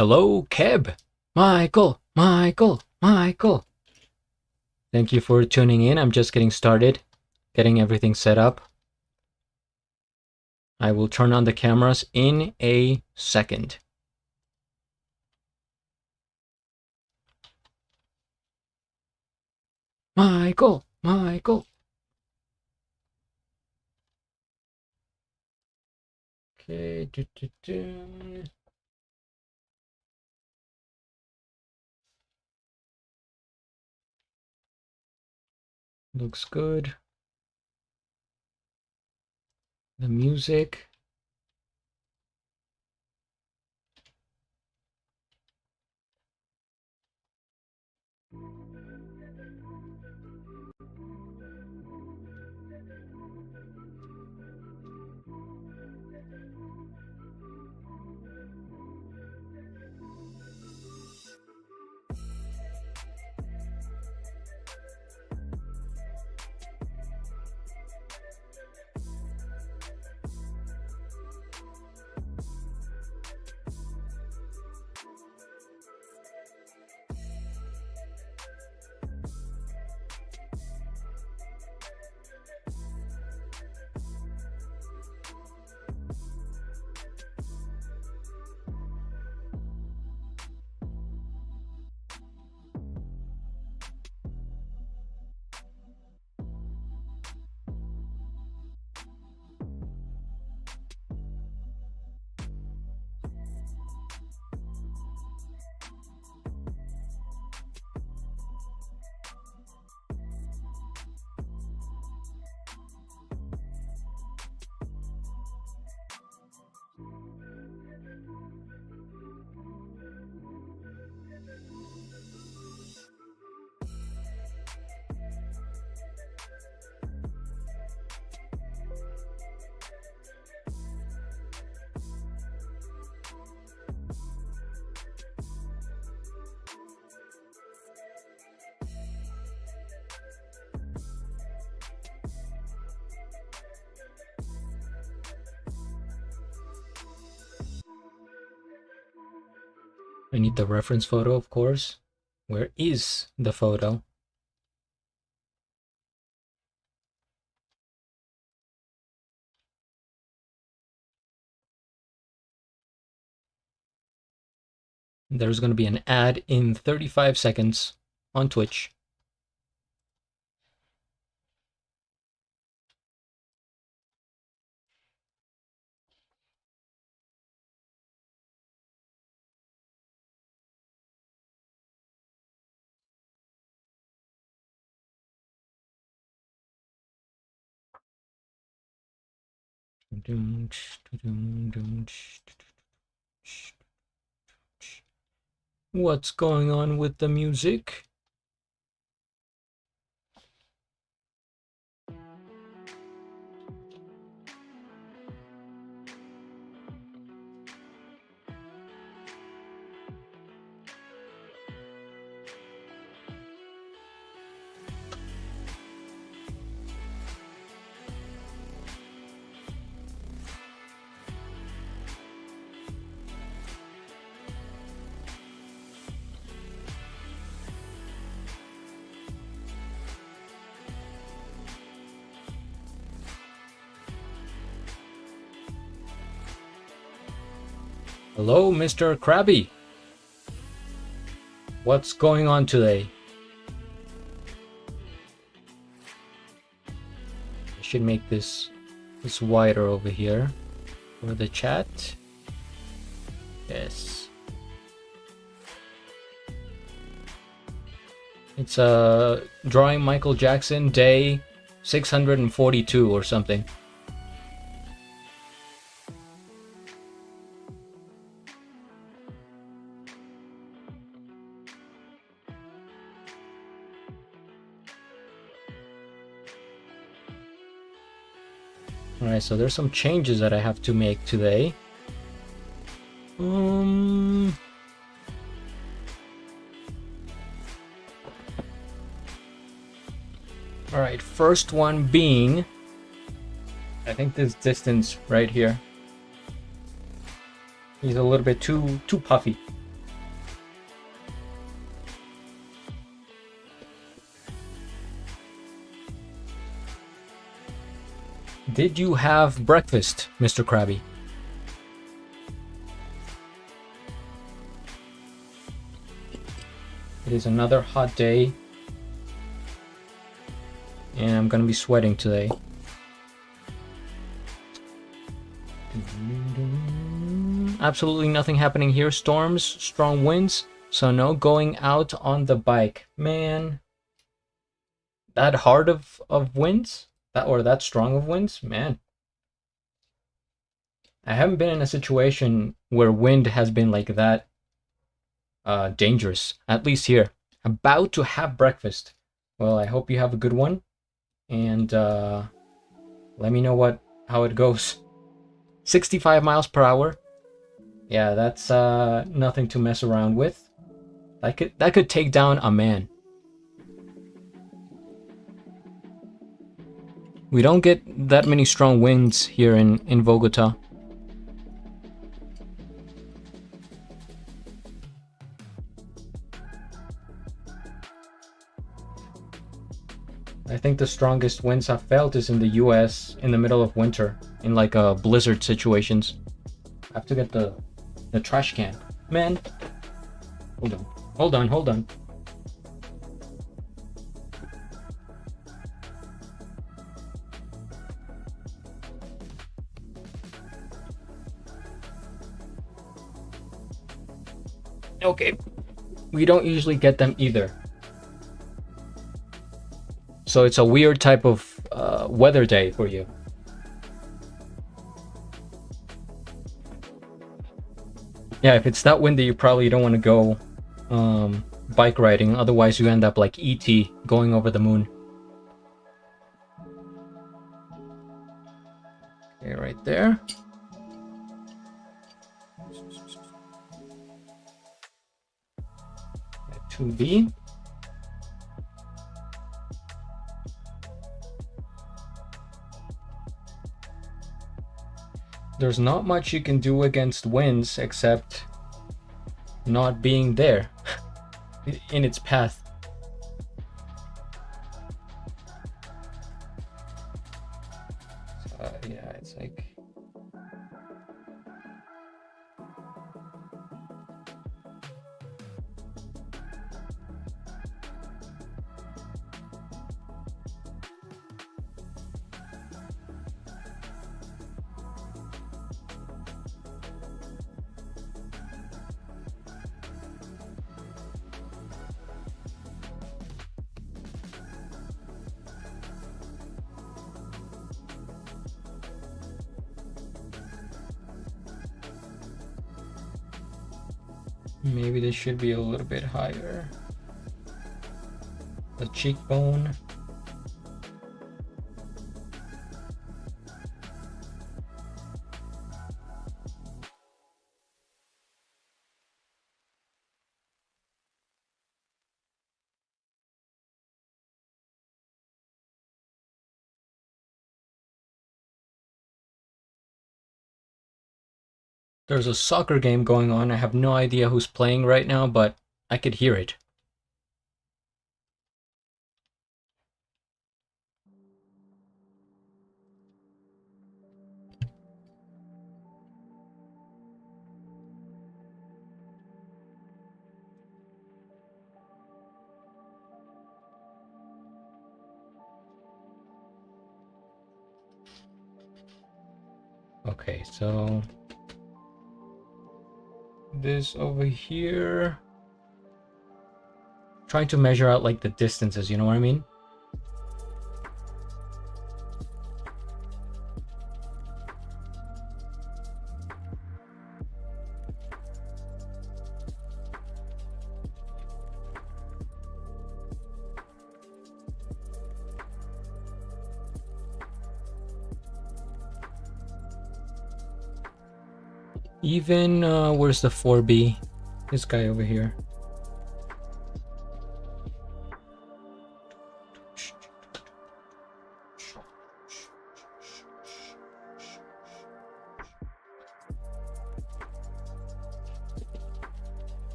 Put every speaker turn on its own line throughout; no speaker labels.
Hello, Keb. Michael. Thank you for tuning in. I'm just getting started, getting everything set up. I will turn on the cameras in a second. Michael. Okay. Looks good. The music. I need the reference photo, of course. Where is the photo? There's going to be an ad in 35 seconds on Twitch. What's going on with the music? Hello, Mr. Krabby. What's going on today? I should make this wider over here for the chat. Yes. It's drawing Michael Jackson day 642 or something. Alright, so there's some changes that I have to make today. Alright, first one being, I think this distance right here. He's a little bit too puffy. Did you have breakfast, Mr. Krabby? It is another hot day, and I'm gonna be sweating today. Absolutely nothing happening here. Storms, strong winds, so no going out on the bike. Man, that hard of winds? That strong of winds? Man. I haven't been in a situation where wind has been like that dangerous, at least here. About to have breakfast. Well, I hope you have a good one, and let me know how it goes. 65 miles per hour. Yeah, that's nothing to mess around with. That could take down a man. We don't get that many strong winds here in Bogota. I think the strongest winds I've felt is in the US in the middle of winter, in like blizzard situations. I have to get the trash can. Man, hold on. Okay, we don't usually get them either. So it's a weird type of weather day for you. Yeah, if it's that windy, you probably don't want to go bike riding. Otherwise, you end up like E.T. going over the moon. Okay, right there. At 2B. There's not much you can do against winds except not being there in its path. Yeah, it's like... Maybe this should be a little bit higher. The cheekbone. There's a soccer game going on. I have no idea who's playing right now, but I could hear it. Okay, so this over here. Trying to measure out like the distances, you know what I mean? Even, where's the 4B? This guy over here.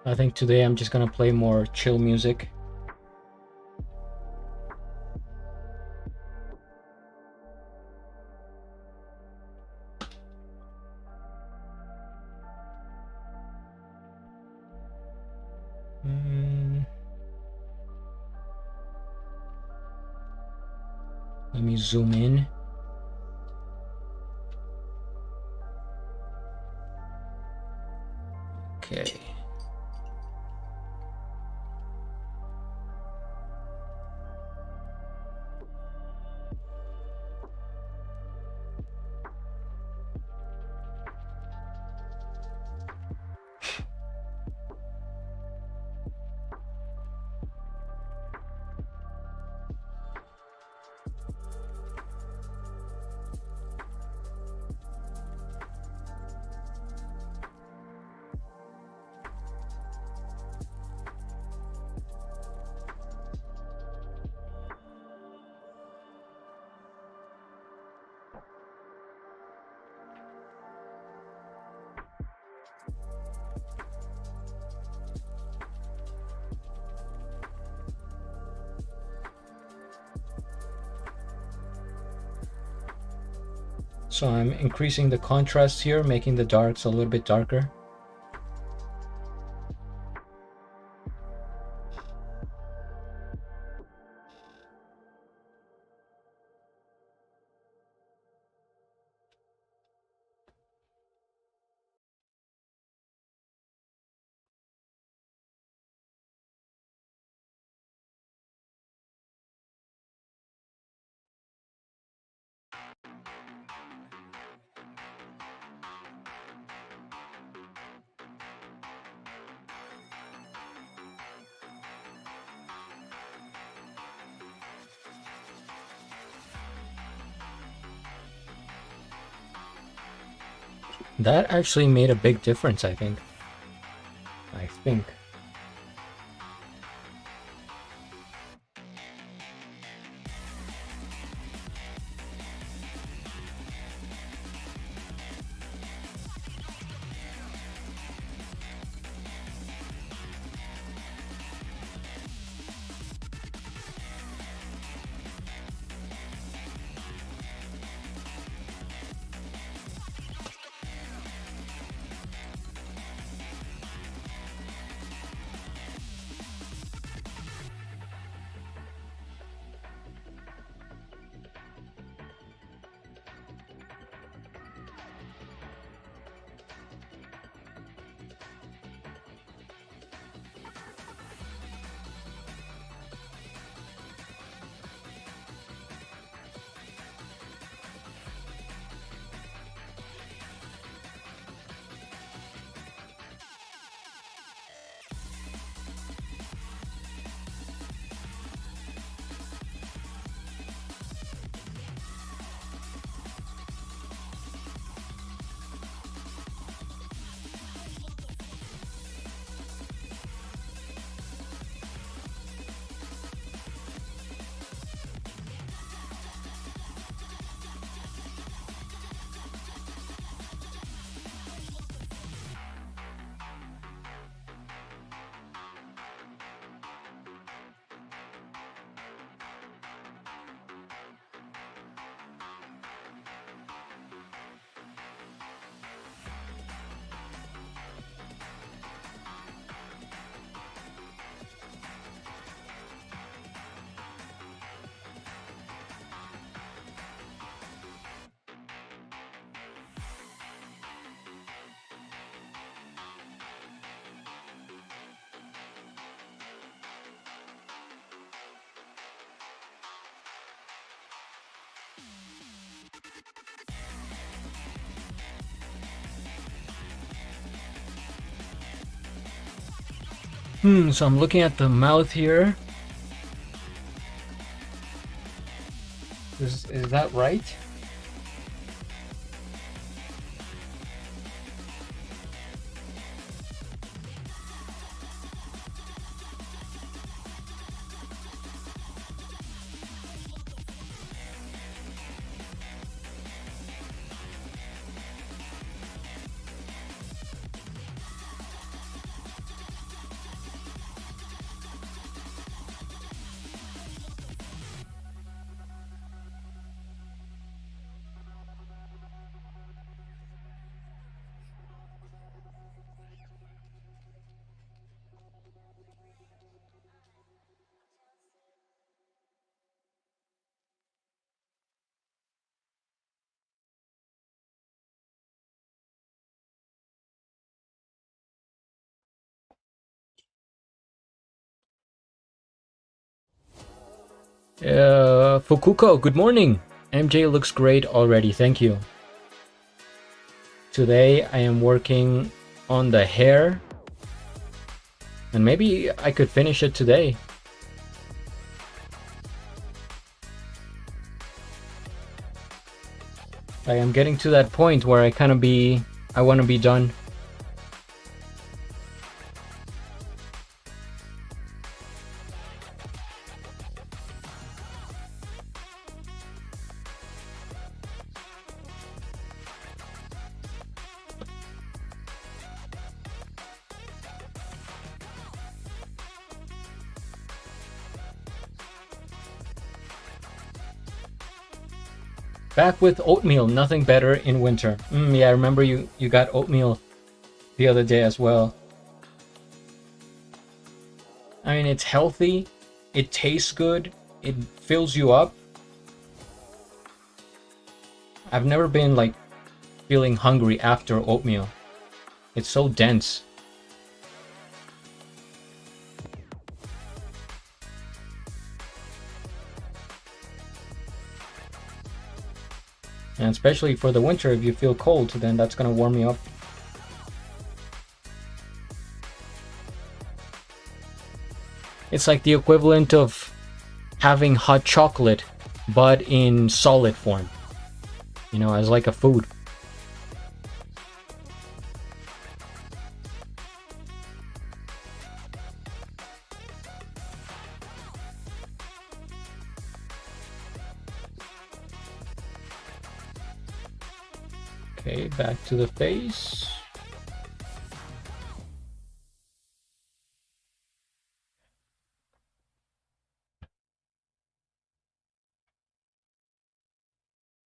I think today I'm just gonna play more chill music. Let me zoom in. Okay. So I'm increasing the contrast here, making the darks a little bit darker. That actually made a big difference, I think. So I'm looking at the mouth here. Is that right? Fukuko, good morning. MJ looks great already, thank you. Today I am working on the hair, and maybe I could finish it today. I am getting to that point where I want to be done. Back with oatmeal, nothing better in winter. Yeah, I remember you got oatmeal the other day as well. I mean, it's healthy, it tastes good, it fills you up. I've never been like feeling hungry after oatmeal. It's so dense. And especially for the winter, if you feel cold, then that's gonna warm you up. It's like the equivalent of having hot chocolate, but in solid form. You know, as like a food. Okay, back to the face.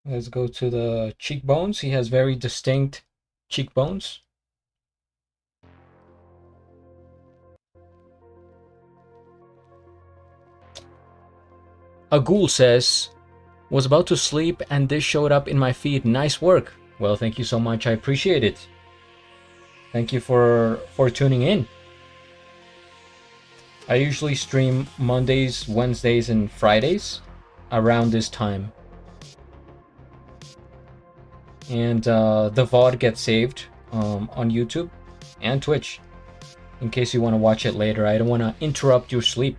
Let's go to the cheekbones. He has very distinct cheekbones. A ghoul says, was about to sleep and this showed up in my feed. Nice work. Well, thank you so much. I appreciate it. Thank you for tuning in. I usually stream Mondays, Wednesdays, and Fridays around this time. And the VOD gets saved on YouTube and Twitch in case you want to watch it later. I don't want to interrupt your sleep.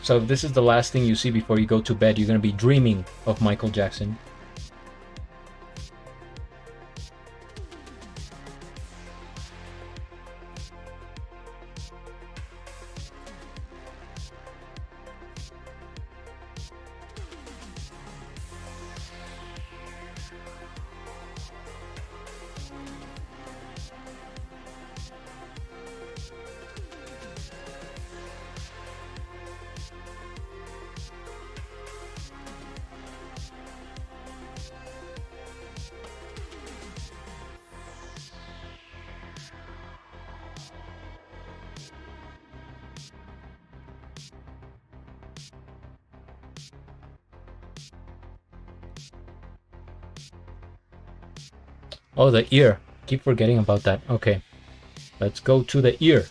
So if this is the last thing you see before you go to bed, you're going to be dreaming of Michael Jackson. Oh, the ear. Keep forgetting about that. Okay. Let's go to the ear.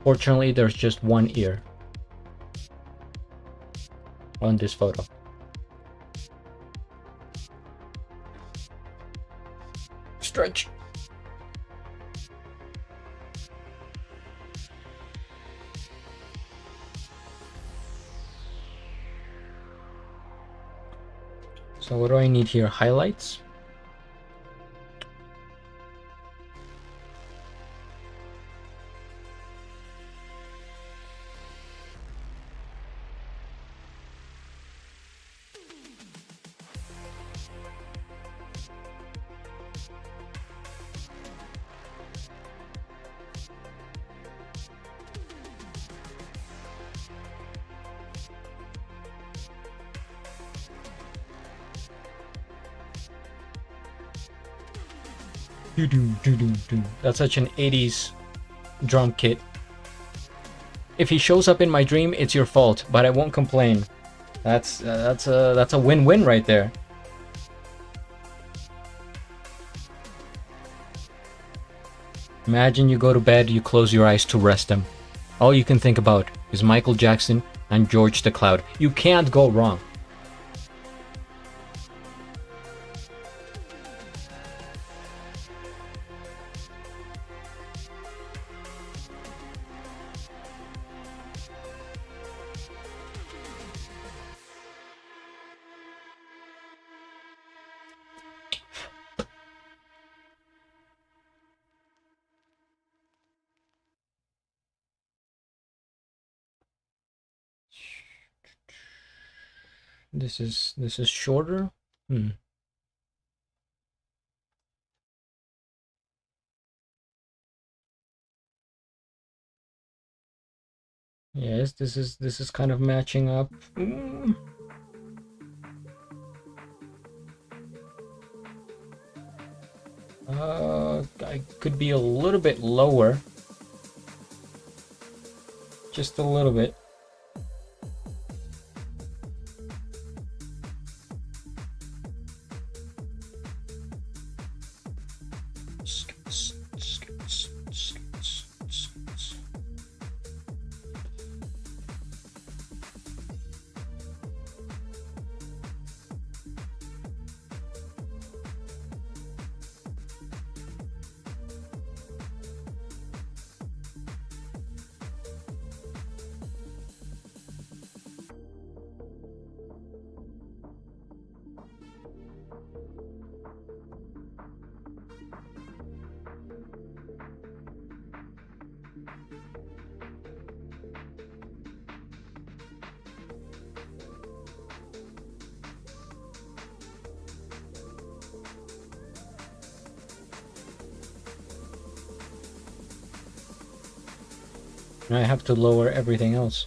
Fortunately, there's just one ear on this photo. stretch. So what do I need here? Highlights? That's such an 80s drum kit. If he shows up in my dream, it's your fault, but I won't complain. That's a win-win right there. Imagine you go to bed, you close your eyes to rest them. All you can think about is Michael Jackson and George the Cloud. You can't go wrong. This is shorter. Yes, this is kind of matching up. I could be a little bit lower. Just a little bit. I have to lower everything else.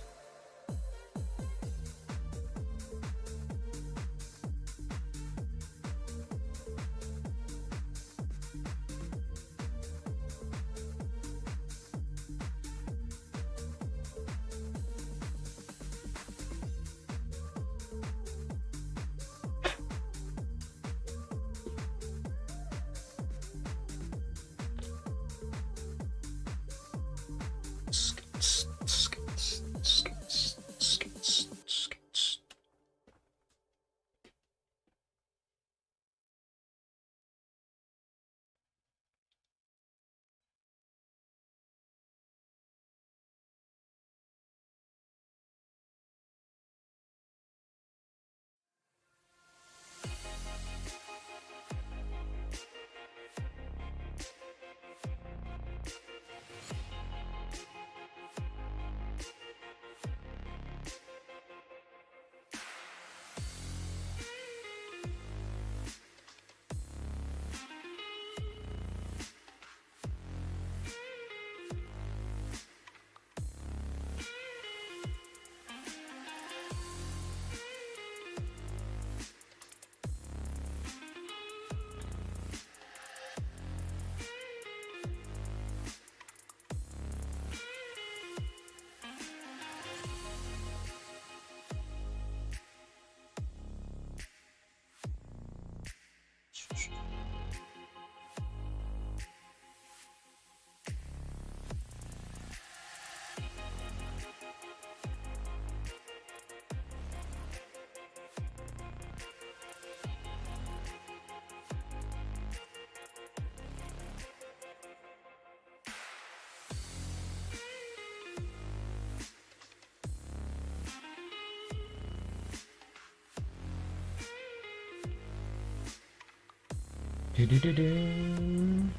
Do-do-do-do.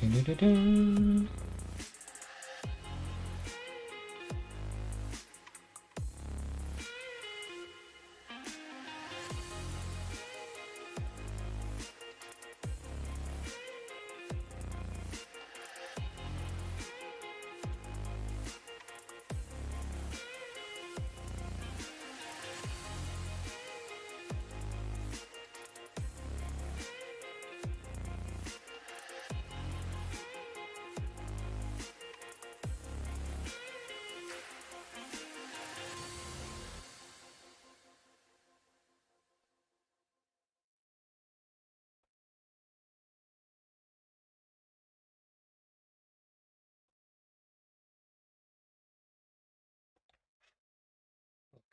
Do-do-do-do.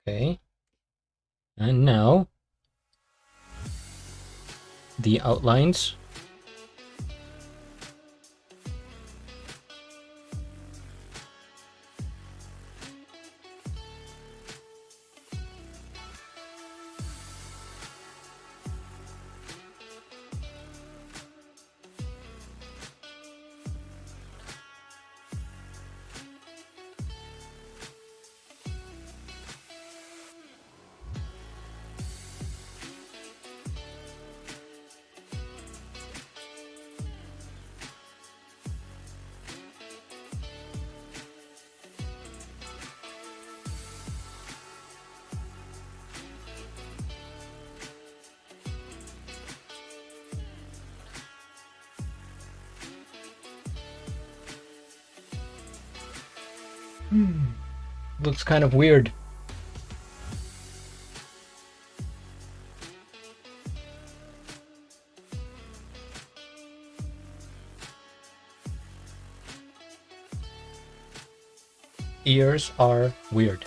Okay. And now the outlines. Looks kind of weird. Ears are weird.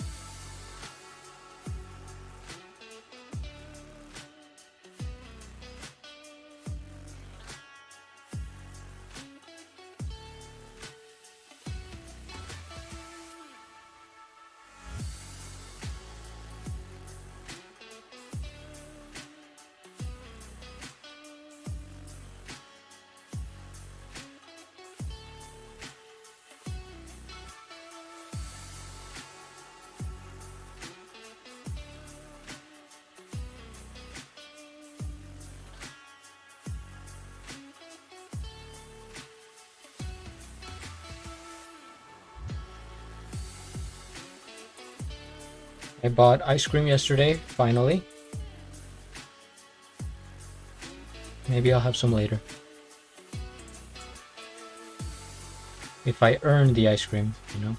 I bought ice cream yesterday, finally. Maybe I'll have some later. If I earn the ice cream, you know?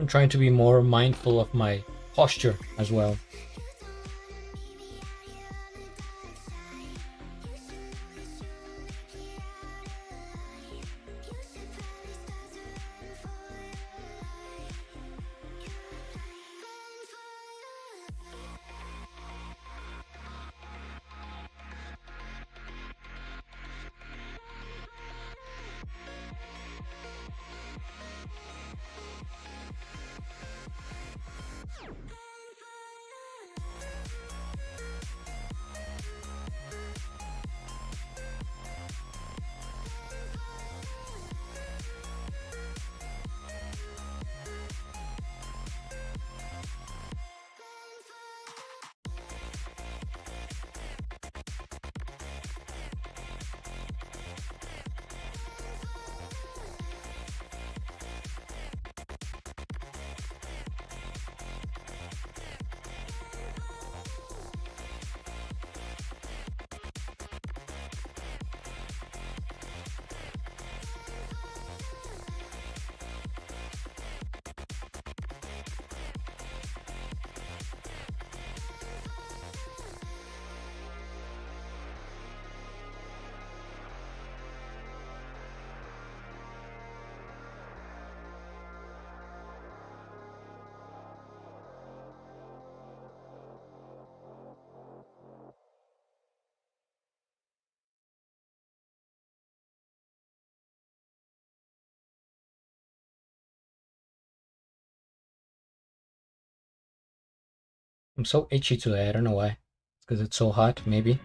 I'm trying to be more mindful of my posture as well. I'm so itchy today, I don't know why. It's because it's so hot, maybe.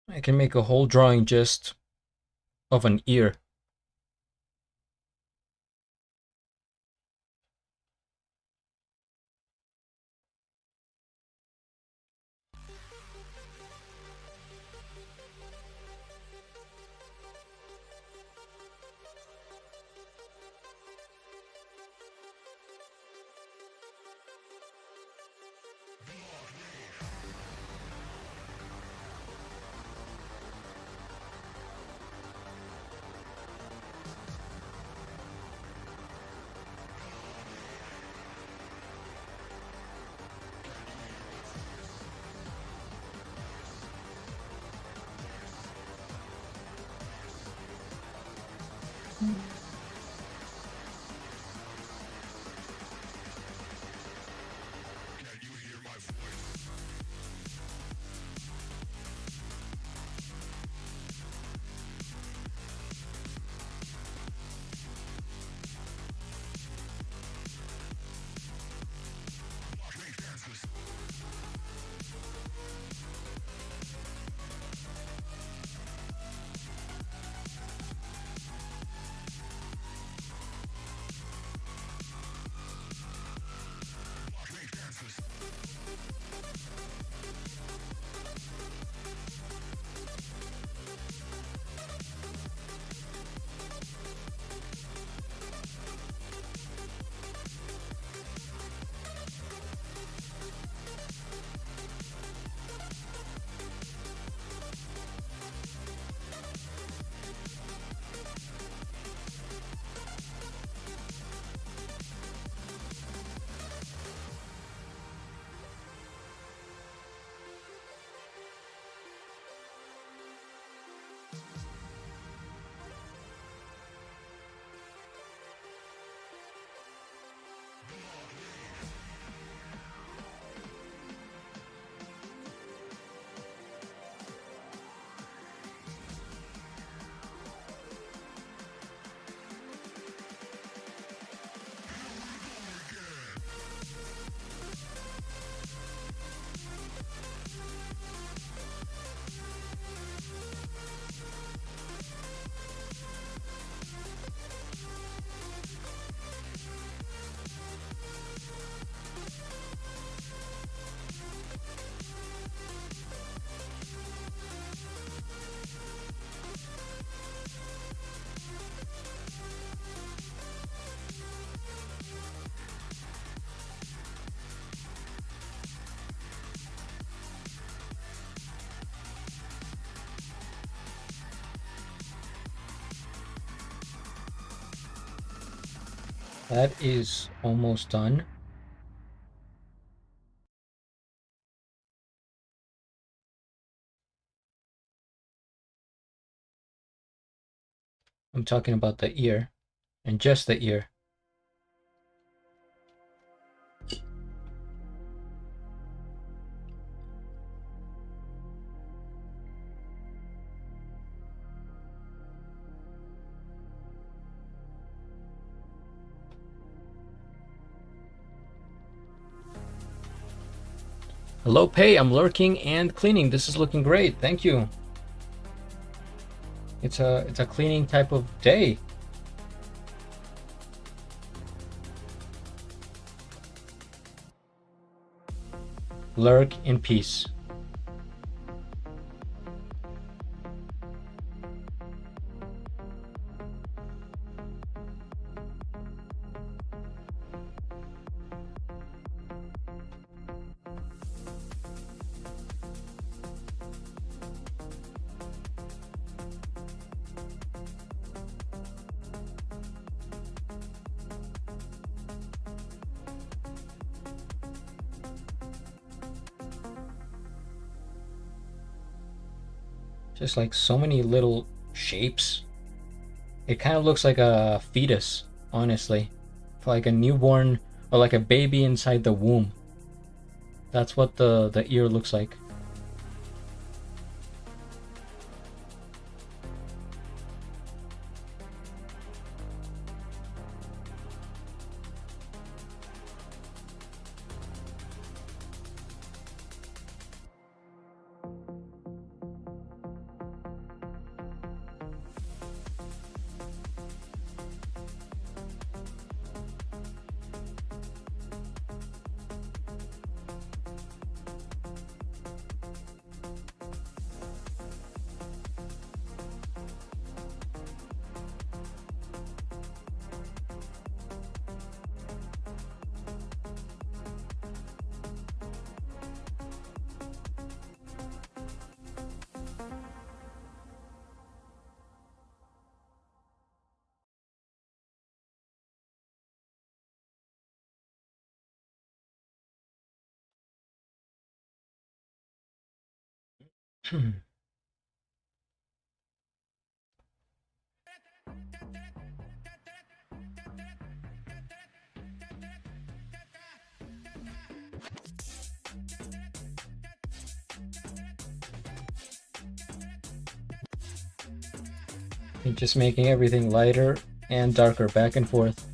I can make a whole drawing just of an ear. That is almost done. I'm talking about the ear, and just the ear. Hello, Pay. I'm lurking and cleaning. This is looking great. Thank you. It's a cleaning type of day. Lurk in peace. Just like so many little shapes. It kind of looks like a fetus, honestly. Like a newborn or like a baby inside the womb. That's what the ear looks like. And just making everything lighter and darker, back and forth.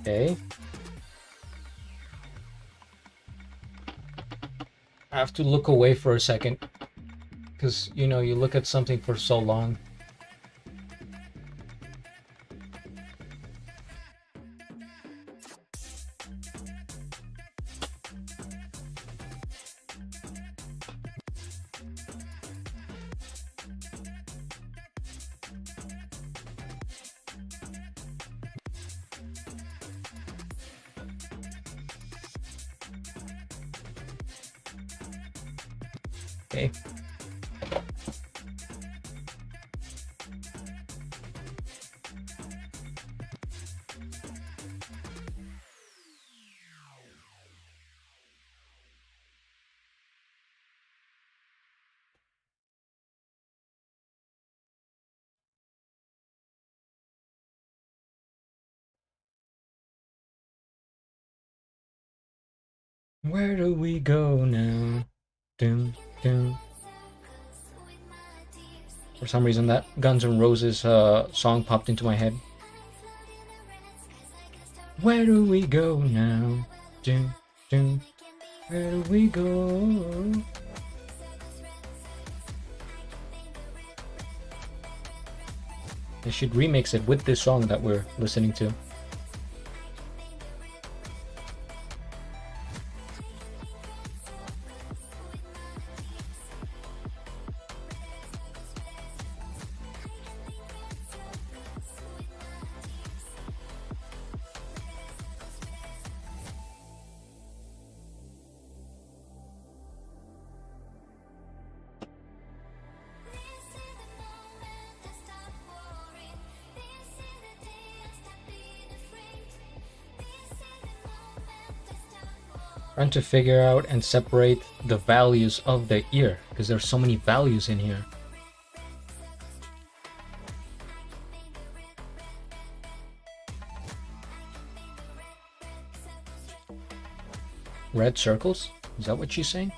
Okay. I have to look away for a second, because you know, you look at something for so long. Okay. Where do we go now? Dun, dun. For some reason, that Guns N' Roses song popped into my head. Where do we go now? Dun, dun. Where do we go? I should remix it with this song that we're listening to. Trying to figure out and separate the values of the ear, because there's so many values in here. Red circles? Is that what she's saying?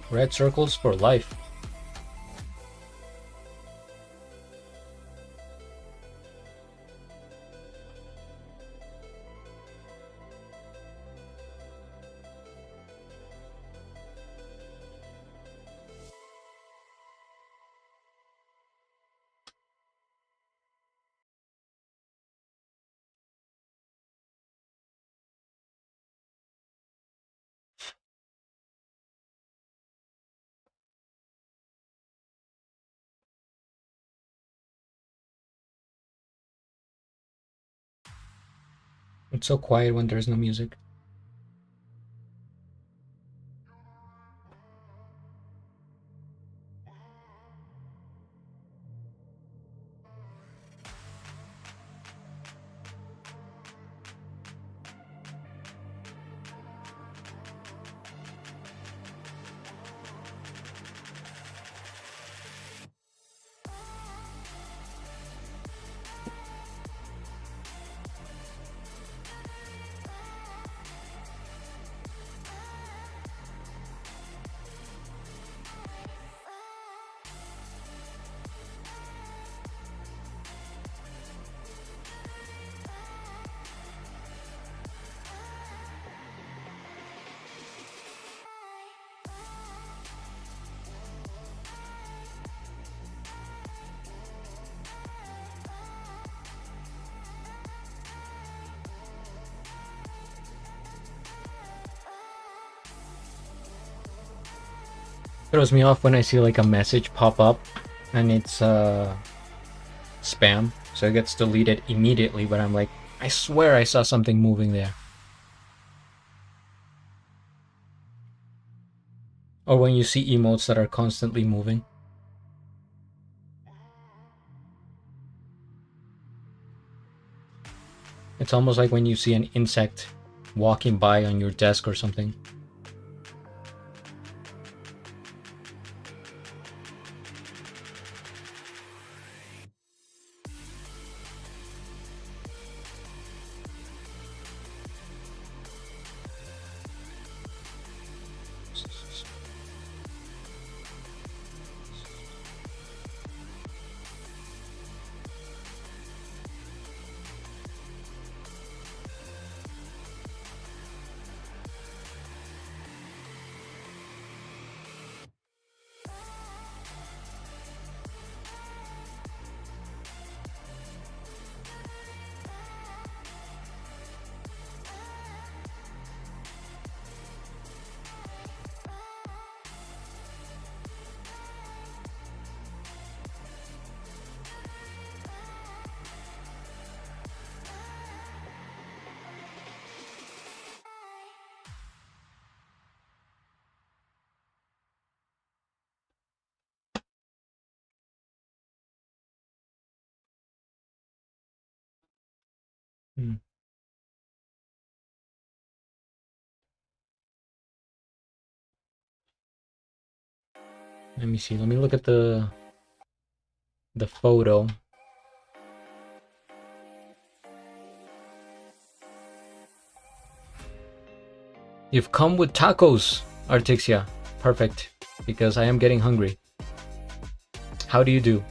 Red circles for life. It's so quiet when there's no music. Throws me off when I see like a message pop up and it's spam, so it gets deleted immediately, but I'm like, I swear I saw something moving there. Or when you see emotes that are constantly moving. It's almost like when you see an insect walking by on your desk or something. Hmm. Let me see. Let me look at the photo. You've come with tacos, Artixia. Perfect, because I am getting hungry. How do you do?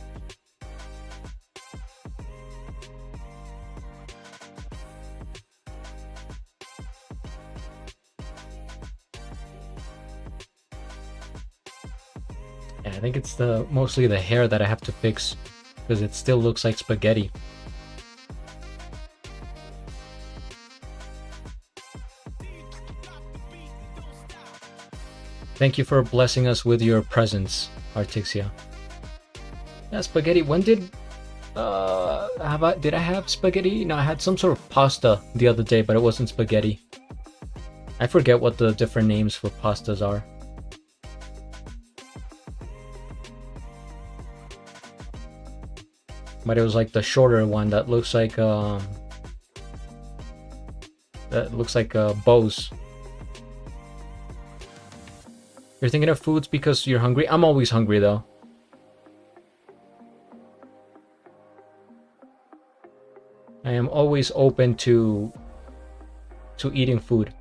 Yeah, I think it's mostly the hair that I have to fix, because it still looks like spaghetti. Thank you for blessing us with your presence, Artixia. Yeah, spaghetti. When did did I have spaghetti? No, I had some sort of pasta the other day, but it wasn't spaghetti. I forget what the different names for pastas are. But it was like the shorter one that looks like bows. You're thinking of foods because you're hungry? I'm always hungry though. I am always open to eating food.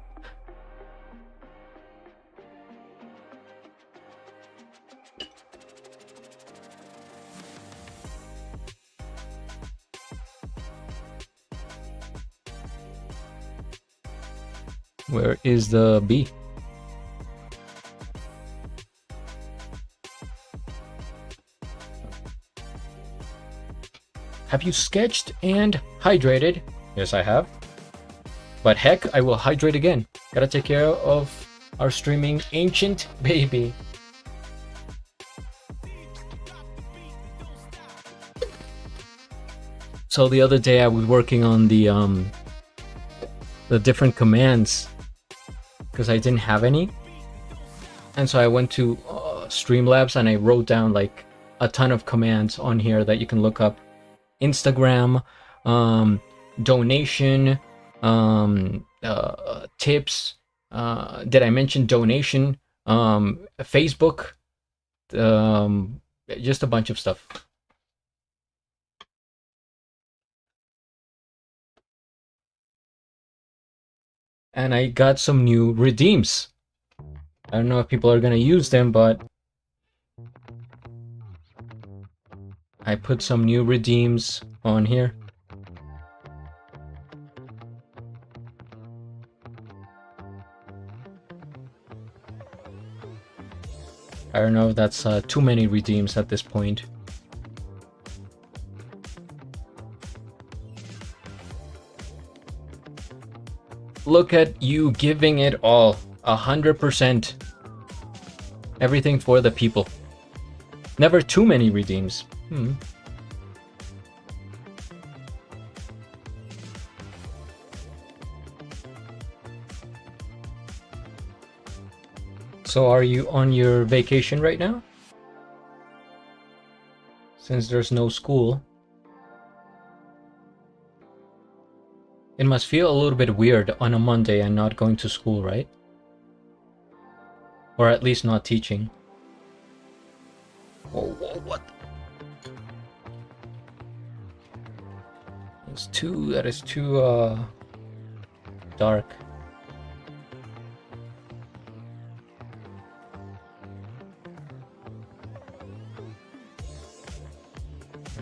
Where is the bee? Have you sketched and hydrated? Yes, I have. But heck, I will hydrate again. Gotta take care of our streaming ancient baby. So the other day I was working on the different commands because I didn't have any. And so I went to Streamlabs and I wrote down like a ton of commands on here that you can look up. Instagram, donation, tips. Did I mention donation? Facebook, just a bunch of stuff. And I got some new redeems. I don't know if people are gonna use them, but I put some new redeems on here. I don't know if that's too many redeems at this point. Look at you giving it all, 100%. Everything for the people. Never too many redeems. So are you on your vacation right now? Since there's no school. It must feel a little bit weird on a Monday and not going to school, right? Or at least not teaching. Whoa, what? That is too dark.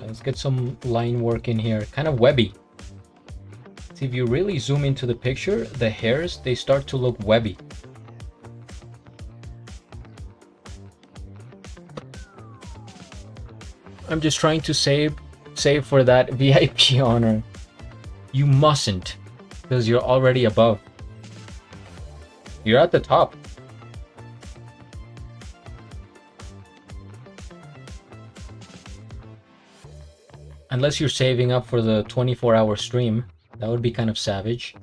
Let's get some line work in here. Kind of webby. See, if you really zoom into the picture, the hairs, they start to look webby. I'm just trying to save for that VIP honor. You mustn't, because you're already above. You're at the top. Unless you're saving up for the 24-hour stream. That would be kind of savage.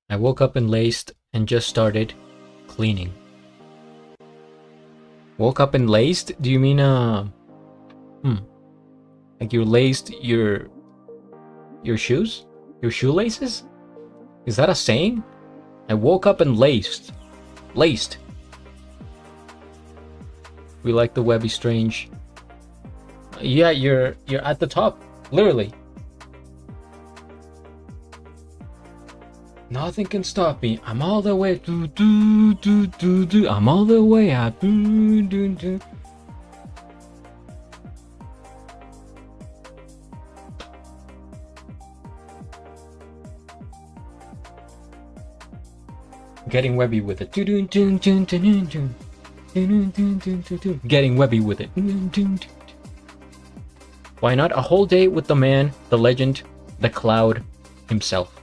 I woke up and laced and just started cleaning. Woke up and laced? Do you mean like you laced your shoes? Your shoelaces? Is that a saying? I woke up and laced. Laced. We like the Webby Strange. Yeah, you're at the top. Literally. Nothing can stop me. I'm all the way. I'm all the way out. Getting webby with it. Getting webby with it. Why not a whole day with the man, the legend, the cloud himself?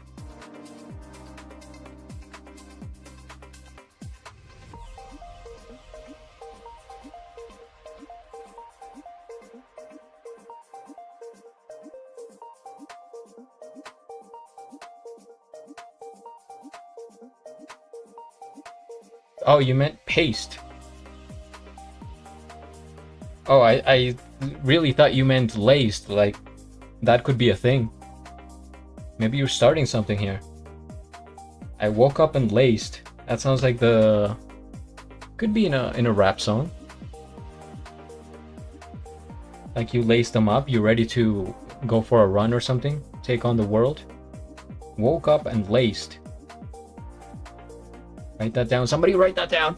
Oh, you meant paste. Oh, I really thought you meant laced, like that could be a thing. Maybe you're starting something here. I woke up and laced. That sounds like the... could be in a rap song. Like you laced them up, you're ready to go for a run or something, take on the world. Woke up and laced. Write that down. Somebody write that down.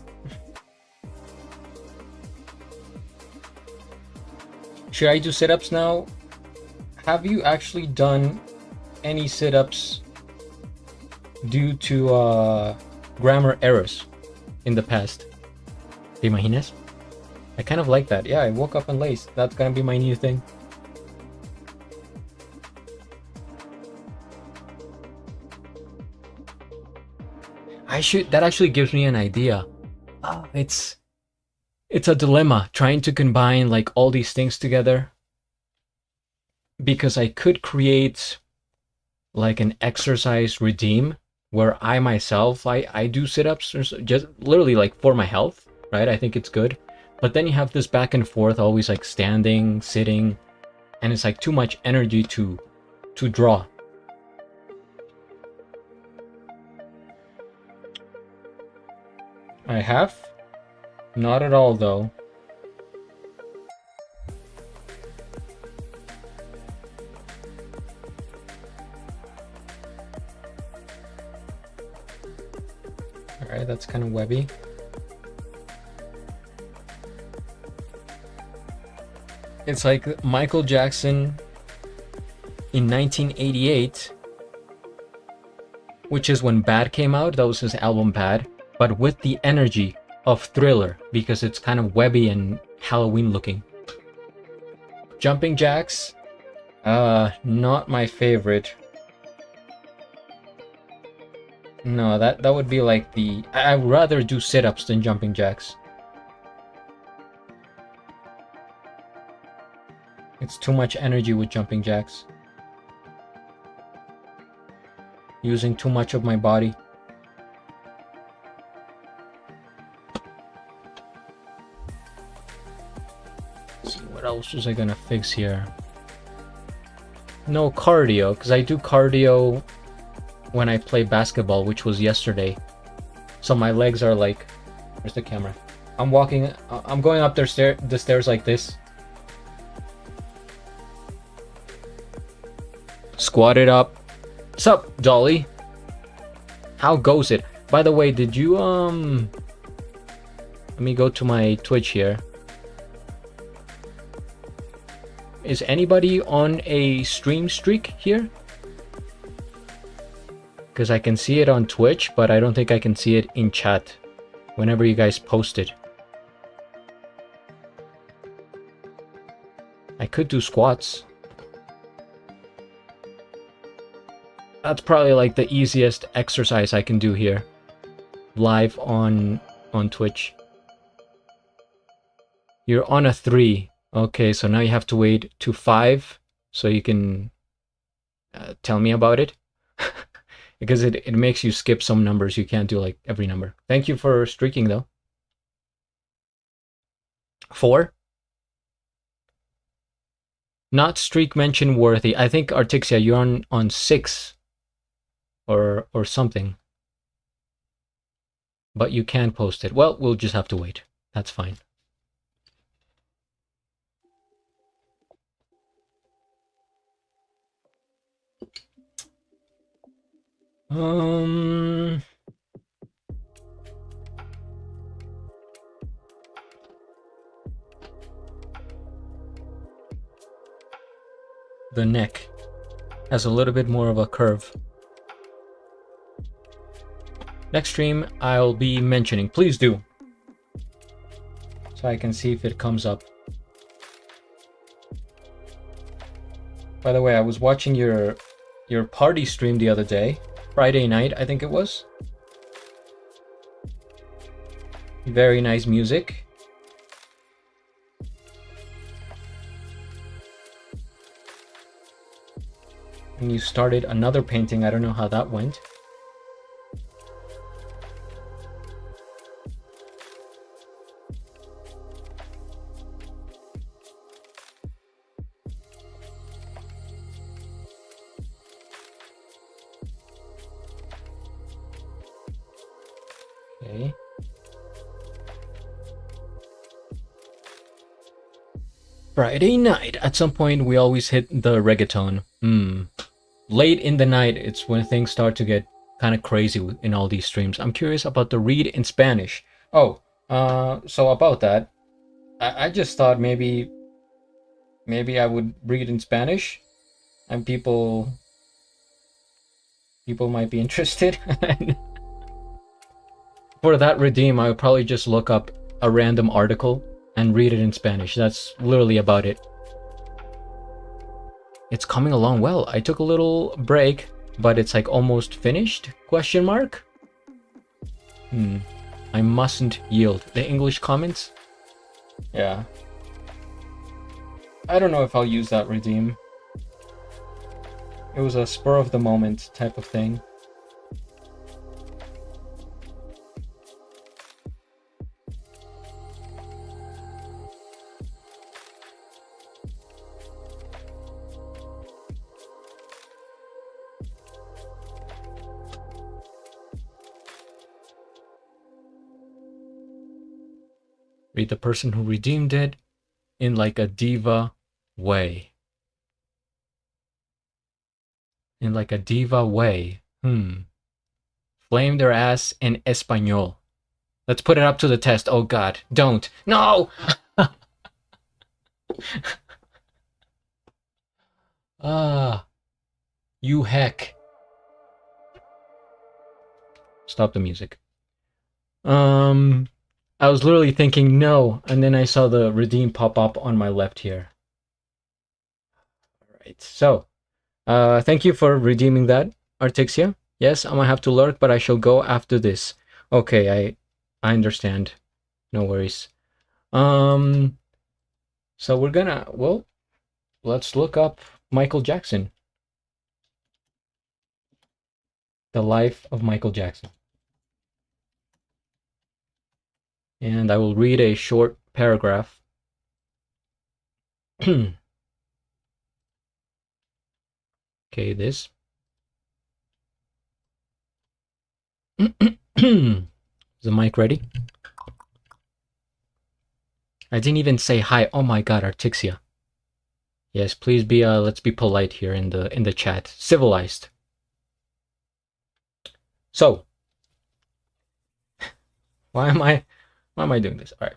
Should I do sit-ups now? Have you actually done any sit-ups due to grammar errors in the past? ¿Te imaginas? I kind of like that. Yeah, I woke up and laced. That's gonna be my new thing. That actually gives me an idea. It's a dilemma trying to combine like all these things together, because I could create like an exercise redeem where I myself I do sit-ups or just literally like for my health, right? I think it's good. But then you have this back and forth, always like standing, sitting, and it's like too much energy to draw. I have? Not at all, though. Alright, that's kind of webby. It's like Michael Jackson in 1988, which is when Bad came out. That was his album Bad. But with the energy of Thriller, because it's kind of webby and Halloween looking. Jumping jacks, not my favorite. No, that would be like the... I'd rather do sit-ups than jumping jacks. It's too much energy with jumping jacks. Using too much of my body. Let's see, what else was I gonna fix here? No cardio, because I do cardio when I play basketball, which was yesterday. So my legs are like... Where's the camera? I'm going up the stairs like this. Squat it up. Sup, Dolly? How goes it? By the way, did you, let me go to my Twitch here. Is anybody on a stream streak here? Because I can see it on Twitch, but I don't think I can see it in chat whenever you guys post it. I could do squats. That's probably like the easiest exercise I can do here. Live on Twitch. You're on a 3. Okay, so now you have to wait to 5 so you can tell me about it. Because it makes you skip some numbers. You can't do like every number. Thank you for streaking though. 4? Not streak mention worthy. I think Artixia, you're on 6 or something. But you can post it. Well, we'll just have to wait. That's fine. The neck has a little bit more of a curve. Next stream I'll be mentioning. Please do. So I can see if it comes up. By the way, I was watching your party stream the other day. Friday night, I think it was. Very nice music. And you started another painting. I don't know how that went. Okay. Friday night. At some point, we always hit the reggaeton. Late in the night, it's when things start to get kind of crazy in all these streams. I'm curious about the read in Spanish. Oh, so about that, I just thought maybe I would read in Spanish, and people might be interested. For that redeem, I would probably just look up a random article and read it in Spanish. That's literally about it. It's coming along well. I took a little break, but it's like almost finished? Question mark? I mustn't yield. The English comments? Yeah. I don't know if I'll use that redeem. It was a spur of the moment type of thing. Read the person who redeemed it in like a diva way. In like a diva way. Flame their ass in Espanol. Let's put it up to the test. Oh God, don't. No! You heck. Stop the music. I was literally thinking no, and then I saw the redeem pop up on my left here. right. So, thank you for redeeming that, Artixia. Yes, I might have to lurk, but I shall go after this. Okay, I understand. No worries. So we're gonna, well, let's look up Michael Jackson. The life of Michael Jackson. And I will read a short paragraph. Okay, this. Is the mic ready? I didn't even say hi. Oh my god, Artixia. Yes, please be let's be polite here in the chat. Civilized. So, why am I doing this? All right.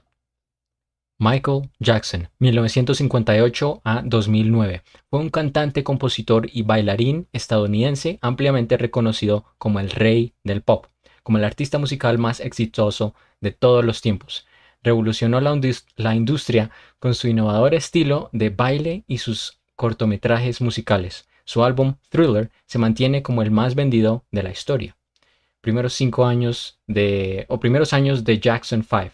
Michael Jackson, 1958 a 2009, fue un cantante, compositor y bailarín estadounidense ampliamente reconocido como el rey del pop, como el artista musical más exitoso de todos los tiempos. Revolucionó la industria con su innovador estilo de baile y sus cortometrajes musicales. Su álbum Thriller se mantiene como el más vendido de la historia. Primeros años de Jackson 5.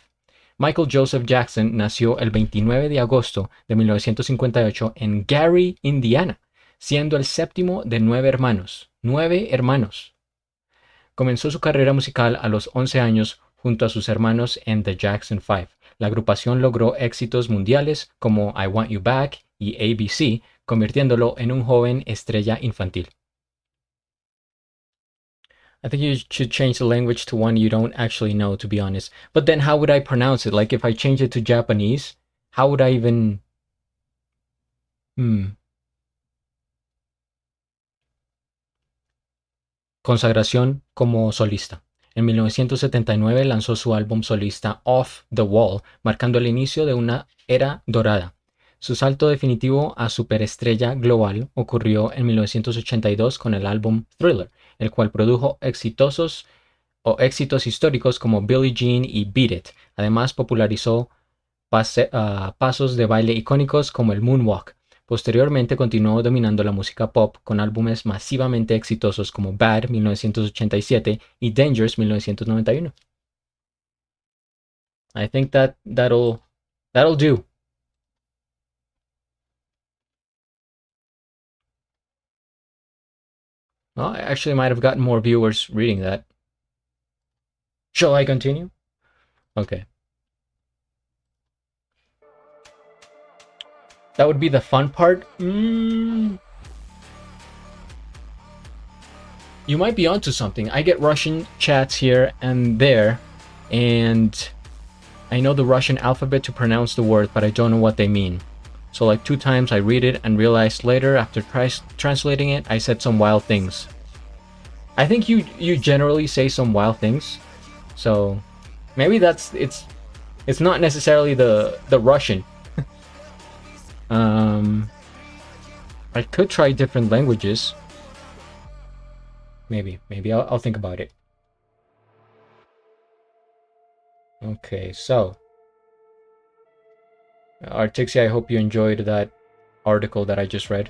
Michael Joseph Jackson nació el 29 de agosto de 1958 en Gary, Indiana, siendo el séptimo de 9 hermanos. 9 hermanos. Comenzó su carrera musical a los 11 años junto a sus hermanos en The Jackson 5. La agrupación logró éxitos mundiales como I Want You Back y ABC, convirtiéndolo en un joven estrella infantil. I think you should change the language to one you don't actually know, to be honest. But then how would I pronounce it? Like if I change it to Japanese, how would I even... Consagración como solista. En 1979 lanzó su álbum solista Off the Wall, marcando el inicio de una era dorada. Su salto definitivo a superestrella global ocurrió en 1982 con el álbum Thriller, el cual produjo éxitos históricos como Billie Jean y Beat It. Además popularizó pasos de baile icónicos como el moonwalk. Posteriormente continuó dominando la música pop con álbumes masivamente exitosos como Bad 1987 y Dangerous 1991. I think that'll do. Well, I actually might have gotten more viewers reading that. Shall I continue? Okay. That would be the fun part. You might be onto something. I get Russian chats here and there, and I know the Russian alphabet to pronounce the word, but I don't know what they mean. So like 2 times I read it and realized later after translating it, I said some wild things. I think you generally say some wild things. So maybe it's not necessarily the Russian. I could try different languages. Maybe I'll think about it. Okay, so Artixia, I hope you enjoyed that article that I just read.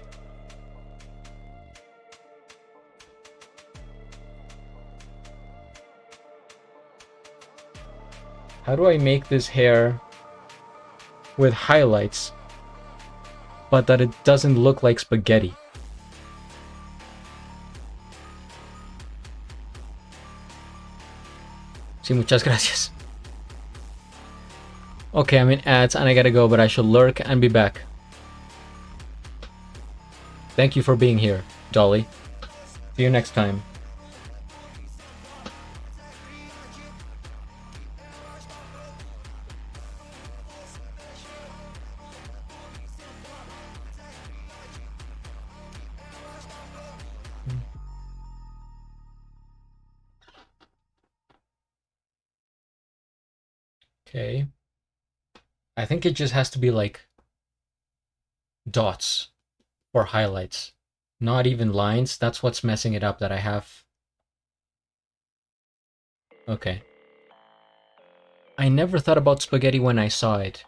How do I make this hair with highlights, but that it doesn't look like spaghetti? Sí, muchas gracias. Okay, I'm in ads and I gotta go, but I shall lurk and be back. Thank you for being here, Dolly. See you next time. Okay. I think it just has to be like dots or highlights, not even lines. That's what's messing it up, that I have. Okay. I never thought about spaghetti when I saw it.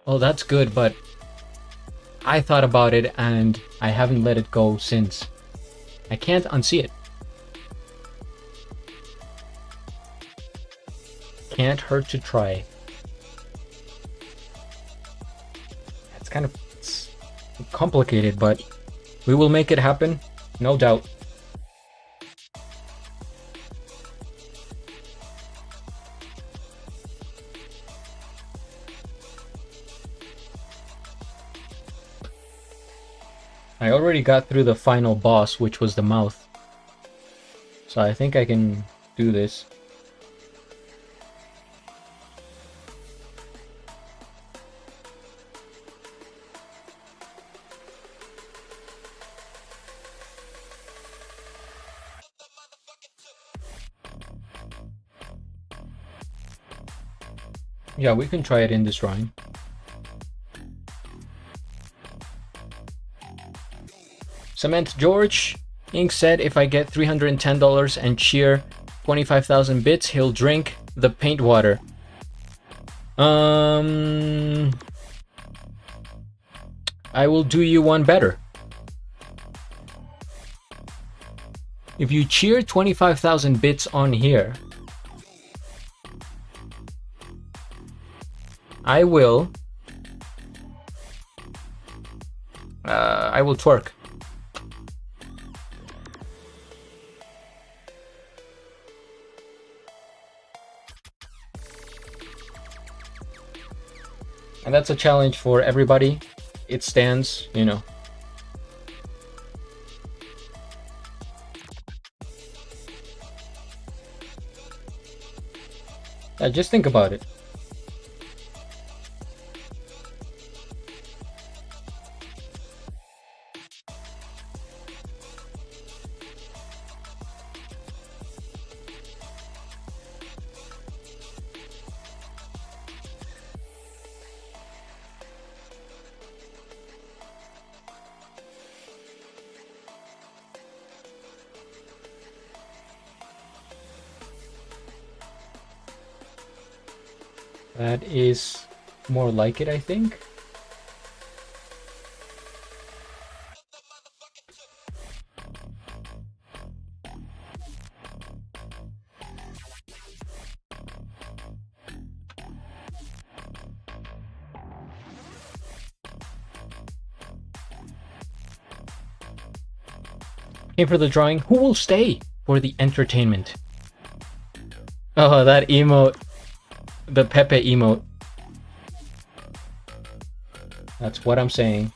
Oh, that's good, but I thought about it and I haven't let it go since. I can't unsee it. Can't hurt to try. It's kind of complicated, but we will make it happen, no doubt. I already got through the final boss, which was the mouth. So I think I can do this. Yeah, we can try it in this drawing. Cement George Inc. said if I get $310 and cheer 25,000 bits, he'll drink the paint water. I will do you one better. If you cheer 25,000 bits on here, I will twerk. And that's a challenge for everybody. It stands, you know. Just think about it. That is more like it, I think. Came for the drawing. Who will stay for the entertainment? Oh, that emote. The Pepe emote. That's what I'm saying.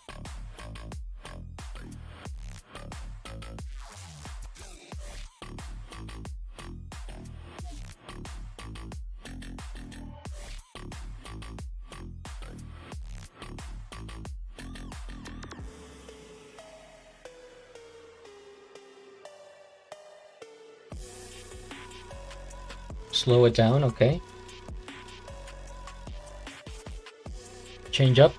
Slow it down, okay. Change up.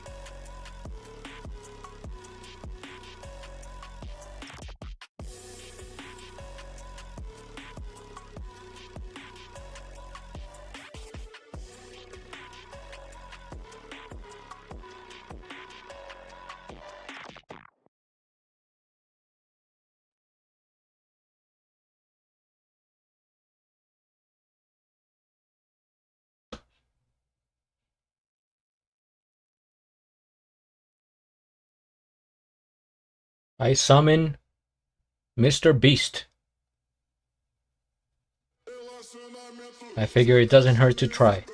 I summon Mr. Beast. I figure it doesn't hurt to try.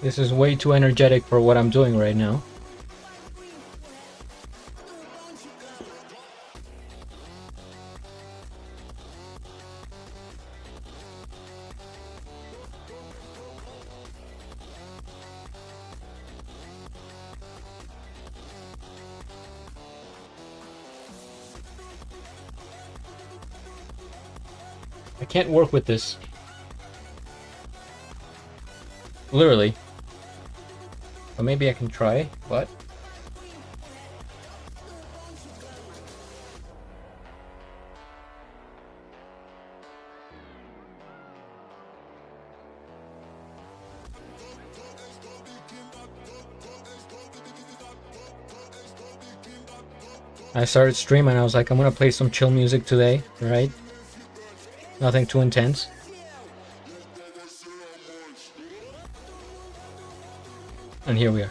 This is way too energetic for what I'm doing right now. I can't work with this. Literally. But maybe I can try. What? I started streaming. I was like, I'm gonna play some chill music today, right? Nothing too intense. And here we are.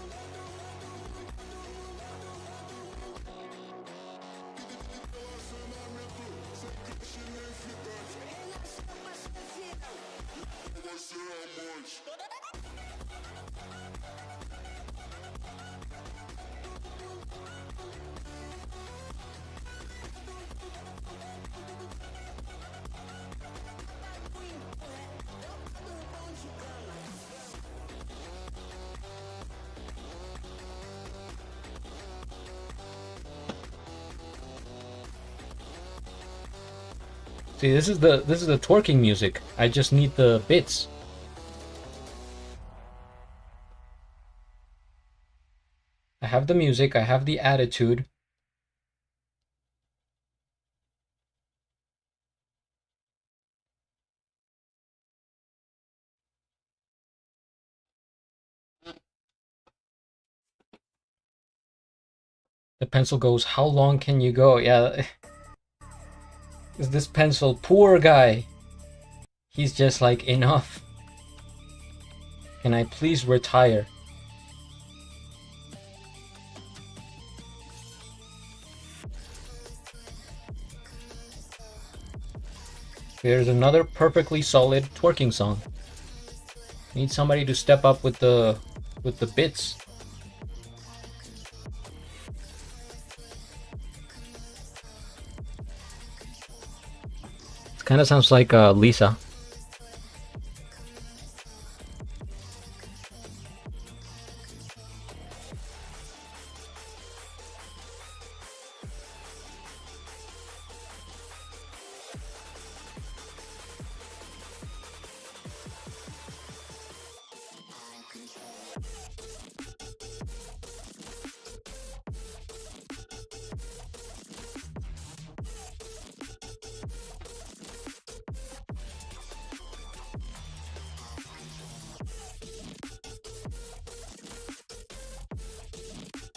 See, this is the twerking music. I just need the bits. I have the music, I have the attitude. The pencil goes, how long can you go? Yeah. Is this pencil poor guy? He's just like, enough. Can I please retire? There's another perfectly solid twerking song. Need somebody to step up with the bits. It kind of sounds like Lisa.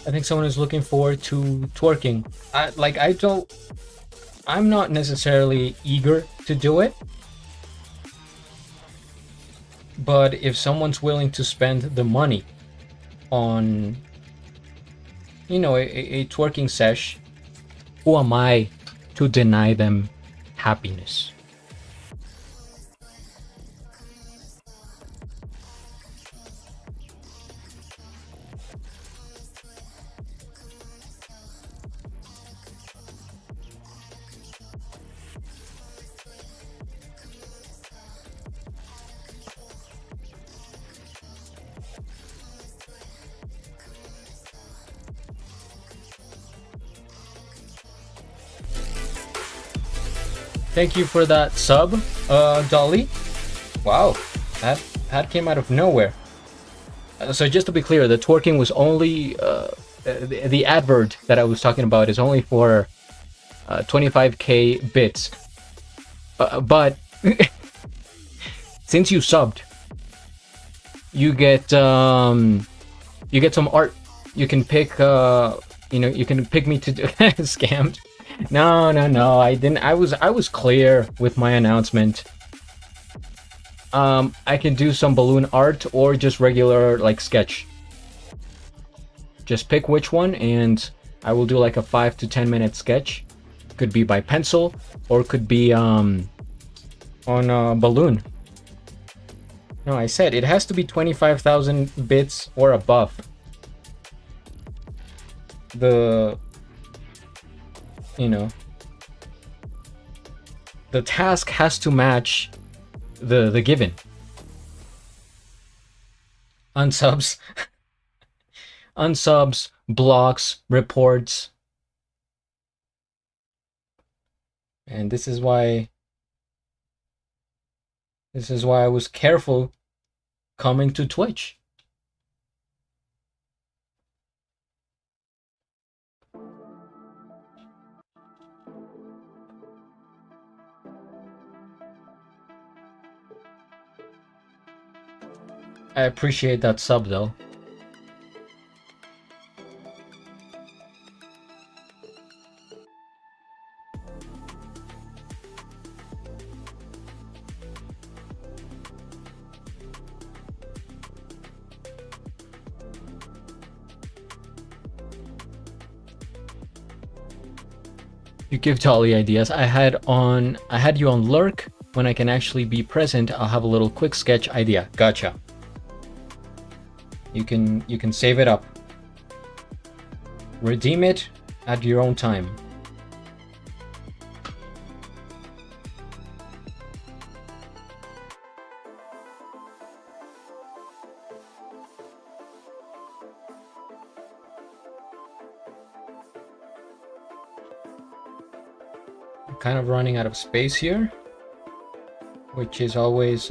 I think someone is looking forward to twerking. I'm not necessarily eager to do it, but if someone's willing to spend the money on, you know, a twerking sesh, who am I to deny them happiness? Thank you for that sub, Dolly. Wow, that came out of nowhere. So just to be clear, the twerking was only the advert that I was talking about is only for 25k bits. But since you subbed, you get some art. You can pick you can pick me to do scammed. No, I didn't. I was clear with my announcement. I can do some balloon art or just regular like sketch. Just pick which one and I will do like a 5 to 10 minute sketch. Could be by pencil or could be on a balloon. No, I said it has to be 25,000 bits or above. The task has to match the given. Unsubs, unsubs, blocks, reports, and this is why I was careful coming to Twitch. I appreciate that sub though. You give Dolly ideas. I had you on lurk. When I can actually be present, I'll have a little quick sketch idea. Gotcha. You can save it up. Redeem it at your own time. I'm kind of running out of space here, which is always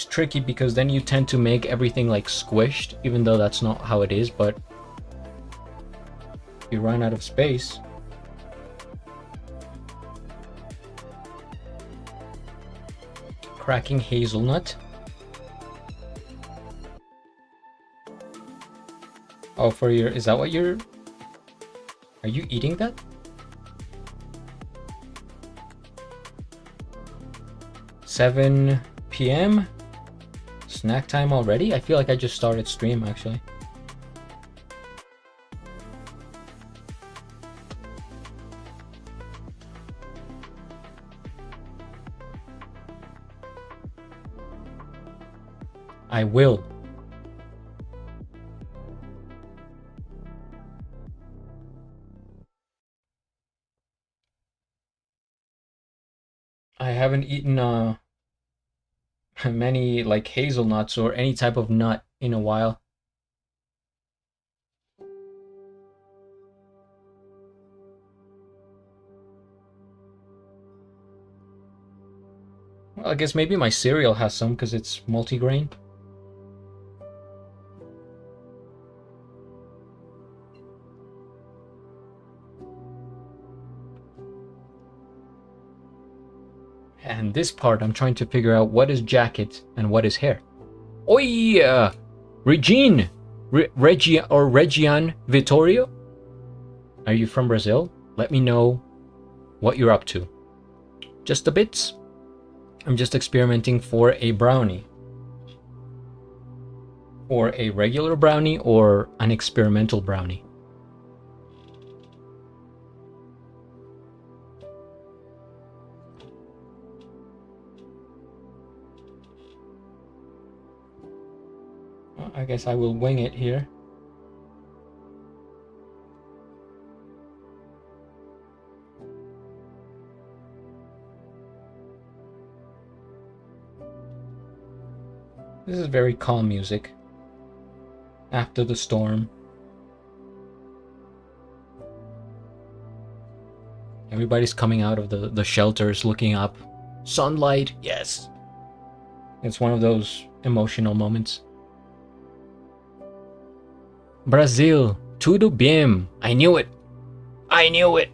tricky because then you tend to make everything like squished, even though that's not how it is, but you run out of space. Cracking hazelnut. Oh, for your, is that what you're, are you eating that? $7 p.m. Snack time already? I feel like I just started stream actually. I will. I haven't eaten many like hazelnuts or any type of nut in a while. Well, I guess maybe my cereal has some because it's multigrain. And this part, I'm trying to figure out what is jacket and what is hair. Oi, Regine, Regian Vittorio. Are you from Brazil? Let me know what you're up to. Just a bit. I'm just experimenting for a brownie. For a regular brownie or an experimental brownie. Well, I guess I will wing it here. This is very calm music. After the storm. Everybody's coming out of the shelters, looking up. Sunlight, yes. It's one of those emotional moments. Brazil, tudo bem. I knew it. I knew it.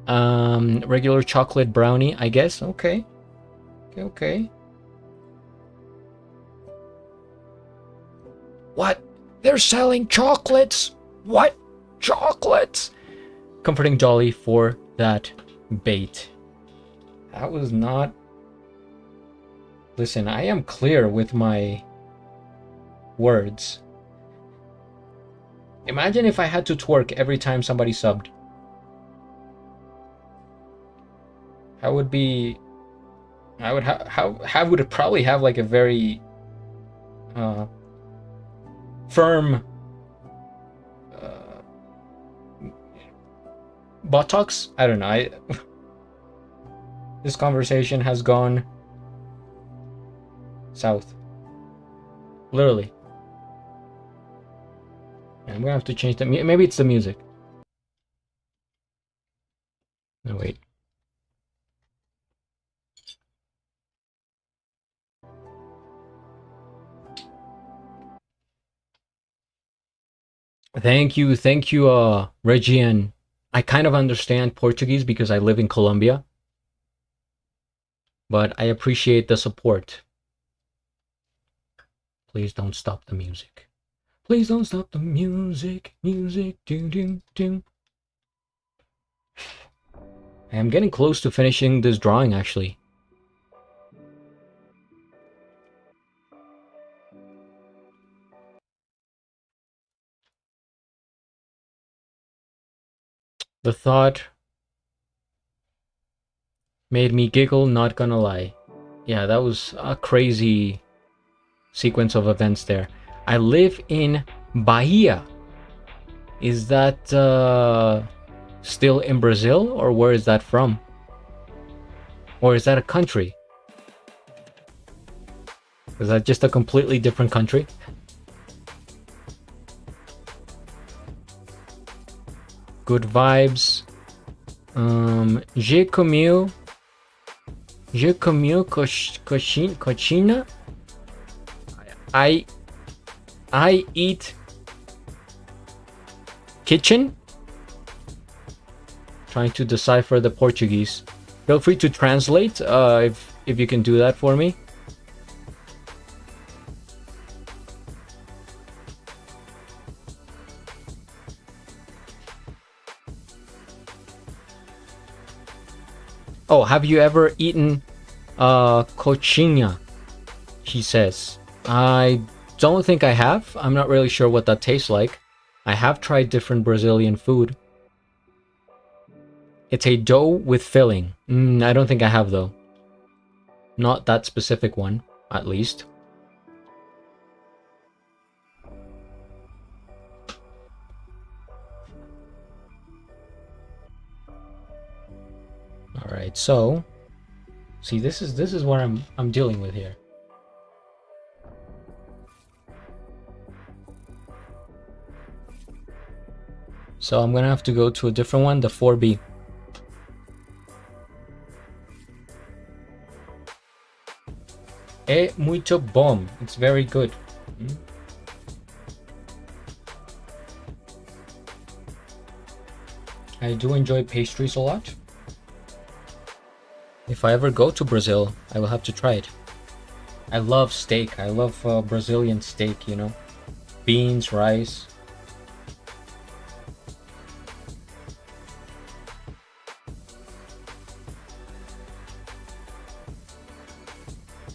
Regular chocolate brownie, I guess. Okay. Okay. What? They're selling chocolates? What? Chocolates? Comforting Dolly for that bait. That was not... Listen, I am clear with my words. Imagine if I had to twerk every time somebody subbed. I would be... I would probably have like a very... firm buttocks. I don't know. This conversation has gone south. Literally. I'm gonna have to change the maybe it's the music. No, wait. Thank you, Regian. I kind of understand Portuguese because I live in Colombia, but I appreciate the support. Please don't stop the music. Please don't stop the music. Music, do do do. I am getting close to finishing this drawing, actually. The thought made me giggle, not gonna lie. Yeah, that was a crazy sequence of events there. I live in Bahia. Is that still in Brazil, or where is that from? Or is that a country? Is that just a completely different country? Good vibes. J'ai comido cochina. I eat kitchen. Trying to decipher the Portuguese. Feel free to translate if you can do that for me. Oh, have you ever eaten coxinha? He says. I don't think I have. I'm not really sure what that tastes like. I have tried different Brazilian food. It's a dough with filling. I don't think I have, though. Not that specific one, at least. All right, so see, this is what I'm dealing with here. So I'm gonna have to go to a different one, the 4B. É muito bom. It's very good. I do enjoy pastries a lot. If I ever go to Brazil, I will have to try it. I love steak. I love Brazilian steak, you know. Beans, rice.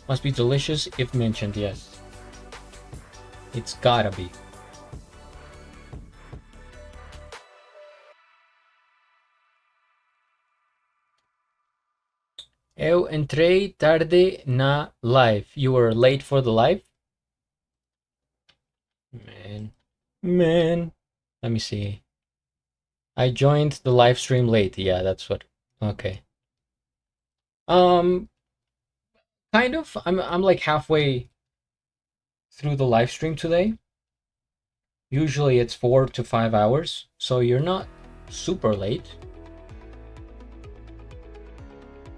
Must be delicious if mentioned, yes. It's gotta be. Eu entrei tarde na live. You were late for the live? Man. Let me see. I joined the live stream late. Yeah, that's what. Okay. Kind of. I'm like halfway through the live stream today. Usually it's 4 to 5 hours, so you're not super late.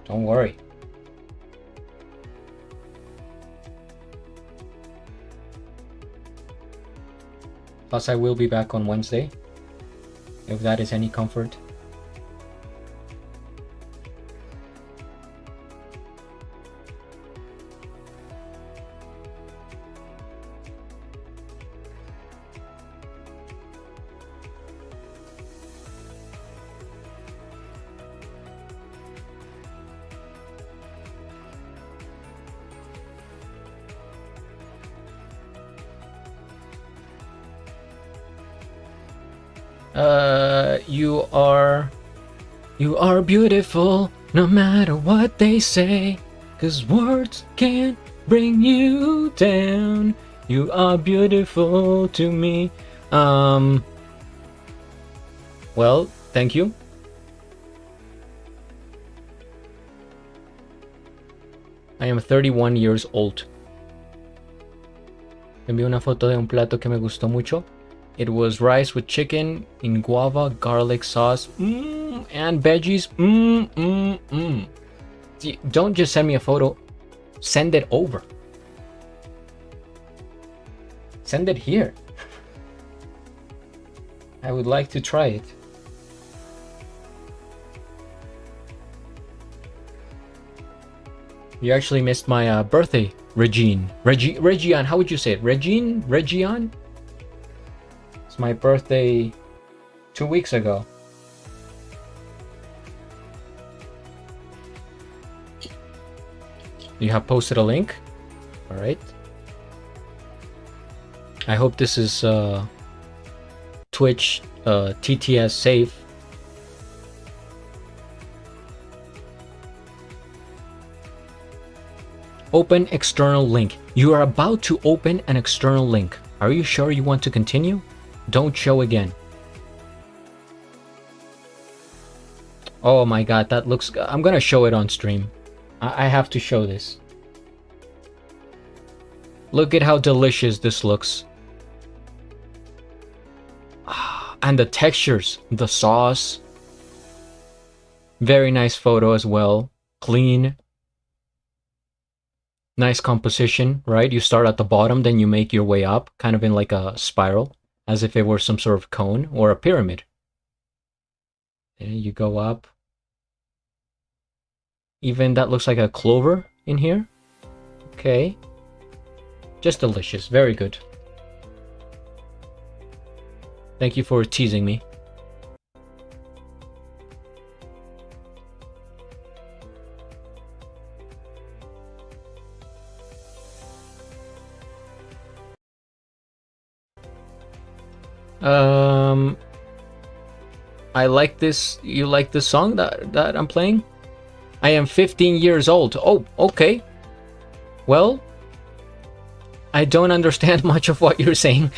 Don't worry. Plus, I will be back on Wednesday, if that is any comfort. You are beautiful, no matter what they say, 'cause words can't bring you down. You are beautiful to me. Well, thank you. I am 31 years old. Envié una foto de un plato que me gustó mucho. It was rice with chicken in guava, garlic sauce, and veggies. Don't just send me a photo. Send it over. Send it here. I would like to try it. You actually missed my birthday, Regine. Regian, how would you say it? Regine? Regian? It's my birthday 2 weeks ago. You have posted a link? Alright. I hope this is Twitch TTS safe. Open external link. You are about to open an external link. Are you sure you want to continue? Don't show again. Oh my god, that looks... I'm gonna show it on stream. I have to show this. Look at how delicious this looks. And the textures, the sauce. Very nice photo as well. Clean. Nice composition, right? You start at the bottom, then you make your way up, kind of in like a spiral, as if it were some sort of cone or a pyramid. Then you go up. Even that looks like a clover in here. Okay. Just delicious. Very good. Thank you for teasing me. I like this. You like this song that I'm playing? I am 15 years old. Oh, okay. Well, I don't understand much of what you're saying.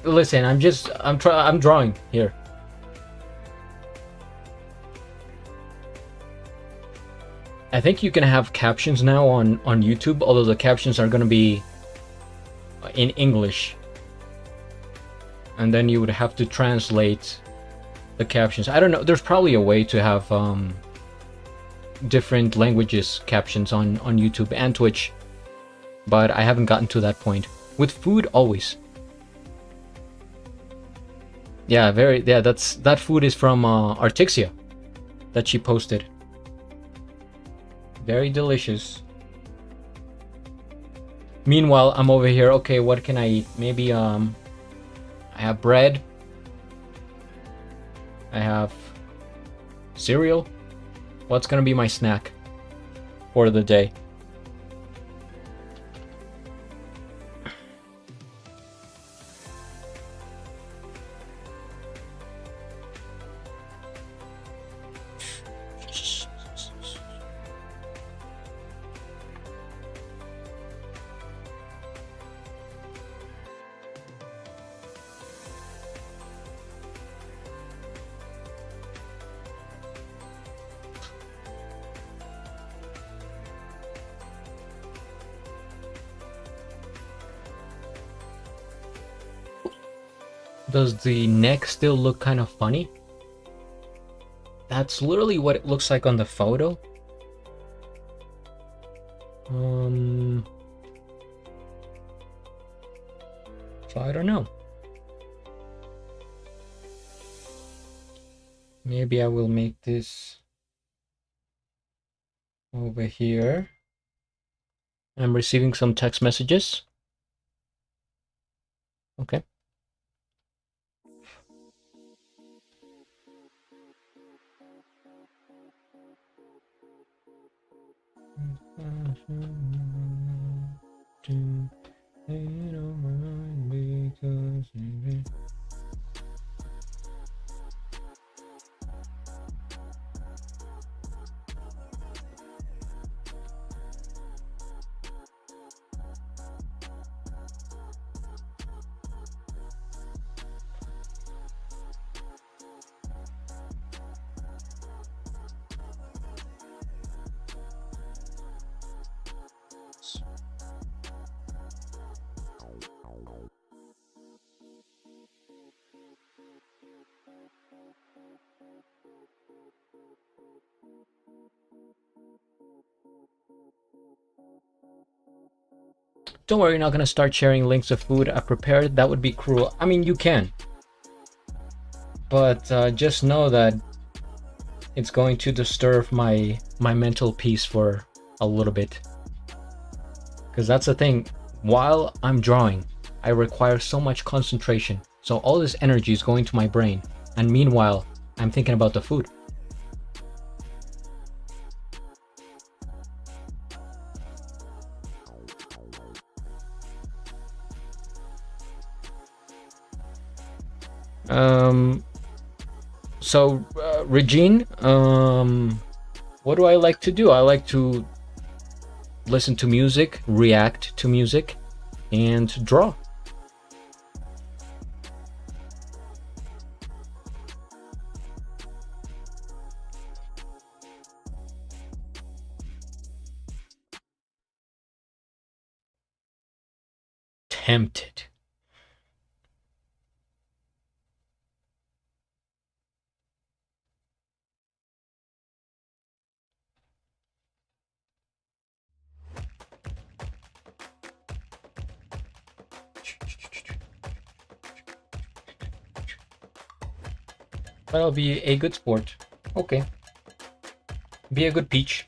Listen, I'm drawing here. I think you can have captions now on YouTube, although the captions are going to be in English. And then you would have to translate the captions. I don't know. There's probably a way to have different languages captions on YouTube and Twitch, but I haven't gotten to that point. With food, always. Yeah, that food is from Artixia that she posted. Very delicious. Meanwhile, I'm over here. Okay, what can I eat? Maybe I have bread. I have cereal. What's gonna be my snack for the day? Does the neck still look kind of funny? That's literally what it looks like on the photo. So I don't know. Maybe I will make this over here. I'm receiving some text messages. Okay. Don't worry, you're not gonna start sharing links of food I prepared. That would be cruel. I mean, you can. But just know that it's going to disturb my mental peace for a little bit. Because that's the thing. While I'm drawing, I require so much concentration. So all this energy is going to my brain. And meanwhile, I'm thinking about the food. So Regine, what do I like to do? I like to listen to music, react to music, and draw. Tempted. That'll be a good sport. Okay. Be a good peach.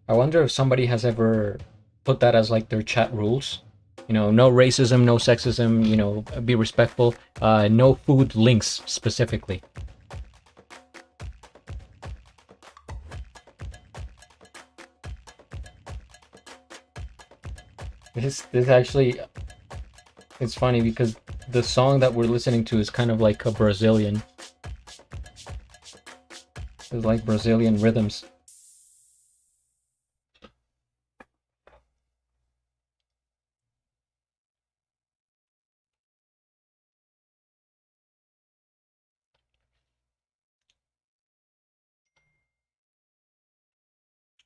I wonder if somebody has ever put that as like their chat rules. You know, no racism, no sexism, you know, be respectful. No food links specifically. This actually, it's funny because the song that we're listening to is kind of like a Brazilian. It's like Brazilian rhythms.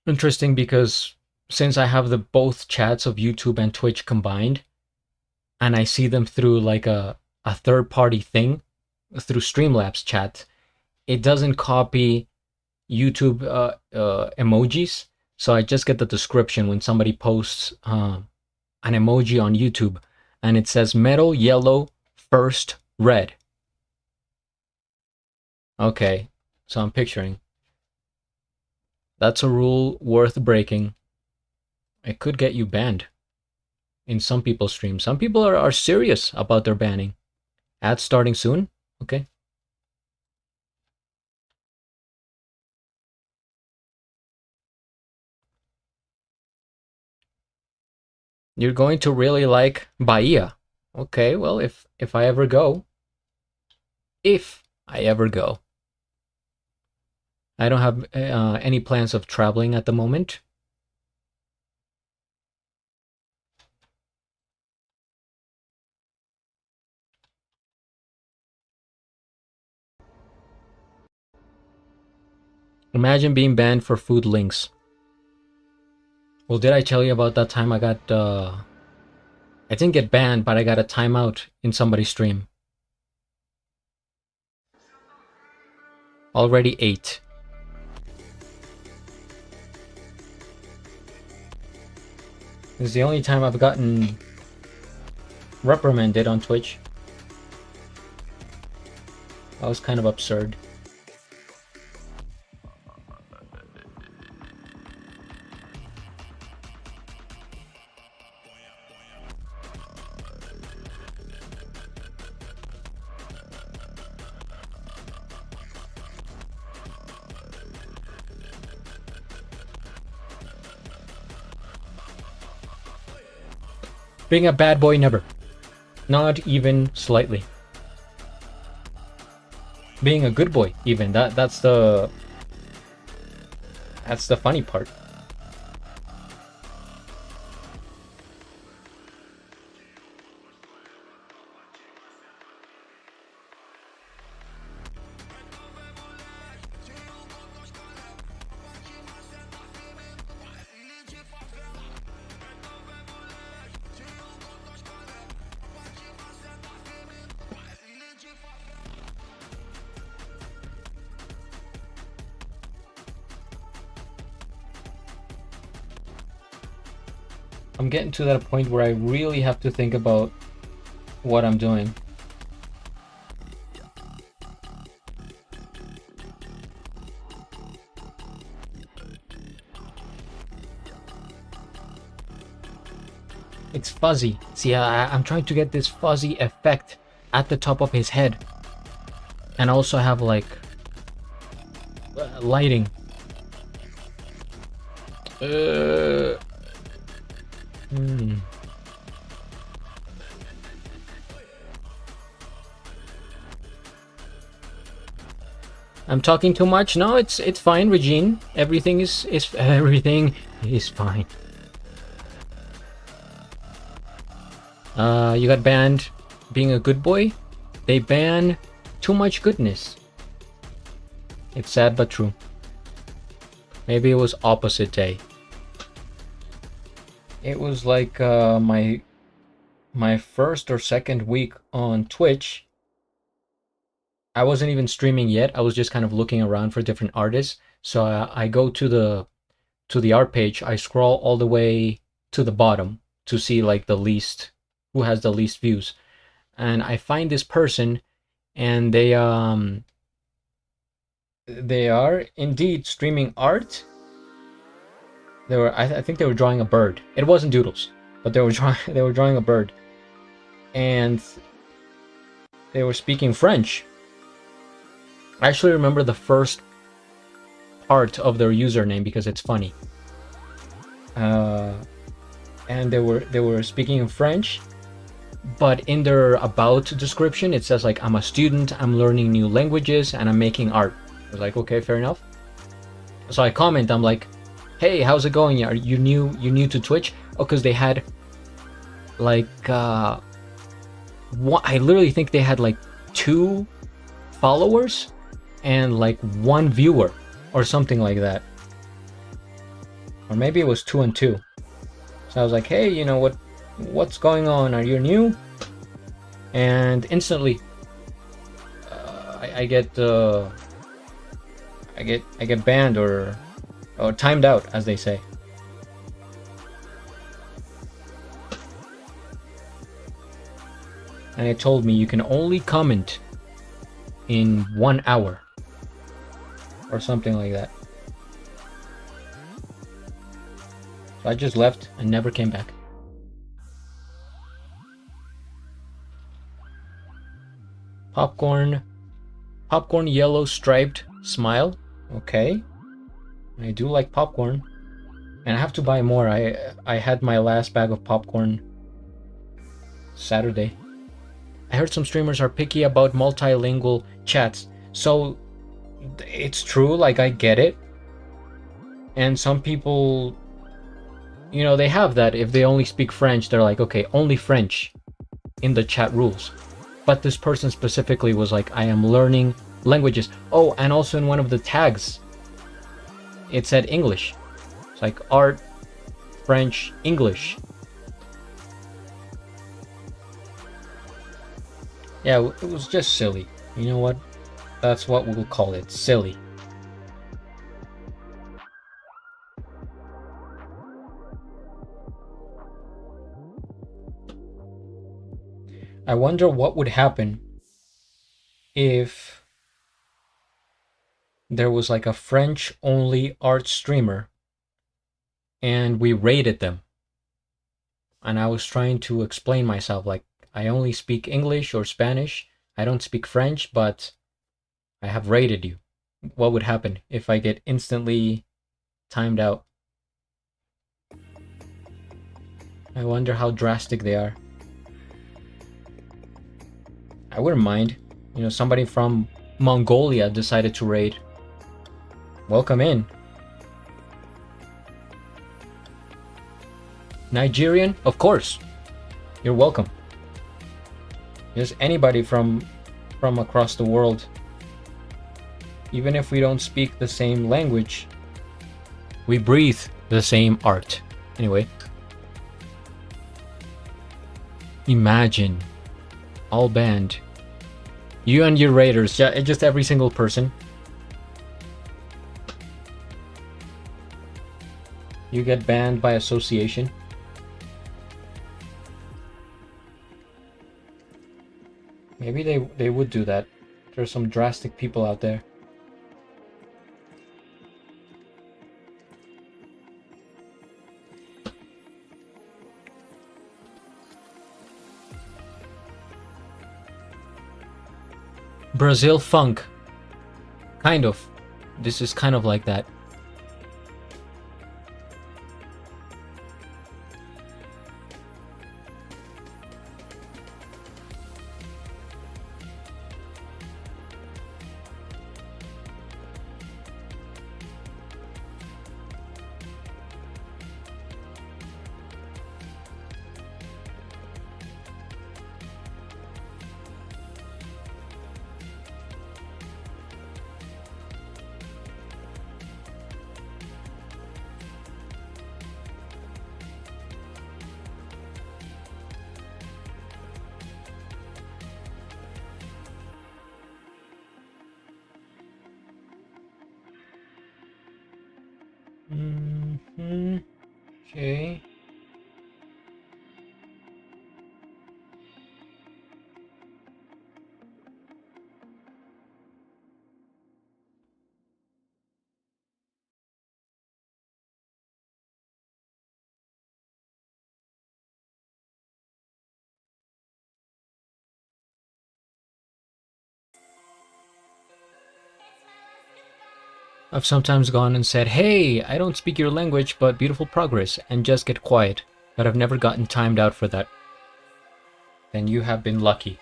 Interesting because since I have the both chats of YouTube and Twitch combined, and I see them through like a third party thing, through Streamlabs chat, it doesn't copy YouTube emojis. So I just get the description when somebody posts an emoji on YouTube, and it says metal yellow first red. Okay, so I'm picturing. That's a rule worth breaking. It could get you banned in some people's streams. Some people are serious about their banning. Ads starting soon? Okay. You're going to really like Bahia. Okay, well, if I ever go. If I ever go. I don't have any plans of traveling at the moment. Imagine being banned for food links. Well, did I tell you about that time I got, I didn't get banned, but I got a timeout in somebody's stream. Already 8. This is the only time I've gotten reprimanded on Twitch. That was kind of absurd. Being a bad boy, never. Not even slightly. Being a good boy, even. That's the funny part. I'm getting to that point where I really have to think about what I'm doing. It's fuzzy. See, I'm trying to get this fuzzy effect at the top of his head. And also have like lighting. Hmm. I'm talking too much. No, it's fine, Regine. Everything is everything is fine. You got banned being a good boy. They ban too much goodness. It's sad but true. Maybe it was opposite day. It was like my first or second week on Twitch. I wasn't even streaming yet. I was just kind of looking around for different artists. So I go to the art page. I scroll all the way to the bottom to see like the least, who has the least views, and I find this person, and they are indeed streaming art. They were I think they were drawing a bird. It wasn't doodles, but they were drawing a bird, and they were speaking French. I actually remember the first part of their username because it's funny. And they were speaking in French, but in their about description it says like, I'm a student, I'm learning new languages, and I'm making art. I was like, okay, fair enough. So I comment, I'm like, hey, how's it going? Are you new to Twitch? Oh, because they had like I literally think they had like 2 followers and like 1 viewer or something like that, or maybe it was 2 and 2. So I was like, hey, you know what's going on? Are you new? And instantly I get banned or timed out, as they say. And it told me you can only comment in 1 hour or something like that. So I just left and never came back. Popcorn yellow striped smile. Okay, I do like popcorn, and I have to buy more. I had my last bag of popcorn Saturday. I heard some streamers are picky about multilingual chats. So it's true, like I get it. And some people, you know, they have that. If they only speak French, they're like, okay, only French in the chat rules. But this person specifically was like, I am learning languages. Oh, and also in one of the tags, it said English. It's like art, French, English. Yeah, it was just silly. You know what? That's what we'll call it, silly. I wonder what would happen if there was like a French-only art streamer and we rated them. And I was trying to explain myself, like, I only speak English or Spanish. I don't speak French, but I have rated you. What would happen if I get instantly timed out? I wonder how drastic they are. I wouldn't mind. You know, somebody from Mongolia decided to raid. Welcome in. Nigerian? Of course. You're welcome. Just anybody from across the world. Even if we don't speak the same language, we breathe the same art. Anyway. Imagine. All banned. You and your raiders. Yeah, just every single person. You get banned by association. Maybe they would do that. There's some drastic people out there. Brazil funk. Kind of. This is kind of like that. Okay. I've sometimes gone and said, "Hey, I don't speak your language, but beautiful progress," and just get quiet, but I've never gotten timed out for that. Then you have been lucky.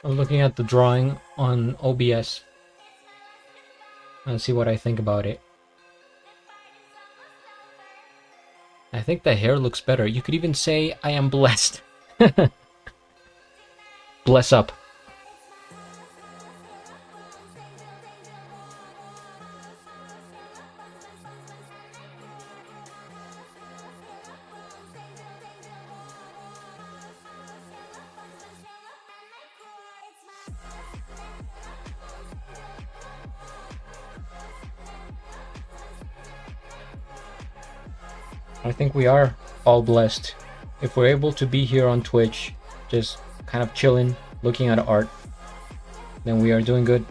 I'm looking at the drawing on OBS and see what I think about it. I think the hair looks better. You could even say I am blessed. Bless up. I think we are all blessed. If we're able to be here on Twitch, just kind of chilling, looking at art, then we are doing good.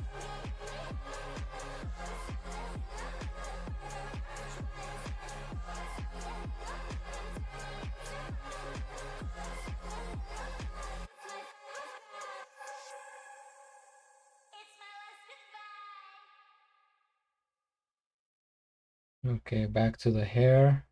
Okay, back to the hair.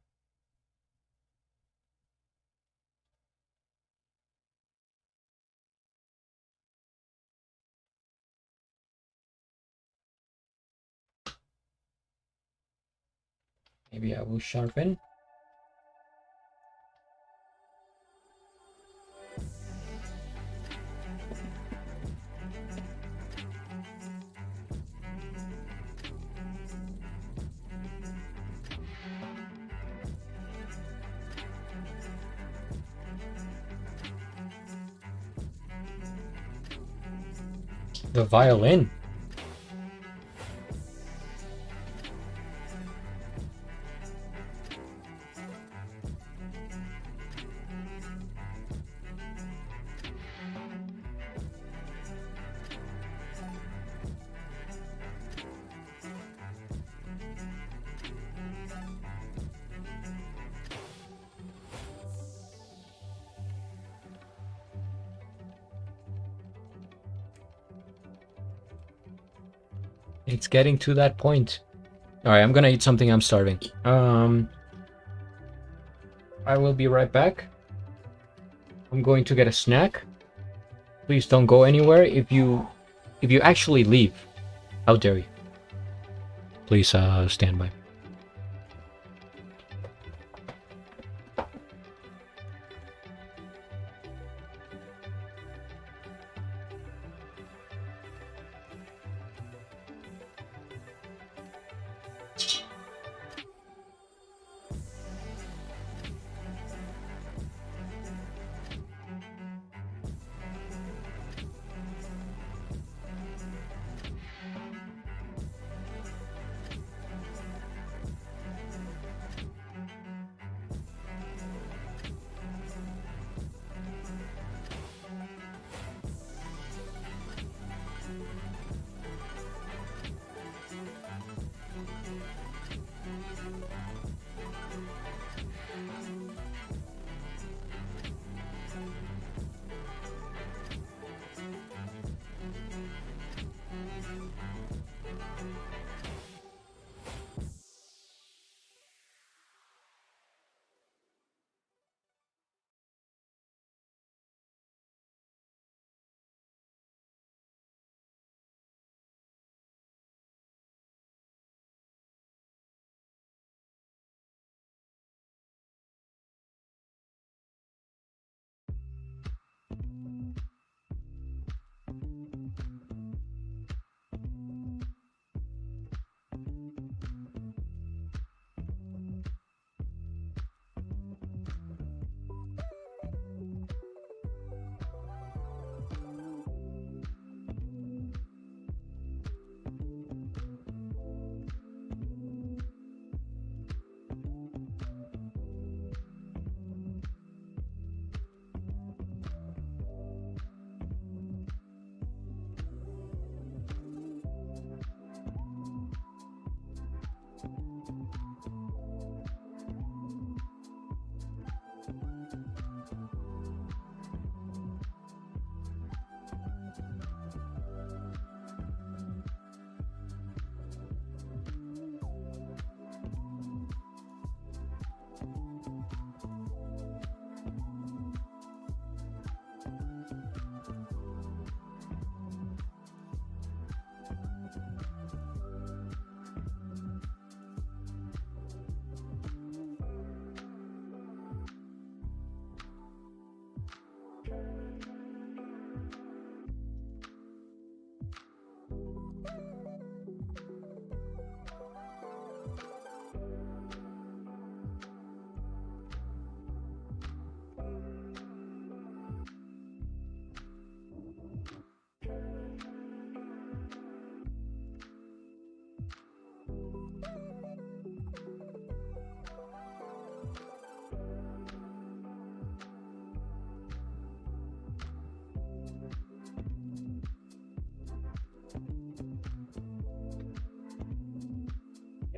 Maybe I will sharpen. The violin. It's getting to that point. All right, I'm gonna eat something. I'm starving. I will be right back. I'm going to get a snack. Please don't go anywhere. If you actually leave, how dare you? Please stand by.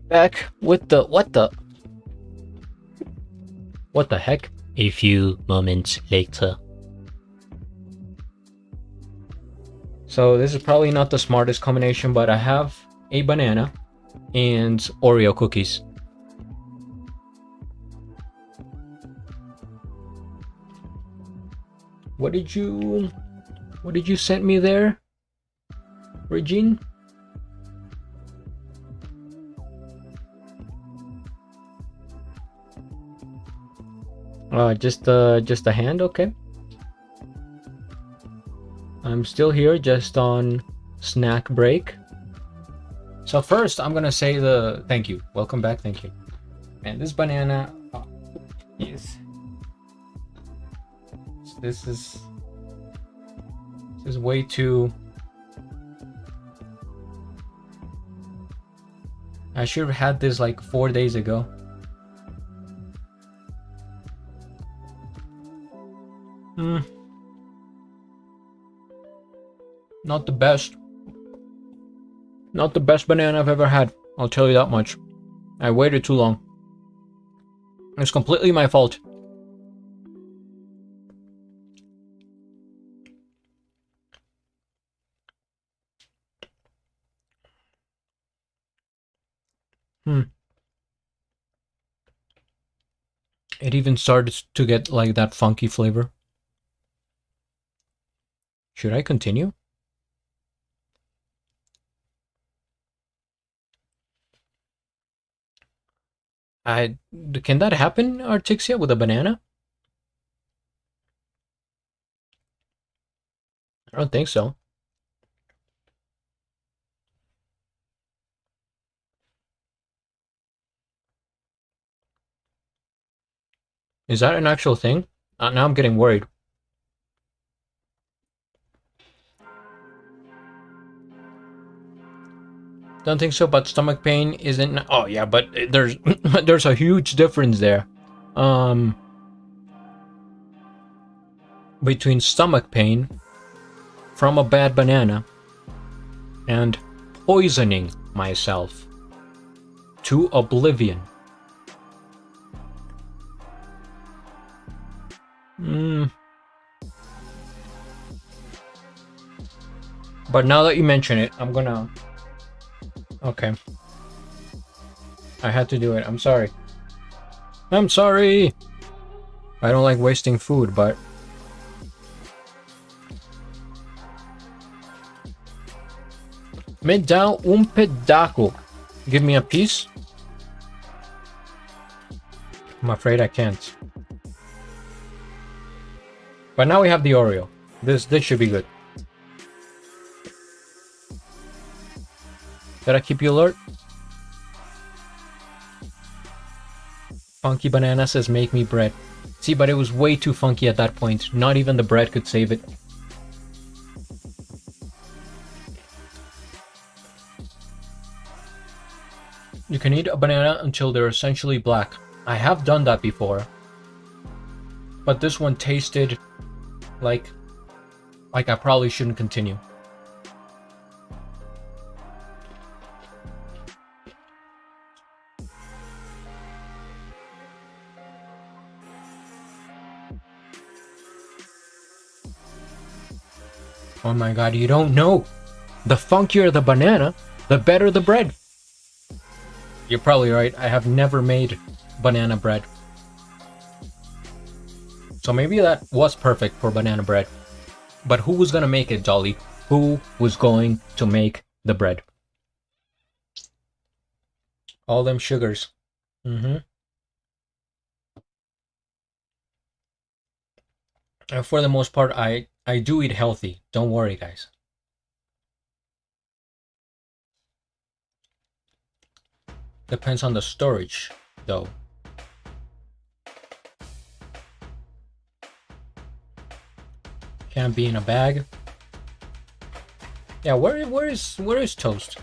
Back with the what the heck?
A few moments later.
So this is probably not the smartest combination, but I have a banana and Oreo cookies. What did you send me there, Regine? Just a hand, okay. I'm still here, just on snack break. So first, I'm gonna say the thank you. Welcome back, thank you. And this banana is this is way too. I should have had this like 4 days ago. Not the best. Not the best banana I've ever had. I'll tell you that much. I waited too long. It's completely my fault. It even started to get like that funky flavor. Should I continue? Can that happen, Artixia, with a banana? I don't think so. Is that an actual thing? Now I'm getting worried. Don't think so, but stomach pain isn't. Oh yeah, but there's there's a huge difference there. Between stomach pain from a bad banana and poisoning myself to oblivion. But now that you mention it, I'm gonna. Okay. I had to do it. I'm sorry. I'm sorry! I don't like wasting food, but... Me dá pedaço. Give me a piece? I'm afraid I can't. But now we have the Oreo. This should be good. Did I keep you alert? Funky Banana says make me bread. See, but it was way too funky at that point. Not even the bread could save it. You can eat a banana until they're essentially black. I have done that before. But this one tasted like I probably shouldn't continue. Oh my god, you don't know. The funkier the banana, the better the bread. You're probably right. I have never made banana bread. So maybe that was perfect for banana bread. But who was gonna make it, Dolly? Who was going to make the bread? All them sugars. For the most part, I do eat healthy. Don't worry, guys. Depends on the storage, though. Can't be in a bag. Yeah, where is Toast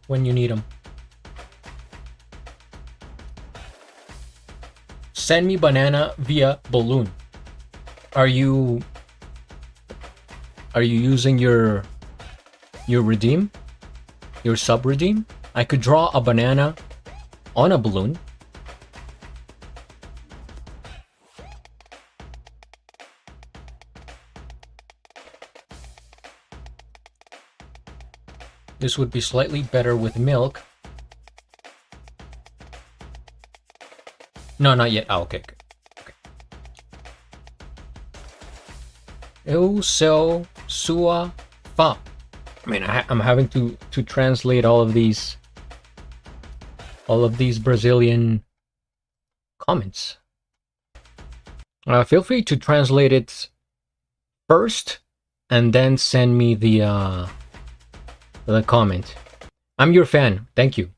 when you need him? Send me banana via balloon. Are you using your redeem? Your sub redeem? I could draw a banana on a balloon. This would be slightly better with milk. No, not yet. Oh, okay. Eu sou sua fã. I mean, I'm having to translate all of these Brazilian comments. Feel free to translate it first, and then send me the comment. I'm your fan. Thank you.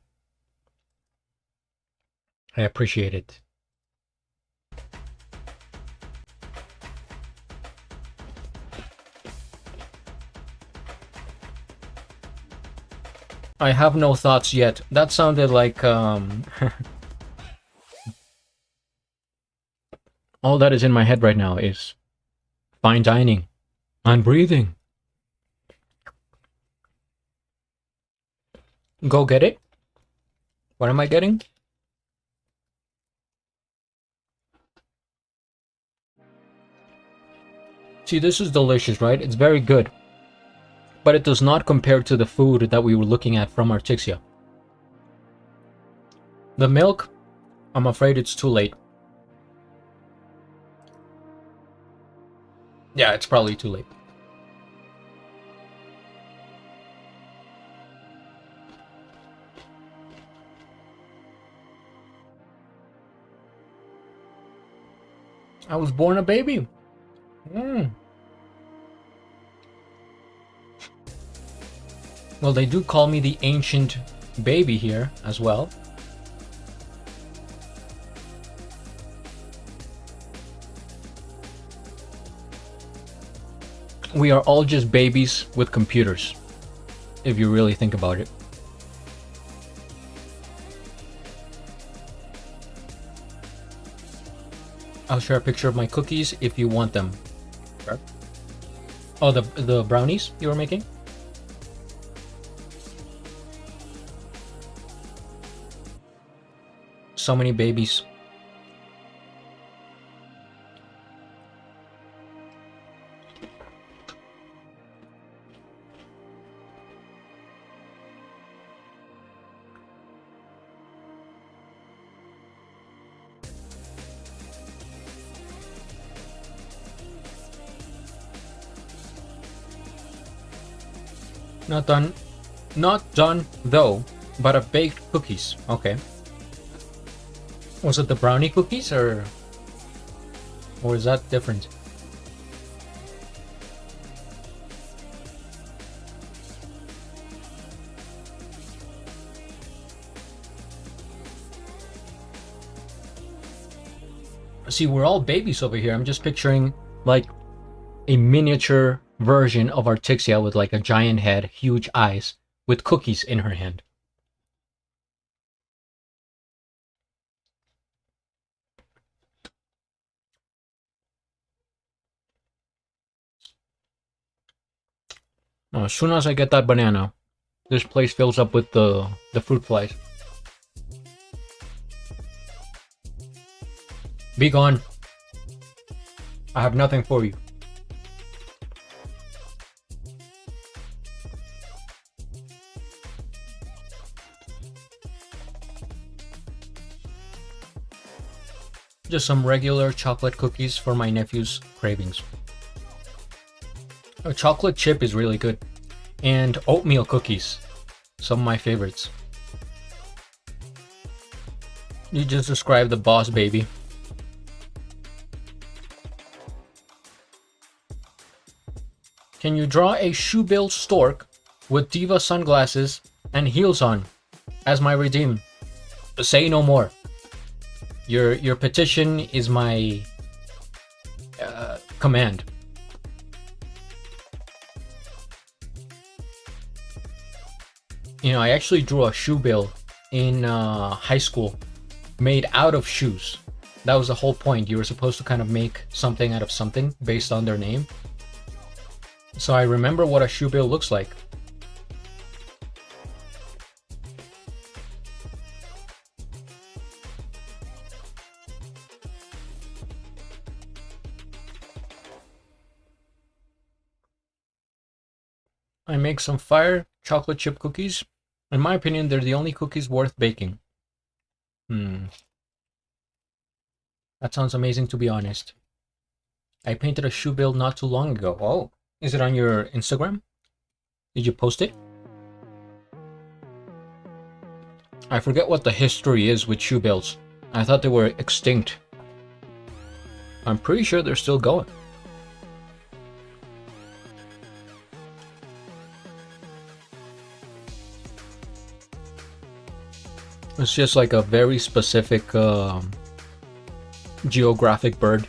I appreciate it. I have no thoughts yet. That sounded like all that is in my head right now is fine dining and breathing. Go get it. What am I getting? See, this is delicious, right? It's very good. But it does not compare to the food that we were looking at from Artixia. The milk, I'm afraid it's too late. Yeah, it's probably too late. I was born a baby. Well, they do call me the ancient baby here as well. We are all just babies with computers, if you really think about it. I'll share a picture of my cookies if you want them. Sure. Oh, the brownies you were making? So many babies. Not done though, but a baked cookies. Okay. Was it the brownie cookies or is that different? See, we're all babies over here. I'm just picturing like a miniature version of Artixia with like a giant head, huge eyes, with cookies in her hand. As soon as I get that banana, this place fills up with the fruit flies. Be gone. I have nothing for you. Just some regular chocolate cookies for my nephew's cravings. A chocolate chip is really good. And oatmeal cookies. Some of my favorites. You just described the boss baby. Can you draw a shoebill stork with diva sunglasses and heels on as my redeem? Say no more. Your petition is my command. You know, I actually drew a shoebill in high school made out of shoes. That was the whole point. You were supposed to kind of make something out of something based on their name. So I remember what a shoebill looks like. I make some fire chocolate chip cookies. In my opinion, they're the only cookies worth baking. That sounds amazing, to be honest. I painted a shoe build not too long ago. Oh, is it on your Instagram? Did you post it? I forget what the history is with shoe builds. I thought they were extinct. I'm pretty sure they're still going. It's just like a very specific geographic bird.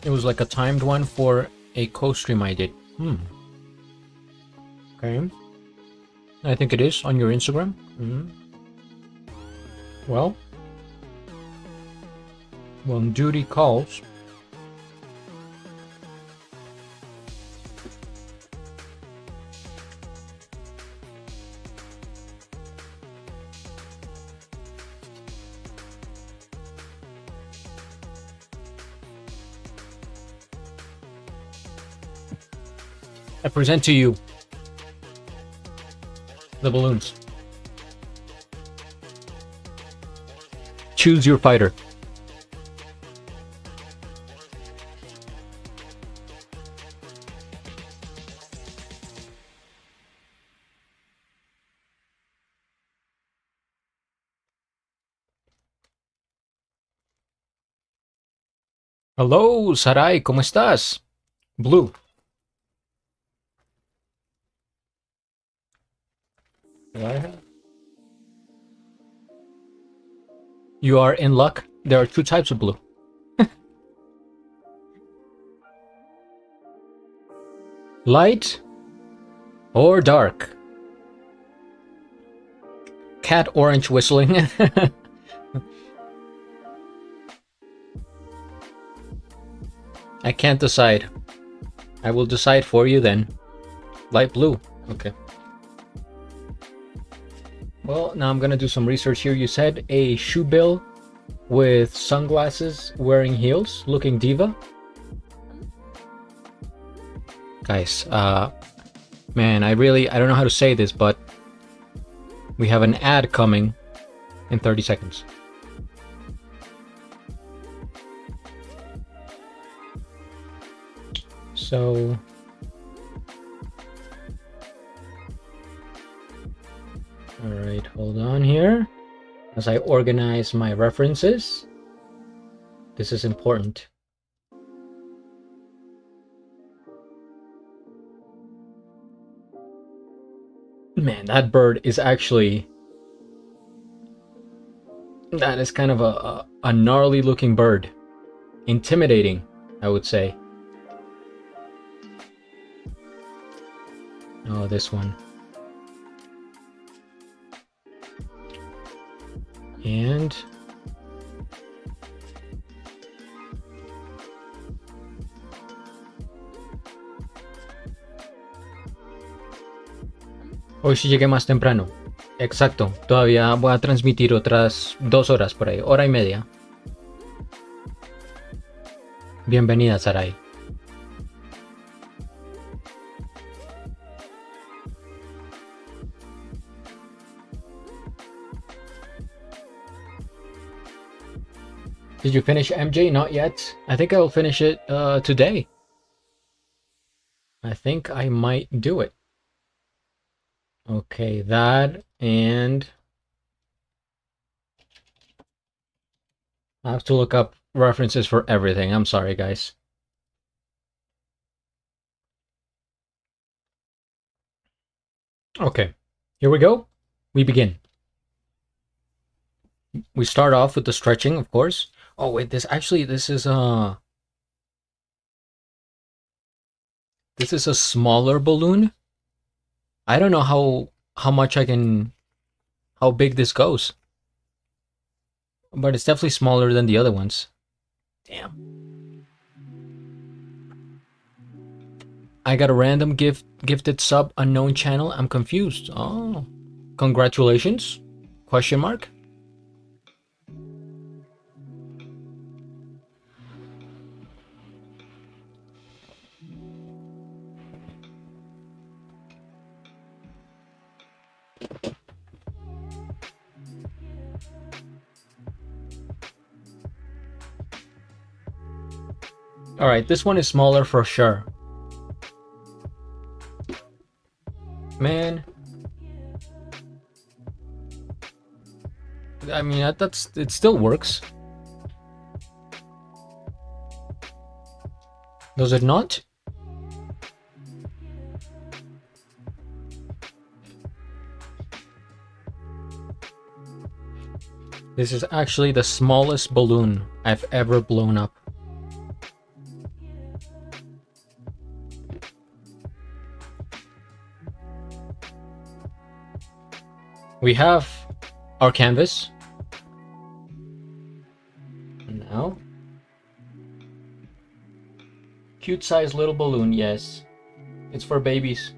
It was like a timed one for a co-stream I did. Okay. I think it is on your Instagram. Well, when duty calls. I present to you the balloons. Choose your fighter. Hello, Sarai, ¿cómo estás? Blue. You are in luck. There are two types of blue. Light or dark? Cat orange whistling. I can't decide. I will decide for you then. Light blue. Okay. Well, now I'm gonna do some research here. You said a shoe bill with sunglasses, wearing heels, looking diva. Guys, man, I don't know how to say this, but we have an ad coming in 30 seconds. So all right, hold on here as I organize my references. This is important. Man, that bird is actually... that is kind of a gnarly looking bird. Intimidating, I would say. Oh, this one. And hoy sí llegué más temprano. Exacto. Todavía voy a transmitir otras 2 horas por ahí. Hora y media. Bienvenida, Sarai. Did you finish MJ? Not yet. I think I'll finish it today. I think I might do it. Okay, that, and I have to look up references for everything. I'm sorry, guys. Okay, here we go. We begin. We start off with the stretching, of course. Oh wait, this is a smaller balloon. I don't know how much how big this goes. but it's definitely smaller than the other ones. Damn. I got a random gifted sub unknown channel. I'm confused. Oh, congratulations? Question mark. All right, this one is smaller for sure. Man, I mean it still works. Does it not? This is actually the smallest balloon I've ever blown up. We have our canvas. And now, cute size little balloon, yes. It's for babies.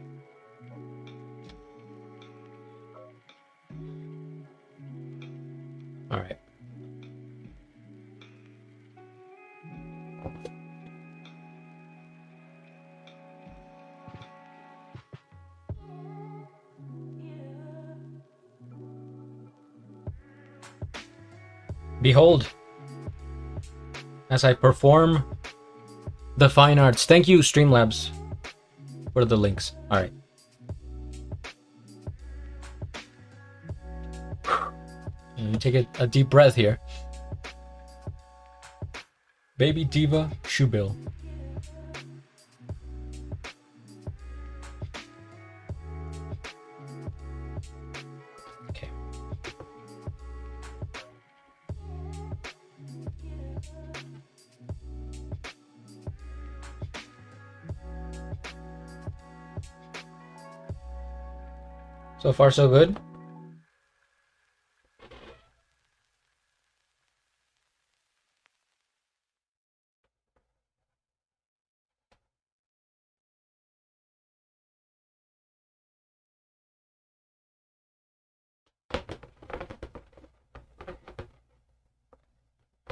All right. Behold, as I perform the fine arts. Thank you, Streamlabs, for the links. All right. And take a deep breath here. Baby Diva Shoebill. Okay. So far, so good.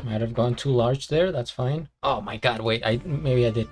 Might have gone too large there. That's fine. Oh my god, wait. Maybe I did.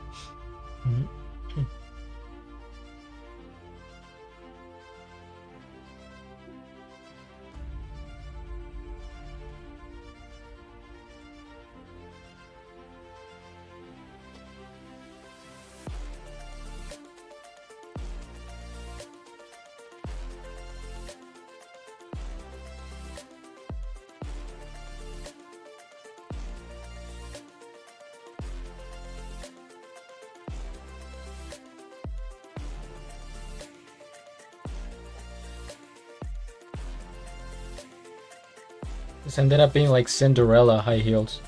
This ended up being like Cinderella high heels.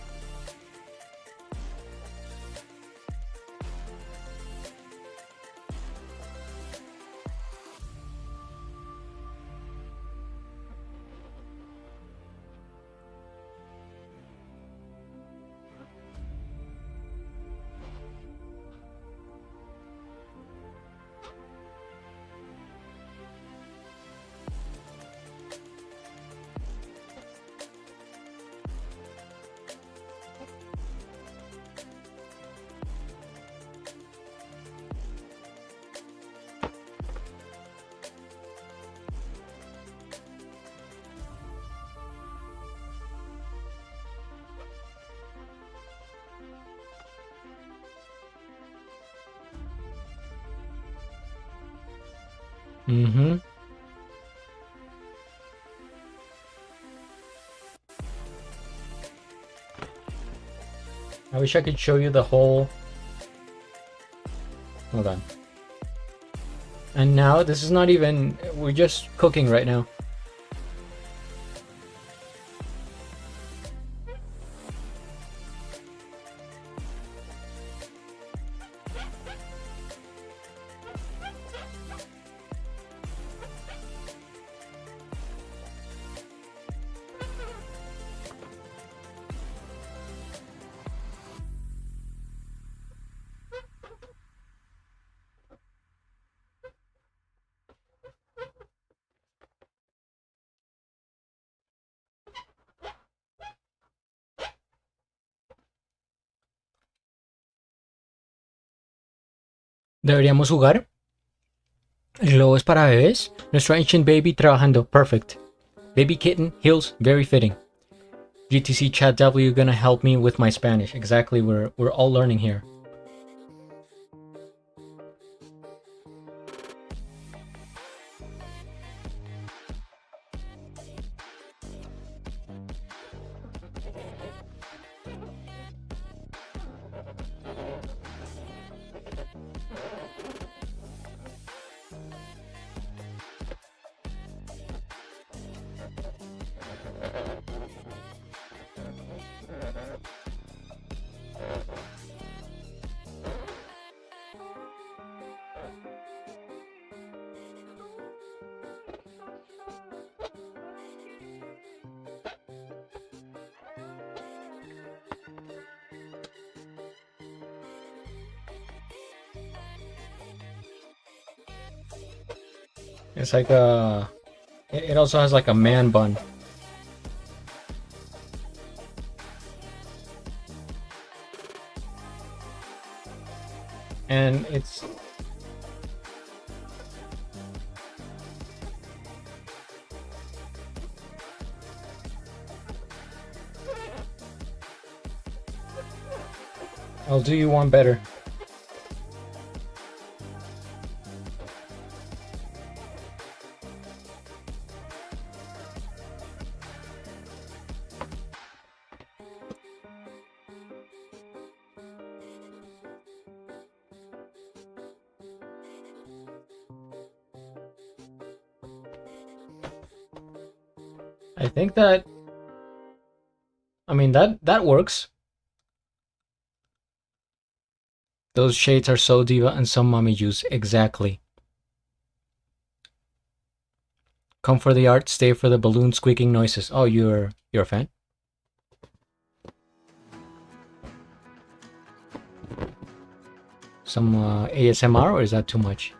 Mm-hmm. I wish I could show you the whole... Hold on. And now, this is not even... We're just cooking right now. Deberíamos jugar. El globo es para bebés. Nuestro ancient baby trabajando. Perfect. Baby kitten, heels, very fitting. GTC chat W gonna help me with my Spanish. Exactly, we're all learning here. It's like a... It also has like a man bun. And it's... I'll do you one better. I think that... I mean, that works. Those shades are so diva and some mommy juice. Exactly. Come for the art, stay for the balloon squeaking noises. Oh, you're a fan? Some ASMR, or is that too much?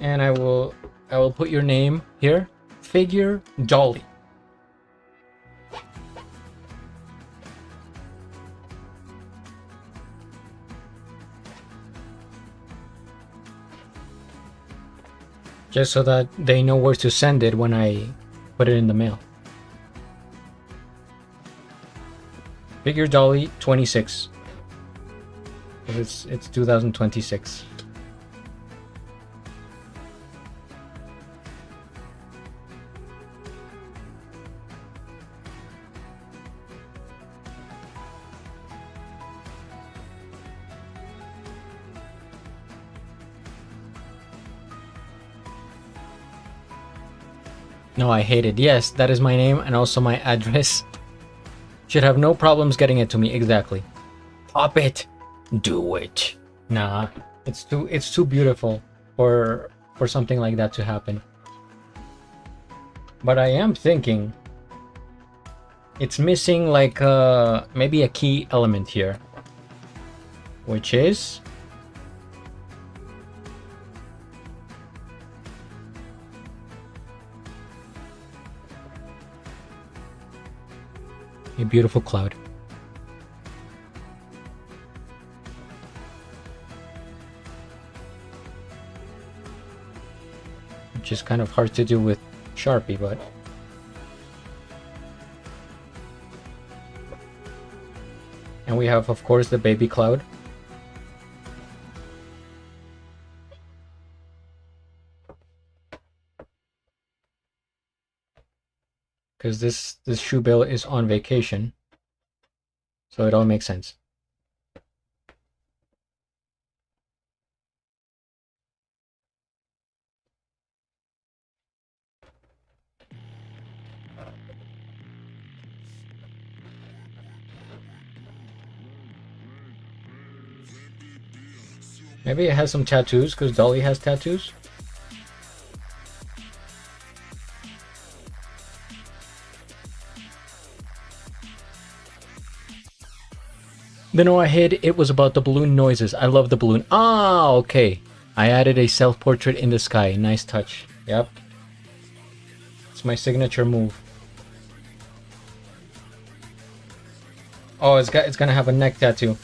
And I will put your name here. Figure Dolly. Just so that they know where to send it when I put it in the mail. Figure Dolly 26. It's 2026. No, I hate it. Yes, that is my name and also my address. Should have no problems getting it to me. Exactly. Pop it. Do it. Nah, it's too beautiful for something like that to happen. But I am thinking it's missing like maybe a key element here, which is a beautiful cloud. Which is kind of hard to do with Sharpie, but and we have, of course, the baby cloud. Because this shoe bill is on vacation, so it all makes sense. Maybe it has some tattoos, because Dolly has tattoos. The Noah hid, it was about the balloon noises. I love the balloon. Ah, okay. I added a self-portrait in the sky. Nice touch. Yep. It's my signature move. Oh, it's gonna have a neck tattoo.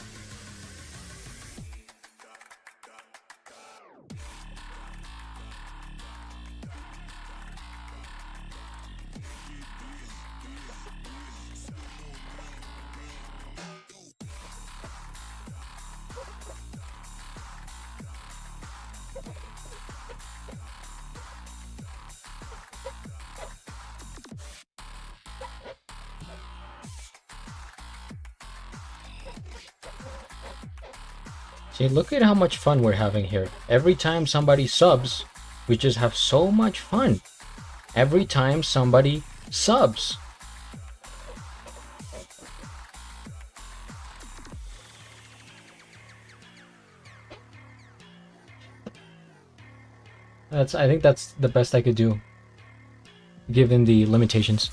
See, look at how much fun we're having here. Every time somebody subs, we just have so much fun. Every time somebody subs. I think that's the best I could do, given the limitations.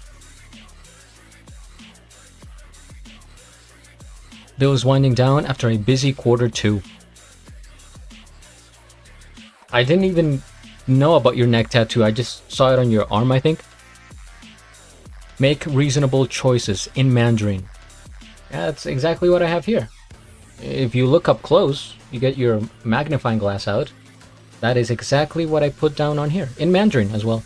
Bill's winding down after a busy quarter two. I didn't even know about your neck tattoo. I just saw it on your arm, I think. Make reasonable choices in Mandarin. Yeah, that's exactly what I have here. If you look up close, you get your magnifying glass out. That is exactly what I put down on here, in Mandarin as well.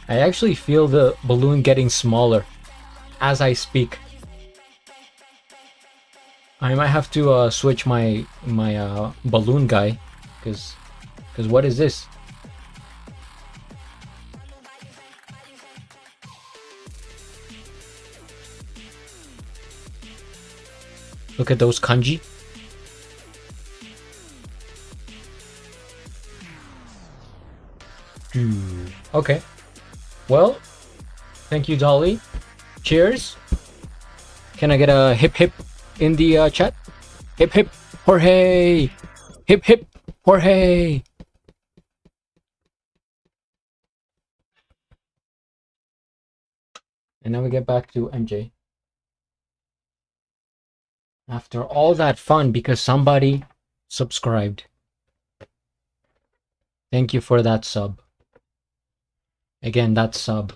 I actually feel the balloon getting smaller as I speak. I might have to switch my balloon guy, because what is this? Look at those kanji. Okay. Well, thank you, Dolly. Cheers. Can I get a hip hip in the chat? Hip hip, Jorge! Hip hip, Jorge! And now we get back to MJ. After all that fun, because somebody subscribed. Thank you for that sub. Again, that sub.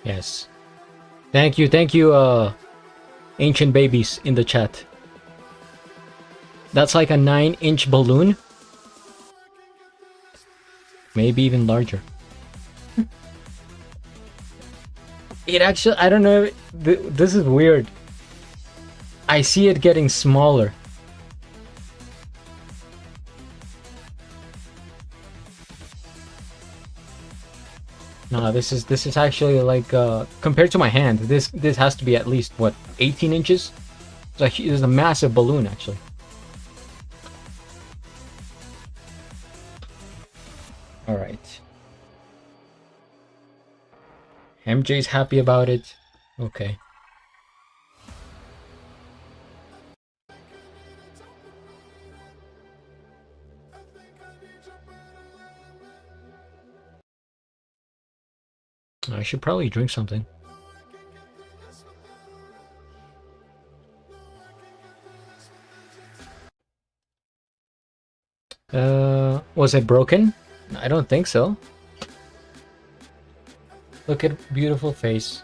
Yes. Thank you, Ancient Babies in the chat. That's like a 9-inch balloon. Maybe even larger. It actually, I don't know, this is weird. I see it getting smaller. No, this is actually like compared to my hand, this has to be at least what, 18 inches? It's a massive balloon actually. All right. MJ's happy about it. Okay. I should probably drink something. Was it broken? I don't think so. Look at beautiful face.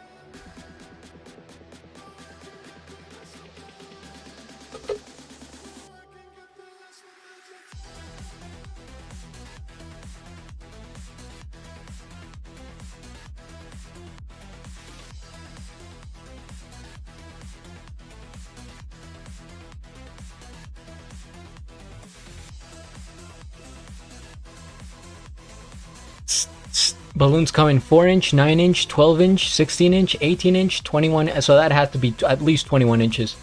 Balloons come in 4-inch, 9-inch, 12-inch, 16-inch, 18-inch, 21. So that had to be at least 21 inches.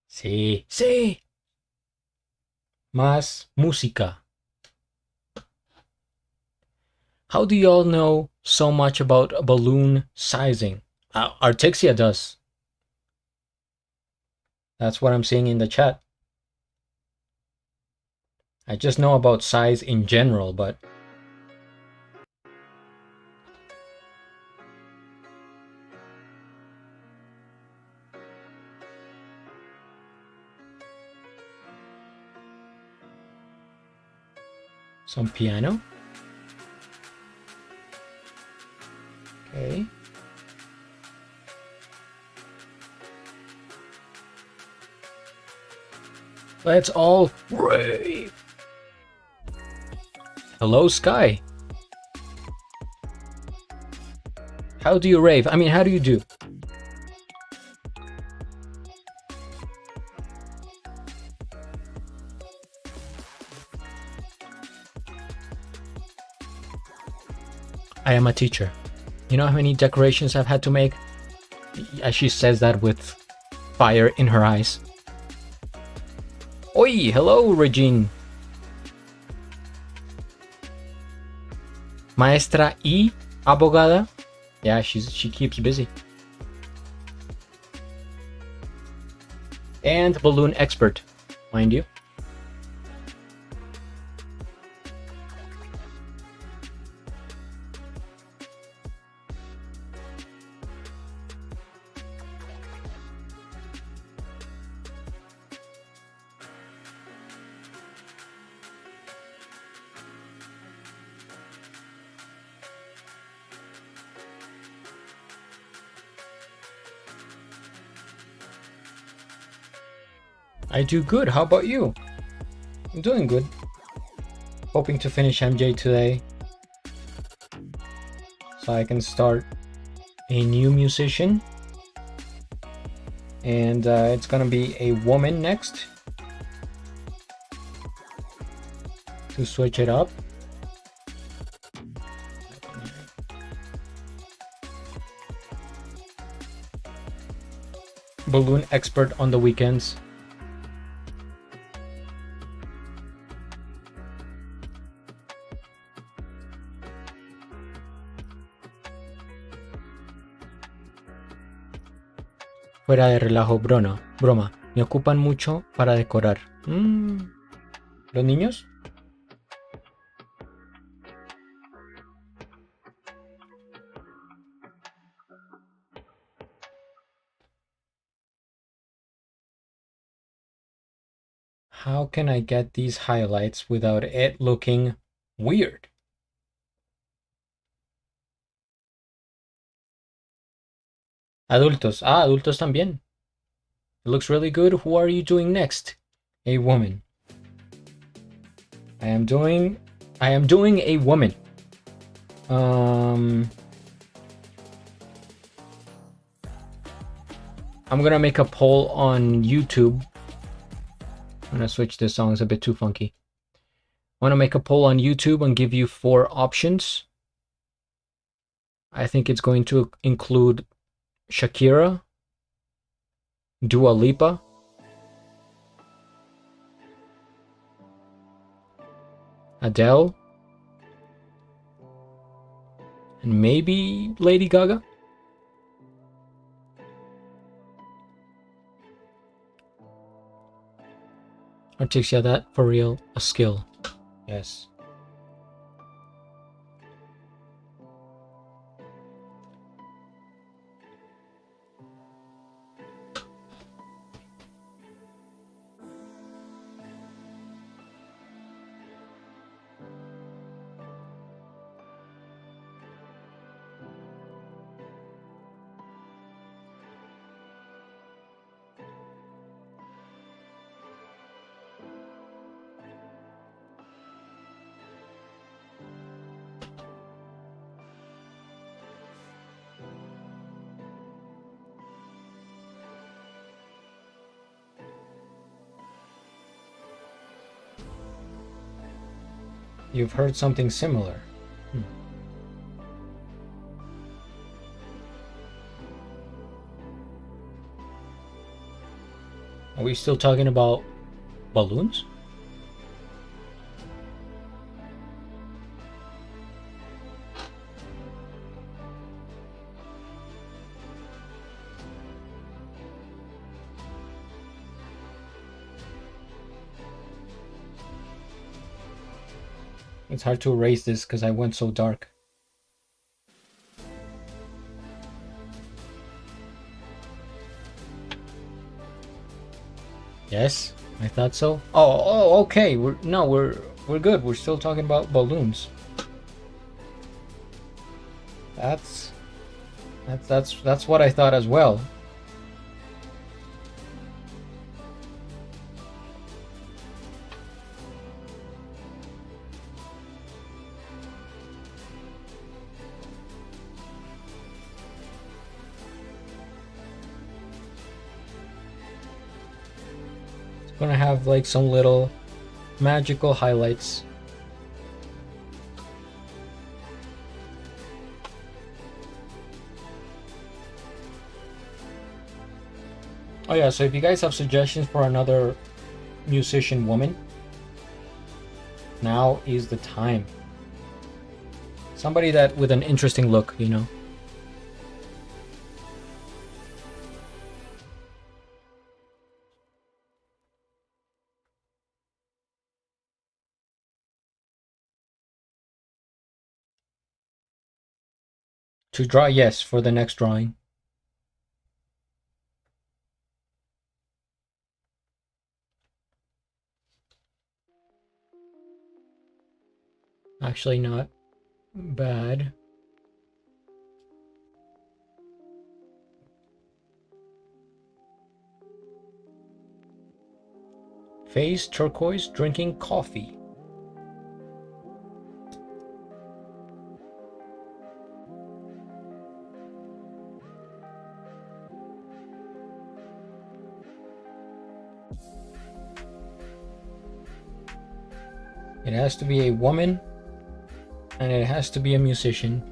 Sí, sí. Más música. How do y'all know so much about balloon sizing? Artixia does. That's what I'm seeing in the chat. I just know about size in general, but... Some piano. Okay. Let's all rave. Hello, Sky. How do you rave? I mean, how do you do? I am a teacher. You know how many decorations I've had to make? She says that with fire in her eyes. Oi, hello, Regine. Maestra y abogada. Yeah, she keeps busy. And balloon expert, mind you. I do good. How about you? I'm doing good. Hoping to finish MJ today, so I can start a new musician. And it's gonna be a woman next to switch it up. Balloon expert on the weekends. Fuera de relajo, broma. Me ocupan mucho para decorar. ¿Los niños? How can I get these highlights without it looking weird? Adultos. Ah, adultos también. It looks really good. Who are you doing next? A woman. I am doing a woman. I'm gonna make a poll on YouTube. I'm gonna switch this song, it's a bit too funky. I wanna make a poll on YouTube and give you 4 options. I think it's going to include Shakira, Dua Lipa, Adele, and maybe Lady Gaga. Artixia, that for real, a skill. Yes. You've heard something similar. Are we still talking about balloons? It's hard to erase this because I went so dark. Yes, I thought so. Oh, okay. We're good. We're still talking about balloons. That's what I thought as well. gonna have like some little magical highlights. Oh yeah, so if you guys have suggestions for another musician woman, now is the time. Somebody that with an interesting look, you know. To draw, yes, for the next drawing. Actually, not bad. Face turquoise drinking coffee. It has to be a woman, and it has to be a musician.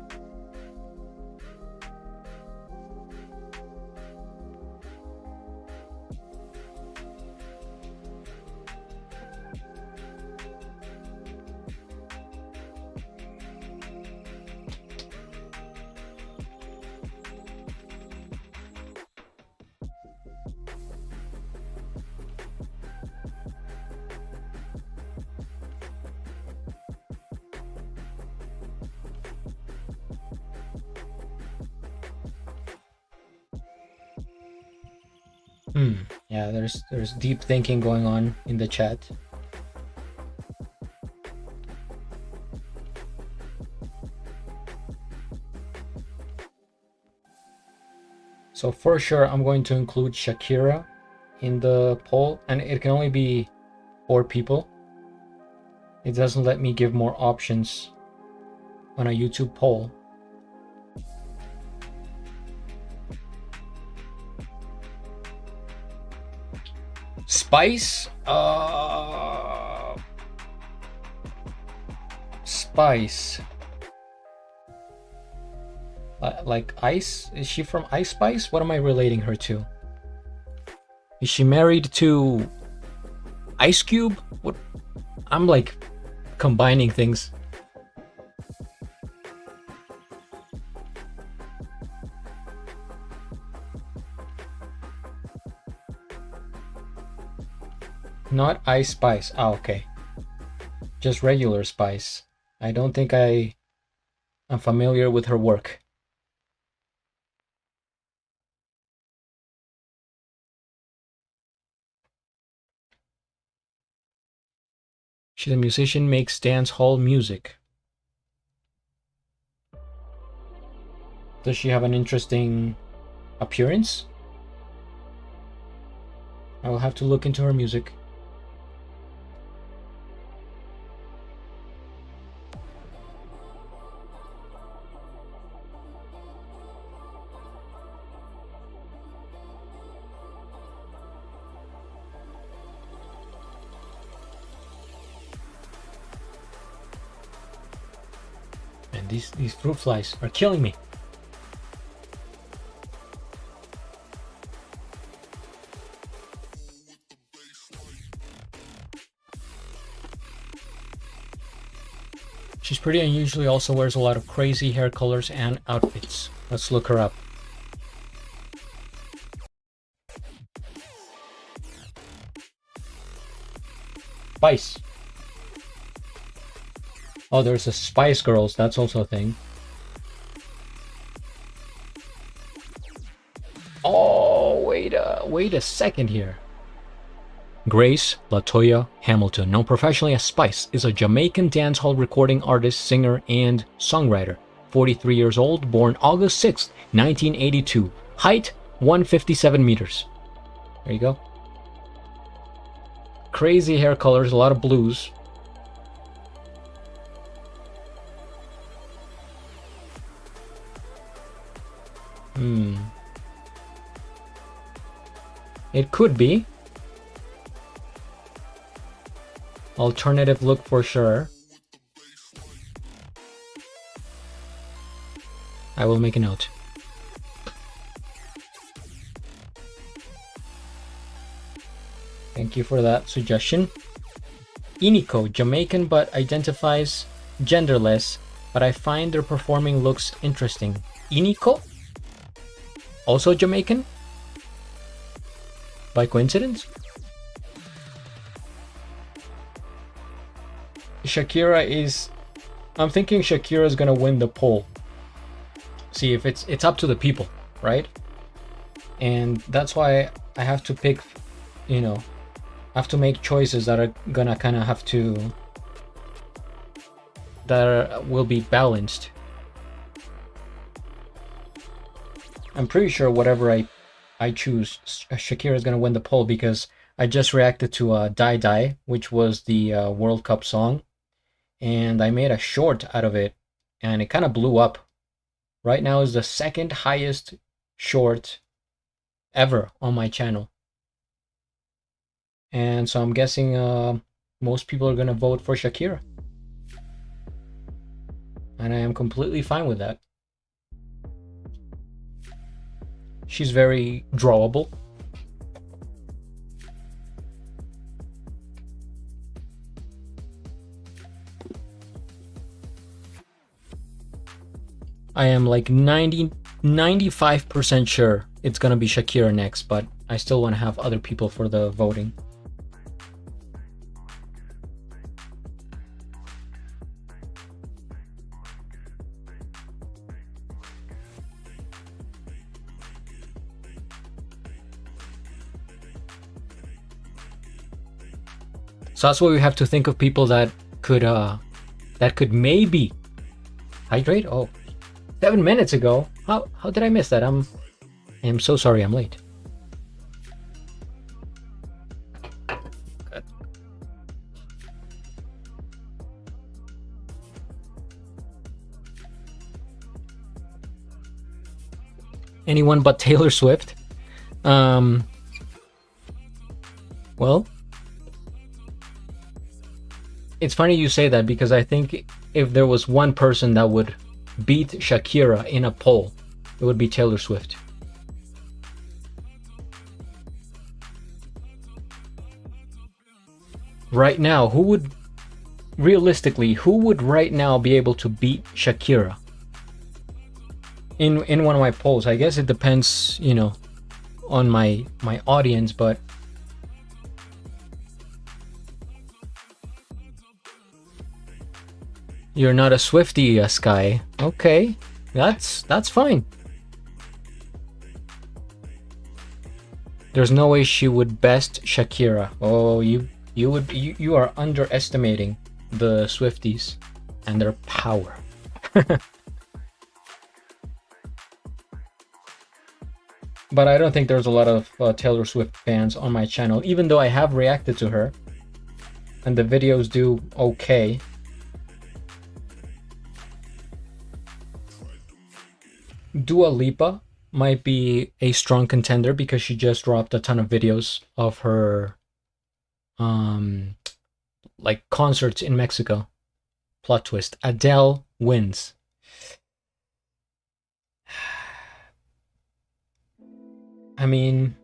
Yeah, there's deep thinking going on in the chat. So for sure, I'm going to include Shakira in the poll, and it can only be 4 people. It doesn't let me give more options on a YouTube poll. Spice? Spice. Like Ice? Is she from Ice Spice? What am I relating her to? Is she married to Ice Cube? What? I'm like combining things. Not Ice Spice. Ah, okay. Just regular Spice. I don't think I'm familiar with her work. She's a musician, makes dance hall music. Does she have an interesting appearance? I will have to look into her music. And these fruit flies are killing me. She's pretty and usually also wears a lot of crazy hair colors and outfits. Let's look her up. Spice. Oh, there's a Spice Girls. That's also a thing. Oh, wait a second here. Grace Latoya Hamilton, known professionally as Spice, is a Jamaican dancehall recording artist, singer, and songwriter. 43 years old, born August 6, 1982. Height, 157 meters. There you go. Crazy hair colors, a lot of blues. It could be. Alternative look for sure. I will make a note. Thank you for that suggestion. Iniko, Jamaican but identifies genderless, but I find their performing looks interesting. Iniko? Also Jamaican? By coincidence? Shakira is... I'm thinking Shakira is gonna win the poll. See, if it's up to the people, right? And that's why I have to pick, you know, I have to make choices that are gonna kind of have to... that will be balanced. I'm pretty sure whatever I choose, Shakira is gonna win the poll, because I just reacted to Die Die, which was the World Cup song, and I made a short out of it, and it kind of blew up. Right now is the second highest short ever on my channel. And so I'm guessing most people are gonna vote for Shakira. And I am completely fine with that. She's very drawable. I am like 95% sure it's gonna be Shakira next, but I still want to have other people for the voting. So that's why we have to think of people that could maybe hydrate. Oh, 7 minutes ago. How did I miss that? I'm so sorry I'm late. Good. Anyone but Taylor Swift? Well, it's funny you say that, because I think if there was one person that would beat Shakira in a poll, it would be Taylor Swift. Right now, who would right now be able to beat Shakira in one of my polls? I guess it depends, you know, on my audience, but you're not a Swiftie, Sky. Okay, that's fine. There's no way she would best Shakira. Oh, you are underestimating the Swifties and their power. But I don't think there's a lot of Taylor Swift fans on my channel, even though I have reacted to her and the videos do okay. Dua Lipa might be a strong contender because she just dropped a ton of videos of her like concerts in Mexico. Plot twist. Adele wins. I mean,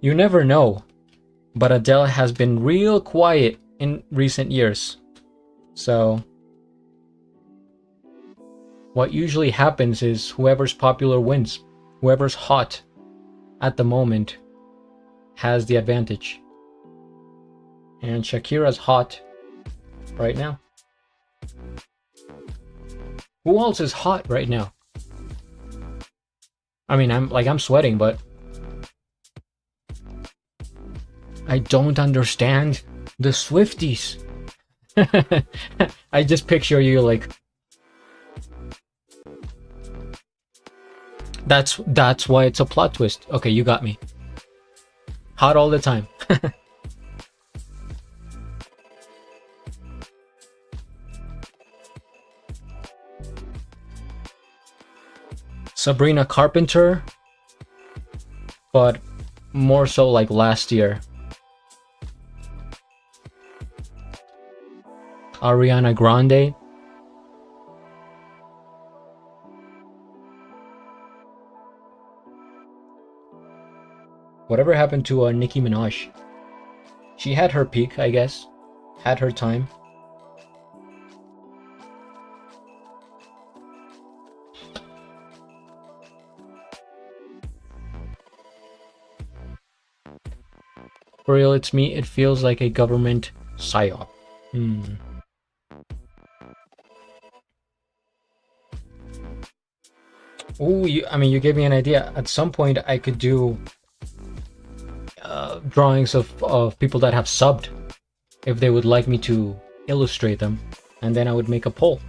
you never know, but Adele has been real quiet in recent years. So what usually happens is whoever's popular wins. Whoever's hot at the moment has the advantage. And Shakira's hot right now. Who else is hot right now? I mean, I'm sweating, but I don't understand the Swifties. I just picture you like, that's why it's a plot twist. Okay, you got me. Hot all the time. Sabrina Carpenter, but more so like last year. Ariana Grande. Whatever happened to Nicki Minaj? She had her peak, I guess. Had her time. For real, it's me. It feels like a government psyop. Ooh, you gave me an idea. At some point, I could do drawings of people that have subbed, if they would like me to illustrate them, and then I would make a poll.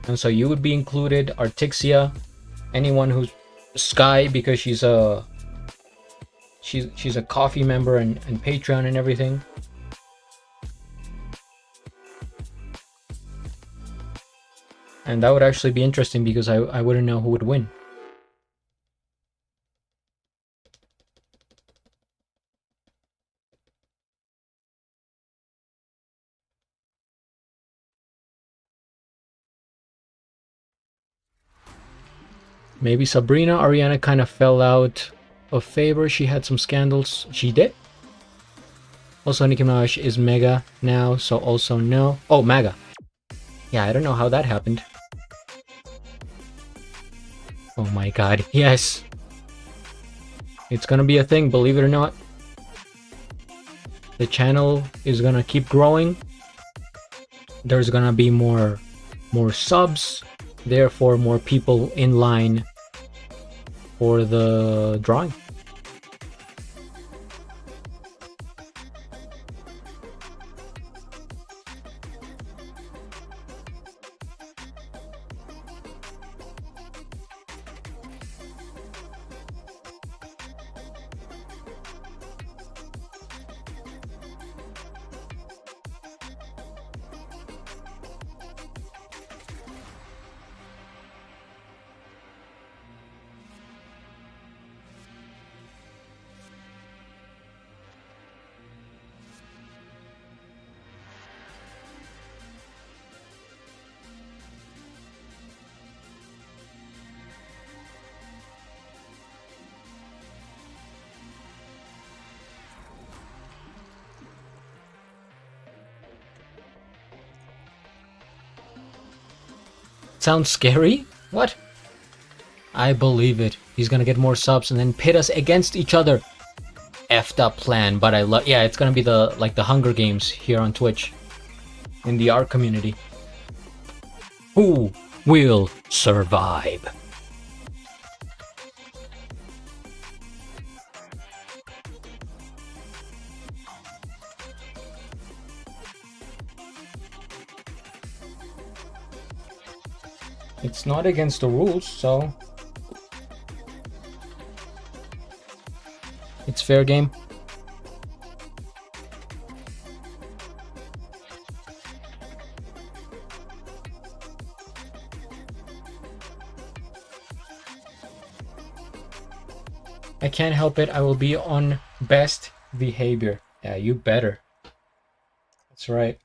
And so you would be included, Artixia, anyone who's Sky, because she's a coffee member and Patreon and everything. And that would actually be interesting because I wouldn't know who would win. Maybe Sabrina. Ariana kind of fell out of favor. She had some scandals. She did. Also, Nicki Minaj is mega now, so also no. Oh, MAGA. Yeah, I don't know how that happened. Oh my god, yes! It's gonna be a thing, believe it or not. The channel is gonna keep growing. There's gonna be more subs, therefore more people in line for the drawing. Sounds scary? What? I believe it. He's gonna get more subs and then pit us against each other. Effed up plan, but I love. Yeah, it's gonna be the Hunger Games here on Twitch, in the art community. Who will survive? It's not against the rules, so it's fair game. I can't help it. I will be on best behavior. Yeah, you better. That's right.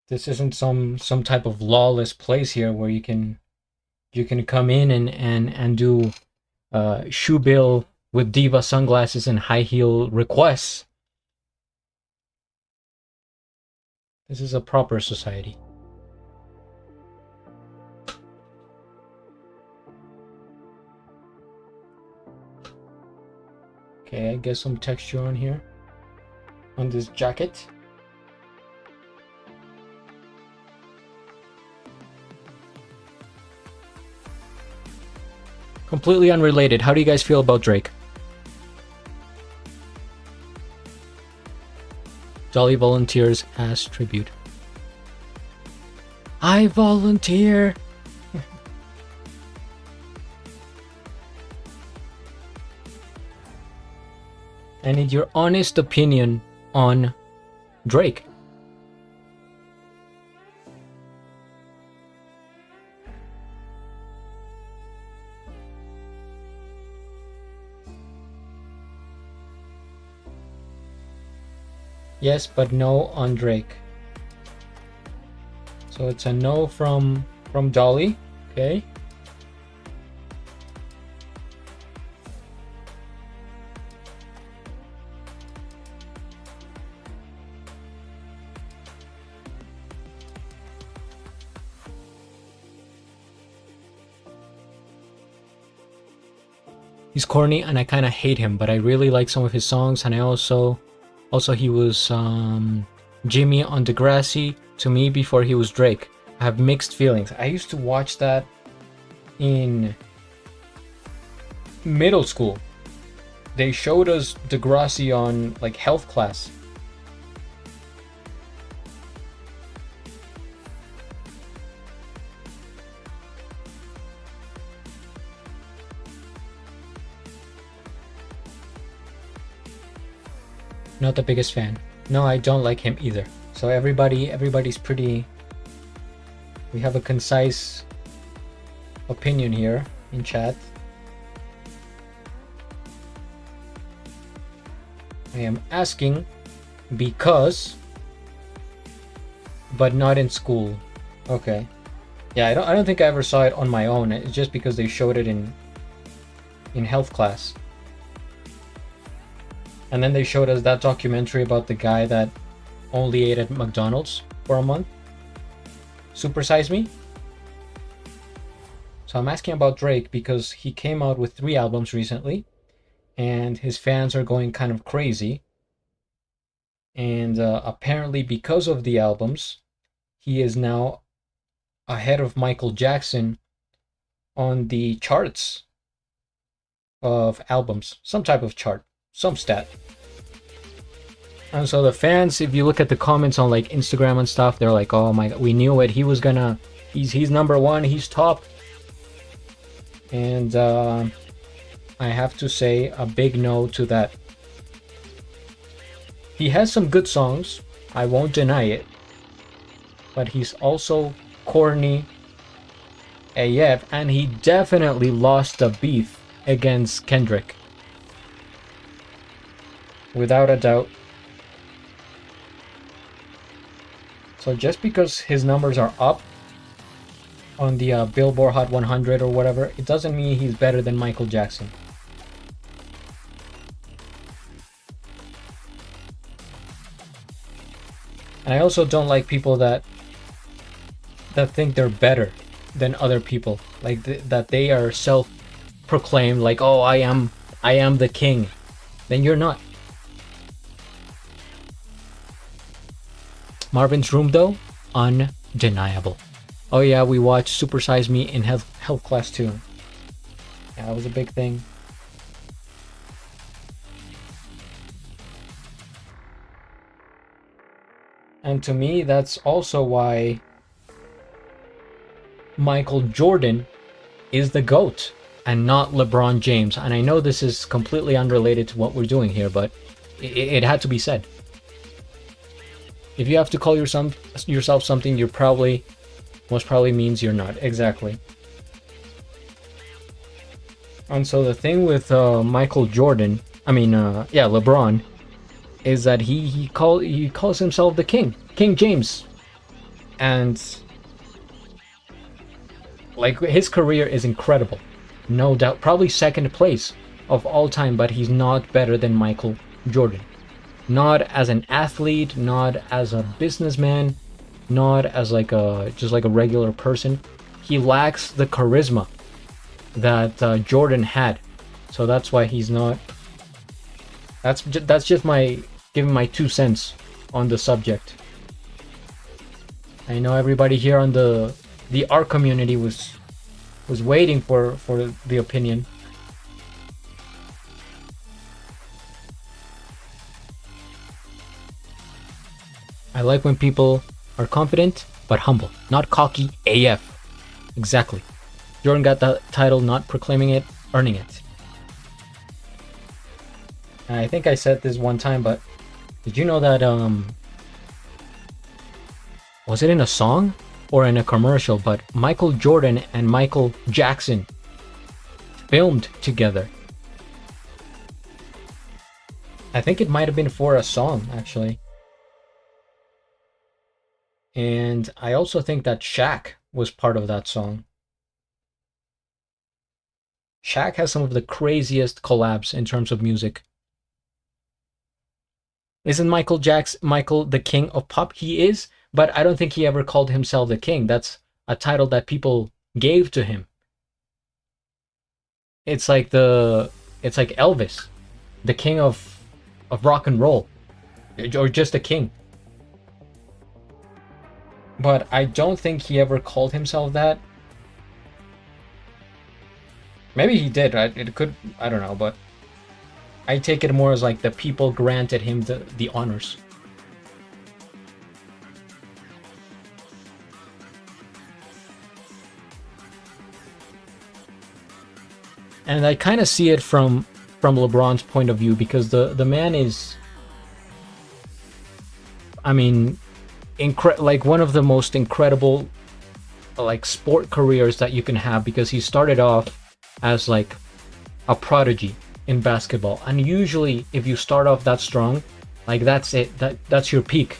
This isn't some type of lawless place here where you can come in and do shoe bill with diva sunglasses and high heel requests. This is a proper society. Okay, I get some texture on here on this jacket. Completely unrelated. How do you guys feel about Drake? Dolly volunteers as tribute. I volunteer. I need your honest opinion on Drake. Yes, but no on Drake. So it's a no from Dolly. Okay. He's corny and I kind of hate him, but I really like some of his songs. And I also he was Jimmy on Degrassi to me before he was Drake. I have mixed feelings. I used to watch that in middle school. They showed us Degrassi on like health class. Not the biggest fan. No, I don't like him either. So everybody's pretty. We have a concise opinion here in chat. I am asking because, but not in school. Okay. Yeah, I don't think I ever saw it on my own. It's just because they showed it in health class. And then they showed us that documentary about the guy that only ate at McDonald's for a month. Super Size Me. So I'm asking about Drake because he came out with 3 albums recently. And his fans are going kind of crazy. And apparently because of the albums, he is now ahead of Michael Jackson on the charts of albums. Some type of chart. Some stat. And so the fans, if you look at the comments on like Instagram and stuff, they're like, oh my god, we knew it. He was gonna, he's number one, he's top. And I have to say a big no to that. He has some good songs, I won't deny it. But he's also corny AF, and he definitely lost the beef against Kendrick. Without a doubt. So just because his numbers are up on the Billboard Hot 100 or whatever, it doesn't mean he's better than Michael Jackson. And I also don't like people that think they're better than other people, like that they are self-proclaimed, like, oh, I am the king. Then you're not. Marvin's Room though, undeniable. Oh yeah, we watched Super Size Me in health class too. Yeah, that was a big thing. And to me, that's also why Michael Jordan is the GOAT and not LeBron James. And I know this is completely unrelated to what we're doing here, but it had to be said. If you have to call yourself something, you're most probably means you're not. Exactly. And so the thing with Michael Jordan, LeBron, is that he calls himself the King James, and like his career is incredible, no doubt, probably second place of all time, but he's not better than Michael Jordan. Not as an athlete, not as a businessman, not as just like a regular person. He lacks the charisma that Jordan had, so that's why he's not. That's just my giving my 2 cents on the subject. I know everybody here on the art community was waiting for the opinion. I like when people are confident but humble, not cocky AF. Exactly. Jordan got the title not proclaiming it, earning it. And I think I said this one time, but did you know that was it in a song or in a commercial, but Michael Jordan and Michael Jackson filmed together? I think it might have been for a song, actually. And I also think that Shaq was part of that song. Shaq has some of the craziest collabs in terms of music. Isn't Michael the king of pop? He is, but I don't think he ever called himself the king. That's a title that people gave to him. It's like Elvis, the king of rock and roll, or just a king. But I don't think he ever called himself that. Maybe he did, right? It could, I don't know, but I take it more as like the people granted him the honors. And I kind of see it from LeBron's point of view, because the man is, I mean, like one of the most incredible like sport careers that you can have, because he started off as like a prodigy in basketball, and usually if you start off that strong, like that's it, that's your peak,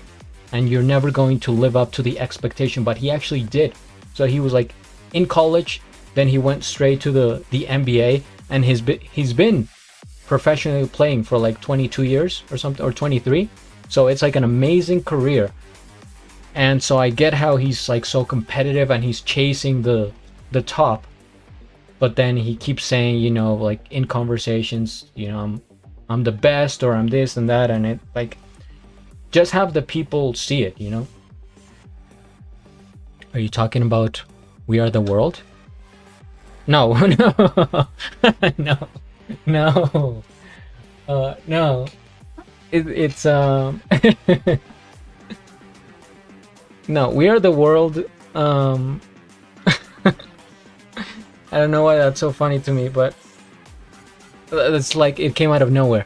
and you're never going to live up to the expectation. But he actually did. So he was like in college, then he went straight to the NBA, and he's been professionally playing for like 22 years or something, or 23. So it's like an amazing career. And so I get how he's like so competitive and he's chasing the top. But then he keeps saying, you know, like in conversations, you know, I'm the best, or I'm this and that, and it like just have the people see it, you know. Are you talking about We Are the World? No, no, no, no, no. It's no, We Are the World. I don't know why that's so funny to me, but it's like it came out of nowhere.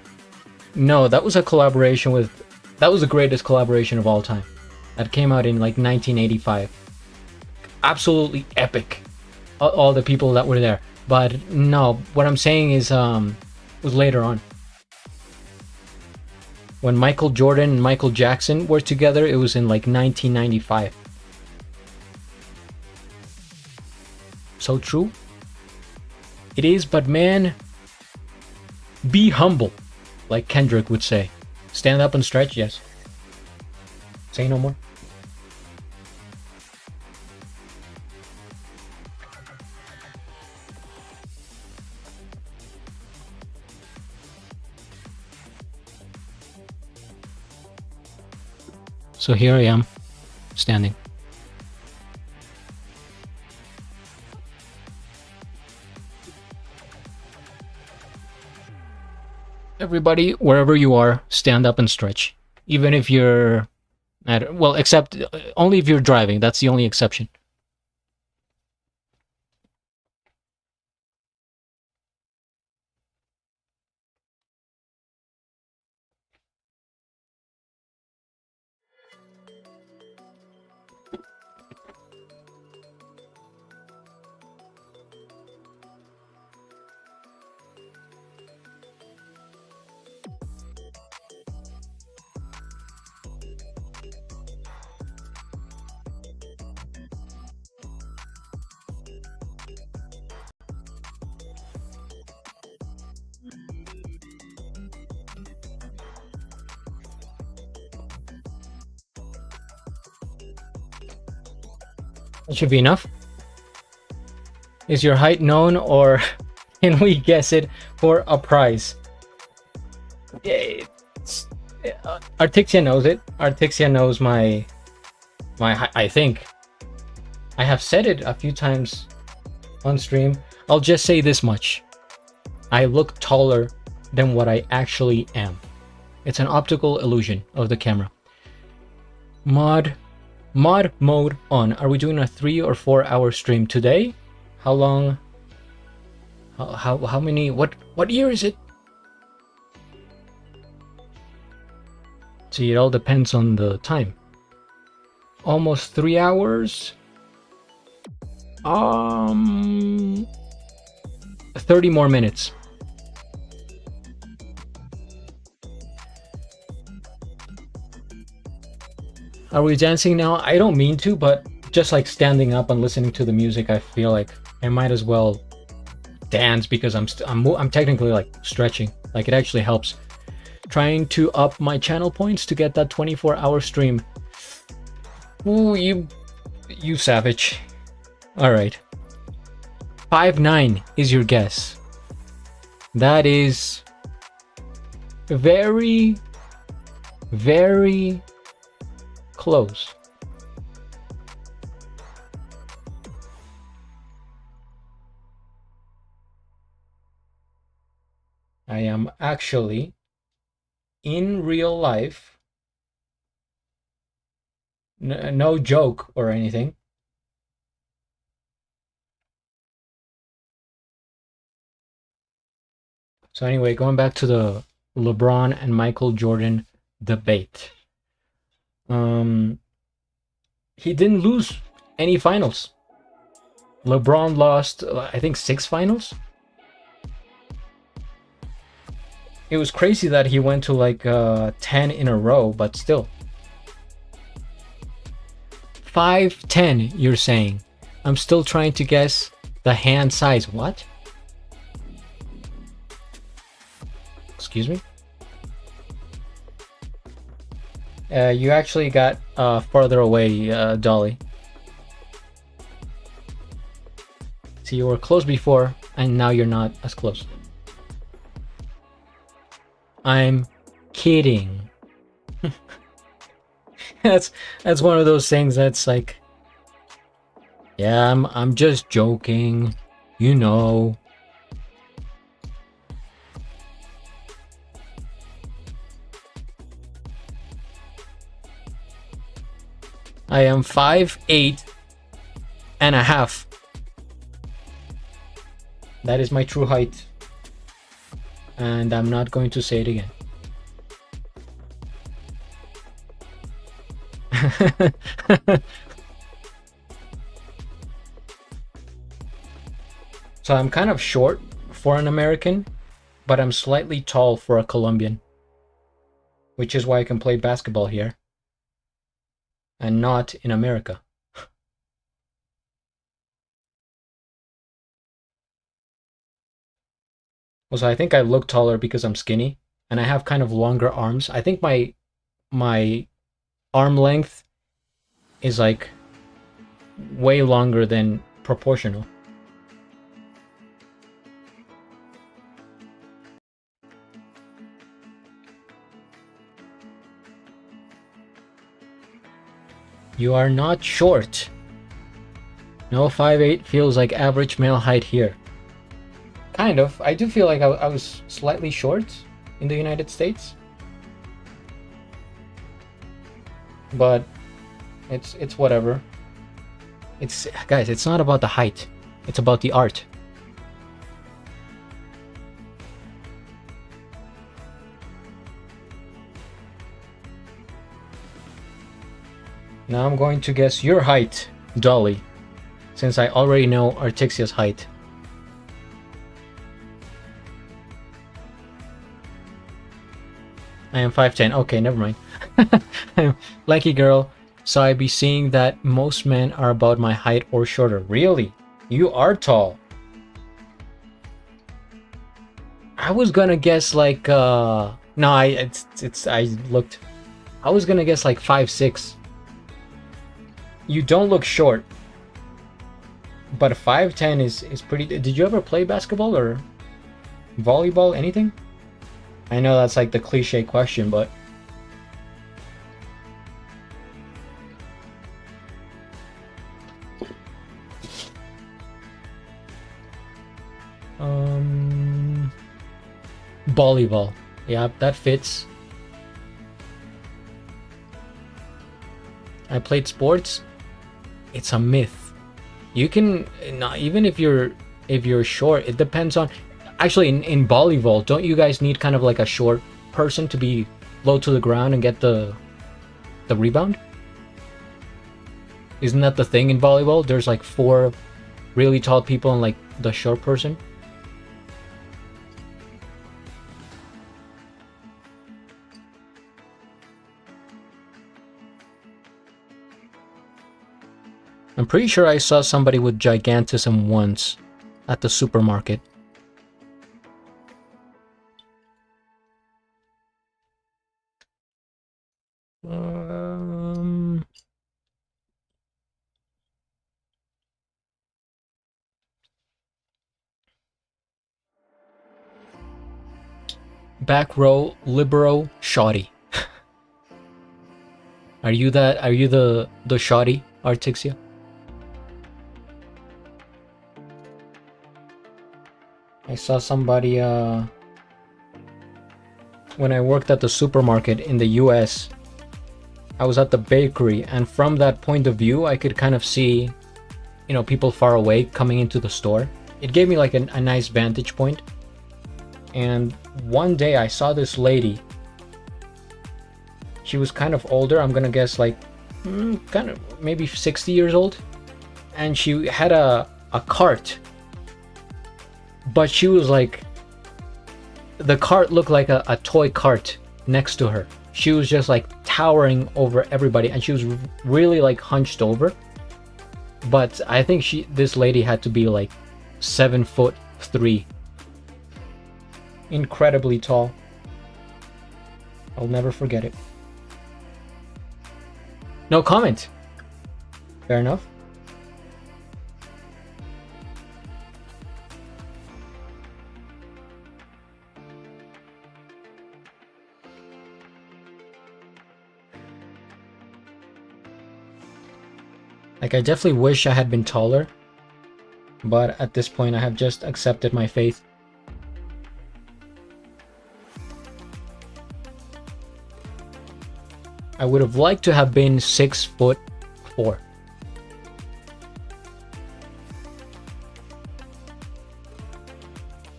No, that was a collaboration with. That was the greatest collaboration of all time. That came out in like 1985. Absolutely epic. All the people that were there. But no, what I'm saying is was later on. When Michael Jordan and Michael Jackson were together, it was in like 1995. So true. It is, but man, be humble, like Kendrick would say. Stand up and stretch, yes. Say no more. So here I am, standing. Everybody, wherever you are, stand up and stretch. Even if you're well, except only if you're driving. That's the only exception. That should be enough. Is your height known, or can we guess it for a prize? Artixia knows it. Artixia knows my height, I think. I have said it a few times on stream. I'll just say this much. I look taller than what I actually am. It's an optical illusion of the camera. Mod mode on. Are we doing a 3 or 4 hour stream today? How long? How many? What year is it? See, it all depends on the time. Almost 3 hours. 30 more minutes. Are we dancing now? I don't mean to, but just like standing up and listening to the music, I feel like I might as well dance because I'm technically like stretching. Like it actually helps. Trying to up my channel points to get that 24-hour stream. Ooh, you savage. All right. 5'9" is your guess. That is very, very close. I am actually in real life, no joke or anything. So anyway, going back to the LeBron and Michael Jordan debate. He didn't lose any finals. LeBron lost, I think, 6 finals. It was crazy that he went to like 10 in a row, but still. 5'10", you're saying. I'm still trying to guess the hand size. What? Excuse me? You actually got farther away, Dolly. So you were close before, and now you're not as close. I'm kidding. that's one of those things that's like, yeah, I'm just joking, you know. I am 5'8" and a half. That is my true height. And I'm not going to say it again. So I'm kind of short for an American, but I'm slightly tall for a Colombian, which is why I can play basketball here and not in America. Also, I think I look taller because I'm skinny and I have kind of longer arms. I think my arm length is like way longer than proportional. You are not short. No, 5'8" feels like average male height here. Kind of. I do feel like I was slightly short in the United States. But it's whatever. Guys, it's not about the height. It's about the art. Now I'm going to guess your height, Dolly, since I already know Artixia's height. I am 5'10". Okay, never mind. Lucky girl, so I be seeing that most men are about my height or shorter. Really? You are tall. I was gonna guess like no, I was gonna guess like 5'6". You don't look short. But 5'10" is pretty. Did you ever play basketball or volleyball, anything? I know that's like the cliche question, but volleyball. Yeah, that fits. I played sports. It's a myth. You can not even if you're short. It depends on. Actually, in volleyball, don't you guys need kind of like a short person to be low to the ground and get the rebound? Isn't that the thing in volleyball? There's like 4 really tall people and like the short person. I'm pretty sure I saw somebody with gigantism once at the supermarket. Back row, libero, shoddy. Are you that? Are you the shoddy, Artixia? I saw somebody when I worked at the supermarket in the US. I was at the bakery, and from that point of view, I could kind of see, you know, people far away coming into the store. It gave me like a nice vantage point. And one day I saw this lady. She was kind of older, I'm gonna guess like kind of maybe 60 years old. And she had a cart. But she was like, the cart looked like a toy cart next to her. She was just like towering over everybody, and she was really like hunched over. But I think this lady had to be like 7'3". Incredibly tall. I'll never forget it. No comment. Fair enough. Like, I definitely wish I had been taller, but at this point I have just accepted my fate. I would have liked to have been 6'4".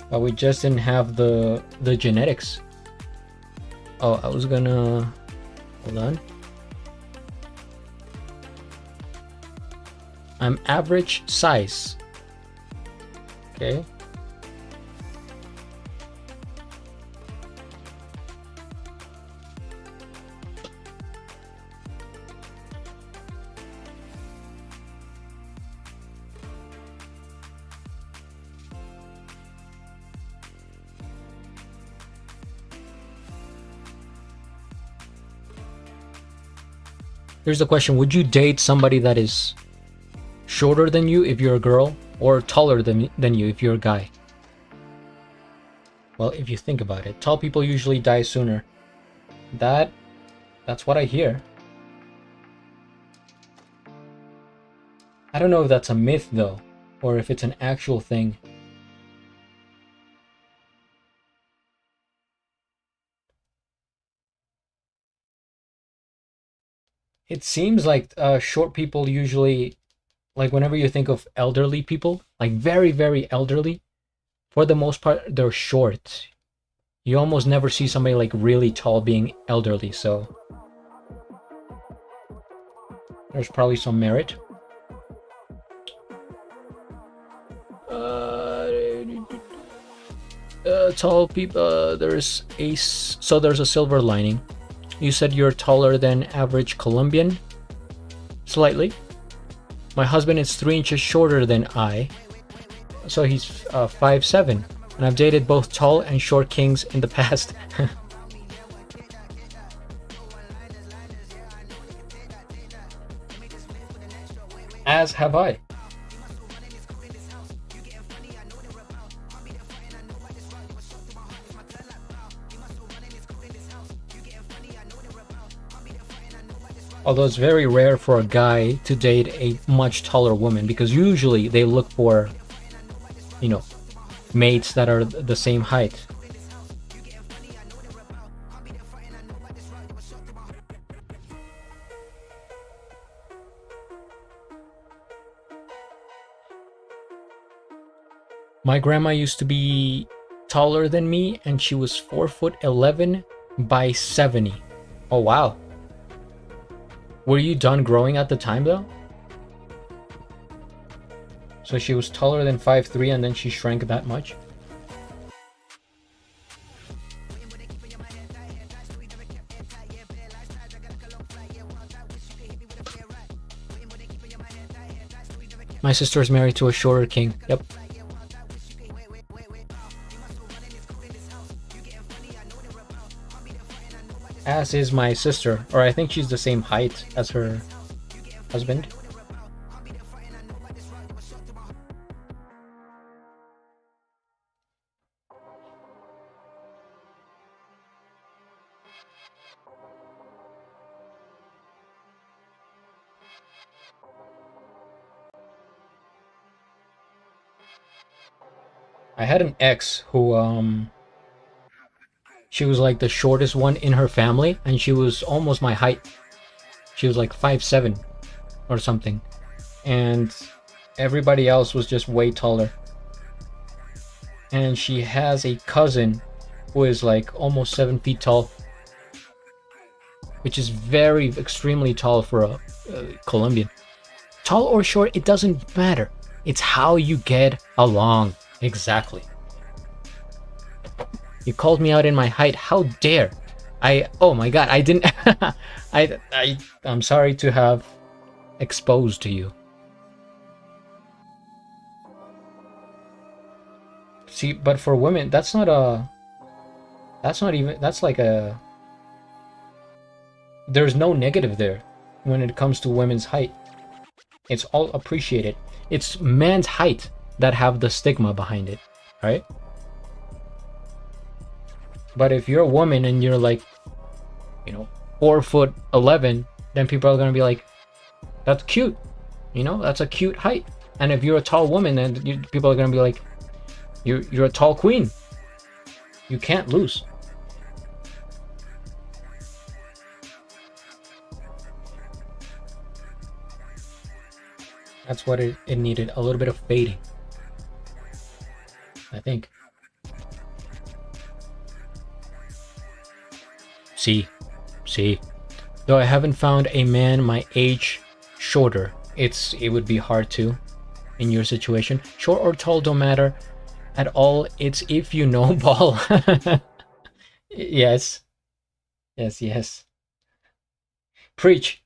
But we just didn't have the genetics. Oh, I was gonna... Hold on. I'm average size. Okay. Here's the question: would you date somebody that is shorter than you if you're a girl, or taller than you if you're a guy? Well, if you think about it, tall people usually die sooner. That's what I hear. I don't know if that's a myth though, or if it's an actual thing. It seems like short people usually, like whenever you think of elderly people, like very, very elderly, for the most part, they're short. You almost never see somebody like really tall being elderly, so there's probably some merit. Tall people, there's a silver lining. You said you're taller than average Colombian? Slightly. My husband is 3 inches shorter than I, so he's 5'7", and I've dated both tall and short kings in the past. As have I. Although it's very rare for a guy to date a much taller woman, because usually they look for, you know, mates that are the same height. My grandma used to be taller than me, and she was 4'11" by 70. Oh wow. Were you done growing at the time though? So she was taller than 5'3" and then she shrank that much? My sister is married to a shorter king. Yep. As is my sister, or I think she's the same height as her husband. I had an ex who she was like the shortest one in her family, and she was almost my height. She was like 5'7" or something, and everybody else was just way taller. And she has a cousin who is like almost 7 feet tall, which is very extremely tall for a Colombian. Tall or short, it doesn't matter. It's how you get along. Exactly. You called me out in my height. How dare! Oh my god, I didn't. I'm sorry to have exposed to you. See, but for women, that's not even, that's like a, there's no negative there when it comes to women's height. It's all appreciated. It's man's height that have the stigma behind it, right? But if you're a woman and you're like, 4'11", then people are gonna be like, that's cute, that's a cute height. And if you're a tall woman, then people are gonna be like, you're a tall queen. You can't lose. That's what it needed, a little bit of fading, I think. See. Though I haven't found a man my age shorter, it would be hard to, in your situation. Short or tall don't matter at all. It's if you know ball. Yes. Preach.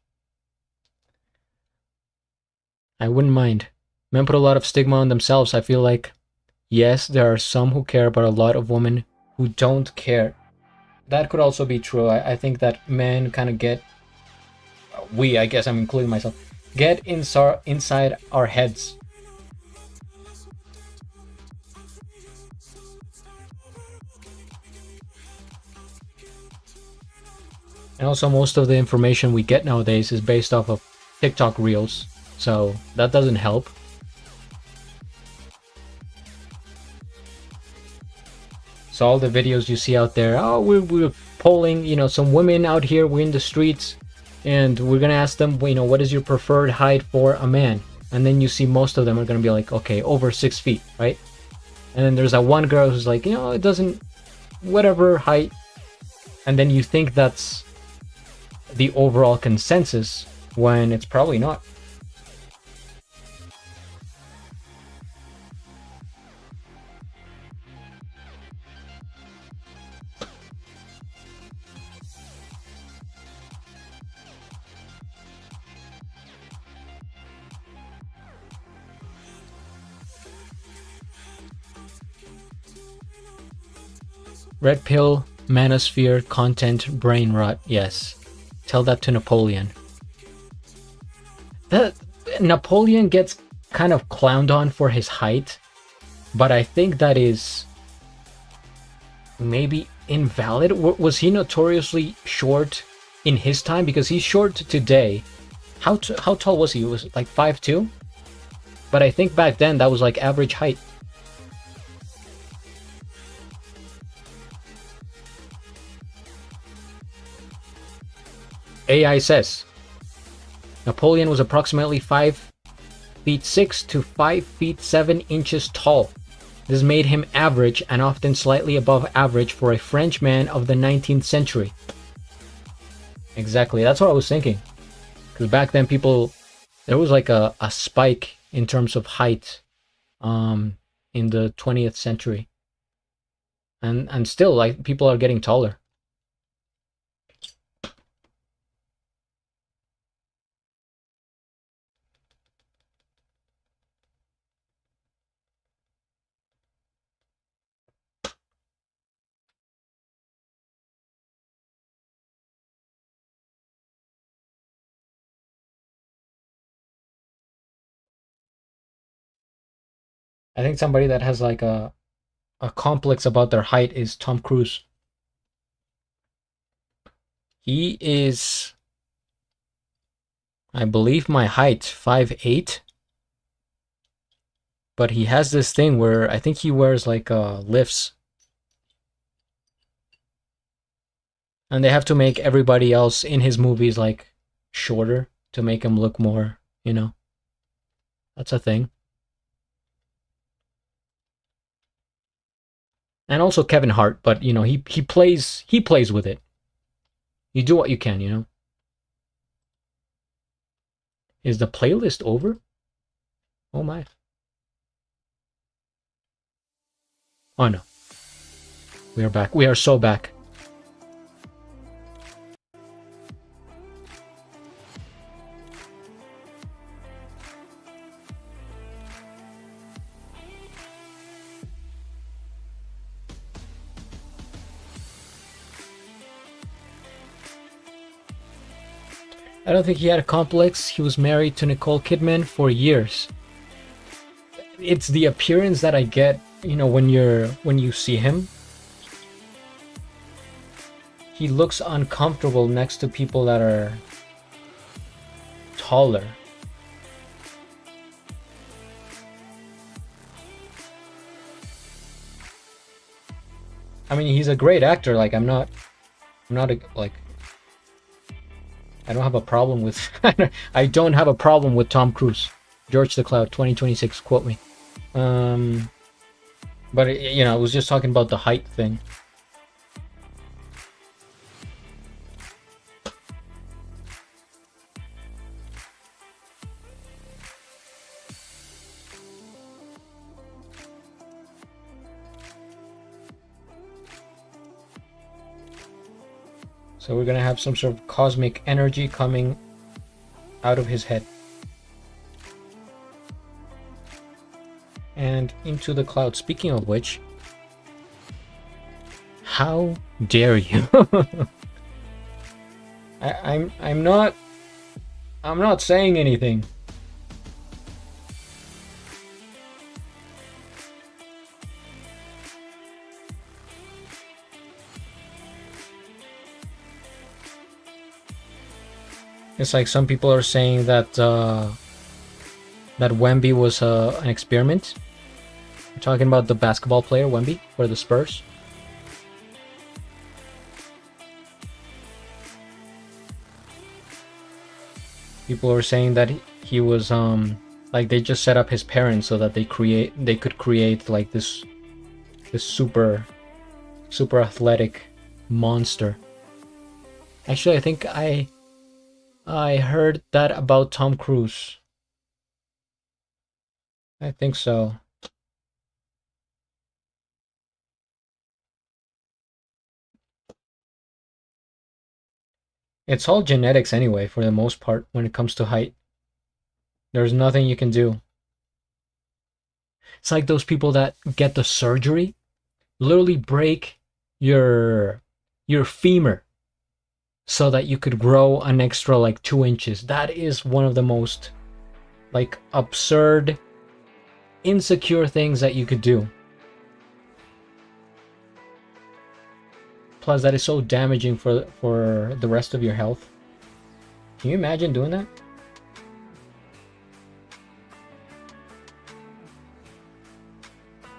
I wouldn't mind. Men put a lot of stigma on themselves. I feel like, yes, there are some who care, but a lot of women who don't care. That could also be true. I think that men kind of get, I guess I'm including myself, get inside our heads. And also most of the information we get nowadays is based off of TikTok reels. So that doesn't help. So all the videos you see out there, oh, we're polling, some women out here, we're in the streets, and we're gonna ask them, what is your preferred height for a man? And then you see most of them are gonna be like, okay, over 6 feet, right? And then there's that one girl who's like, it doesn't, whatever height. And then you think that's the overall consensus when it's probably not. Red pill, manosphere, content, brain rot. Yes. Tell that to Napoleon. Napoleon gets kind of clowned on for his height, but I think that is maybe invalid. Was he notoriously short in his time? Because he's short today. How tall was he? It was like 5'2"? But I think back then that was like average height. AI says Napoleon was approximately 5'6" to 5'7" tall. This made him average and often slightly above average for a French man of the 19th century. Exactly, that's what I was thinking. Because back then there was like a spike in terms of height in the 20th century. And still, like, people are getting taller. I think somebody that has like a complex about their height is Tom Cruise. He is, I believe, my height, 5'8". But he has this thing where I think he wears like lifts. And they have to make everybody else in his movies like shorter to make him look more, you know. That's a thing. And also Kevin Hart, but you know, he plays with it. You do what you can, you know. Is the playlist over? Oh my. Oh no. We are back. We are so back. I don't think he had a complex. He was married to Nicole Kidman for years. It's the appearance that I get, you know, when you see him. He looks uncomfortable next to people that are taller. I mean, he's a great actor. Like, I'm not like, I don't have a problem with I don't have a problem with Tom Cruise. George the Cloud 2026, quote me. But you know, I was just talking about the height thing. So we're gonna have some sort of cosmic energy coming out of his head and into the cloud. Speaking of which, how dare you? I'm not saying anything. It's like some people are saying that that Wemby was an experiment. We're talking about the basketball player Wemby for the Spurs. People are saying that he was like they just set up his parents so that they could create like this super athletic monster. Actually, I think I heard that about Tom Cruise. I think so. It's all genetics anyway, for the most part, when it comes to height. There's nothing you can do. It's like those people that get the surgery, literally break your femur so that you could grow an extra like 2 inches. That is one of the most like absurd, insecure things that you could do. Plus, that is so damaging for the rest of your health. Can you imagine doing that?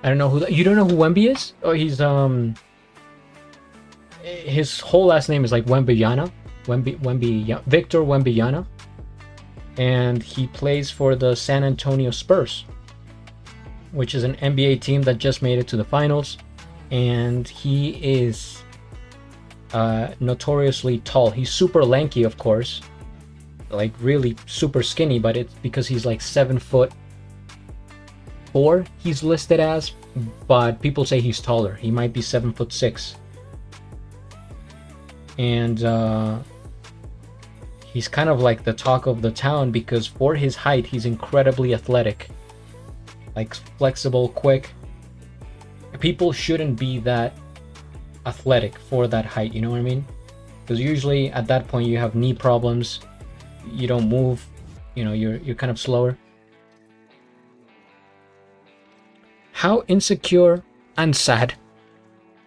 I don't know who you don't know who Wemby is? Oh, he's his whole last name is like Wembanyama, Victor Wembanyama, and he plays for the San Antonio Spurs, which is an NBA team that just made it to the finals, and he is notoriously tall. He's super lanky, of course, like really super skinny, but it's because he's like 7'4" he's listed as, but people say he's taller. He might be 7'6". And he's kind of like the talk of the town because for his height, he's incredibly athletic, like flexible, quick. People shouldn't be that athletic for that height, you know what I mean? Because usually at that point you have knee problems, you don't move, you know, you're kind of slower. How insecure and sad.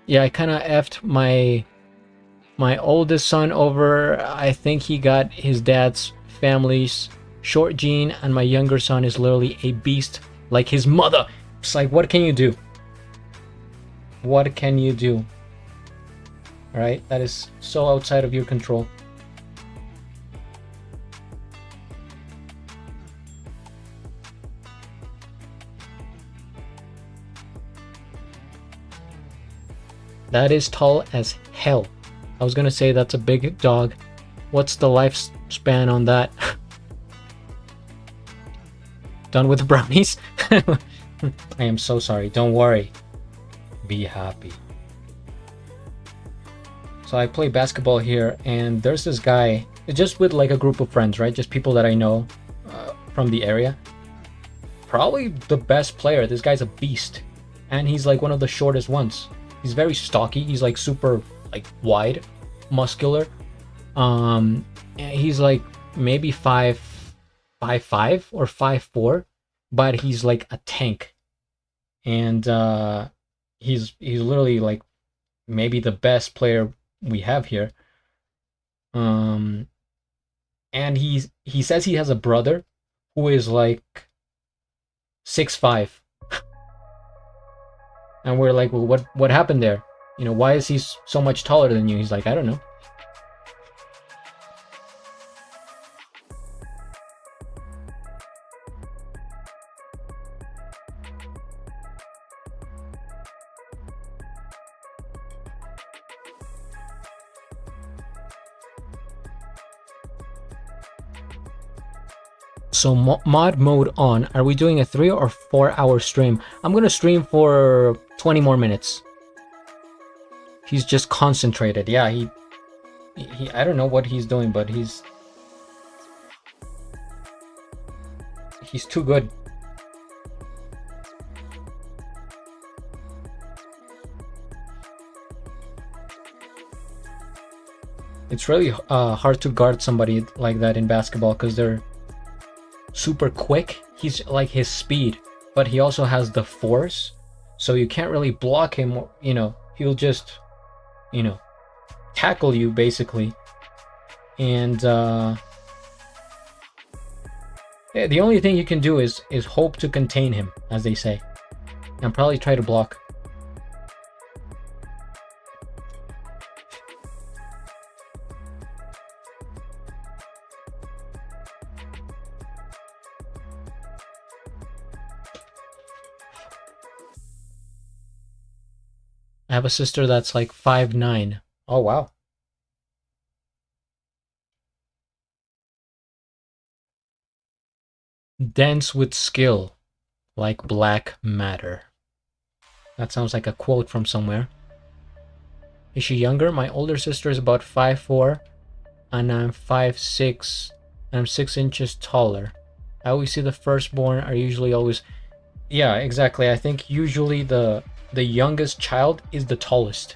Yeah, I kind of effed my oldest son over. I think he got his dad's family's short gene, and my younger son is literally a beast like his mother. It's like, what can you do? What can you do? Right? That is so outside of your control. That is tall as hell. I was gonna say that's a big dog. What's the lifespan on that? Done with the brownies? I am so sorry. Don't worry. Be happy. So I play basketball here, and there's this guy, just with like a group of friends, right? Just people that I know from the area. Probably the best player. This guy's a beast, and he's like one of the shortest ones. He's very stocky. He's like super like wide, muscular. He's like maybe 5'5" or 5'4", but he's like a tank, and he's literally like maybe the best player we have here. And he says he has a brother who is like 6'5", and we're like, well, what happened there? You know, why is he so much taller than you? He's like, I don't know. So mod mode on. Are we doing a 3 or 4 hour stream? I'm gonna stream for 20 more minutes. He's just concentrated. Yeah, he I don't know what he's doing, but he's too good. It's really hard to guard somebody like that in basketball because they're super quick. He's like his speed, but he also has the force, so you can't really block him. You know, he'll just, you know, tackle you basically. And the only thing you can do is hope to contain him, as they say, and probably try to block. I have a sister that's like 5'9". Oh wow. Dense with skill, like black matter. That sounds like a quote from somewhere. Is she younger? My older sister is about 5'4", and I'm 5'6", and I'm 6 inches taller. I always see the firstborn are usually always... Yeah, exactly. I think usually the youngest child is the tallest.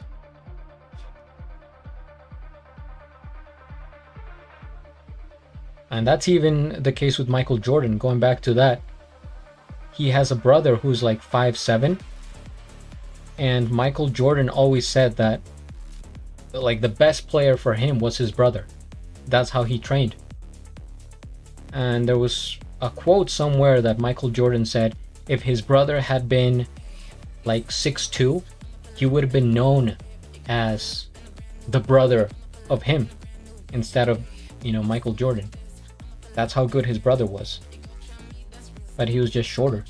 And that's even the case with Michael Jordan. Going back to that, he has a brother who's like 5'7", and Michael Jordan always said that like the best player for him was his brother. That's how he trained. And there was a quote somewhere that Michael Jordan said if his brother had been like 6'2", he would have been known as the brother of him instead of, you know, Michael Jordan. That's how good his brother was. But he was just shorter.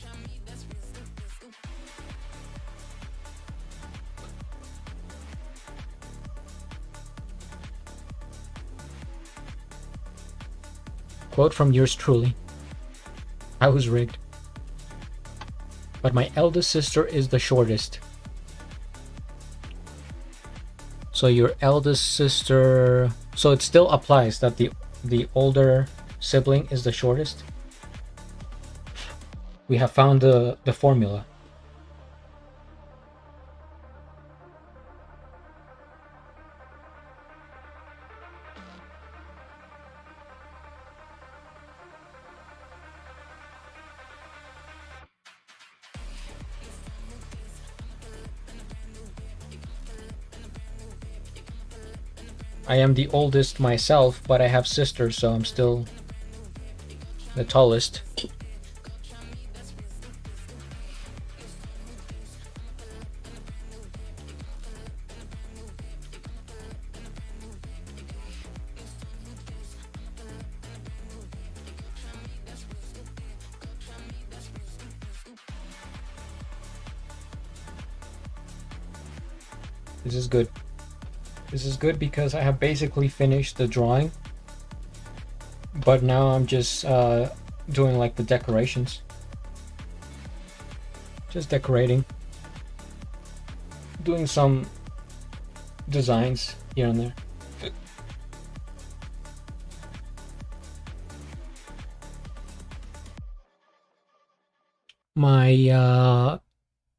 Quote from yours truly. I was rigged. But my eldest sister is the shortest. So your eldest sister... So it still applies that the older sibling is the shortest? We have found the formula. I am the oldest myself, but I have sisters, so I'm still the tallest. This is good. This is good because I have basically finished the drawing, but now I'm just doing like the decorations. Just decorating. Doing some designs here and there. My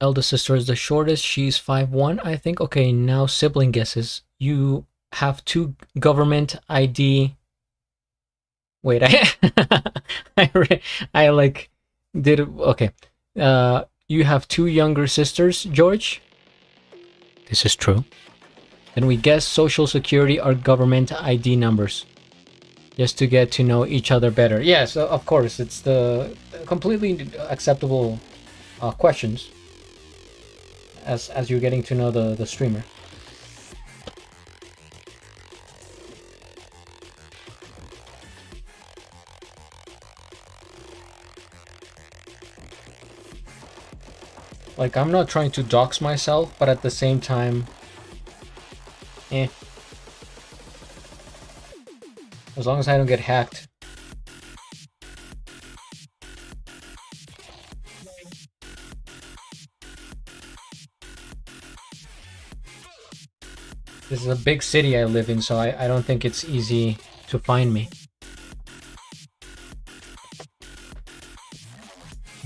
eldest sister is the shortest. She's 5'1", I think. Okay, now sibling guesses. You have 2 government ID. Wait, I like did it. Okay. You have 2 younger sisters, George?
This is true.
Then we guess social security or government ID numbers. Just to get to know each other better. Yes, of course. It's the completely acceptable questions as you're getting to know the streamer. Like, I'm not trying to dox myself, but at the same time, as long as I don't get hacked. This is a big city I live in, so I don't think it's easy to find me.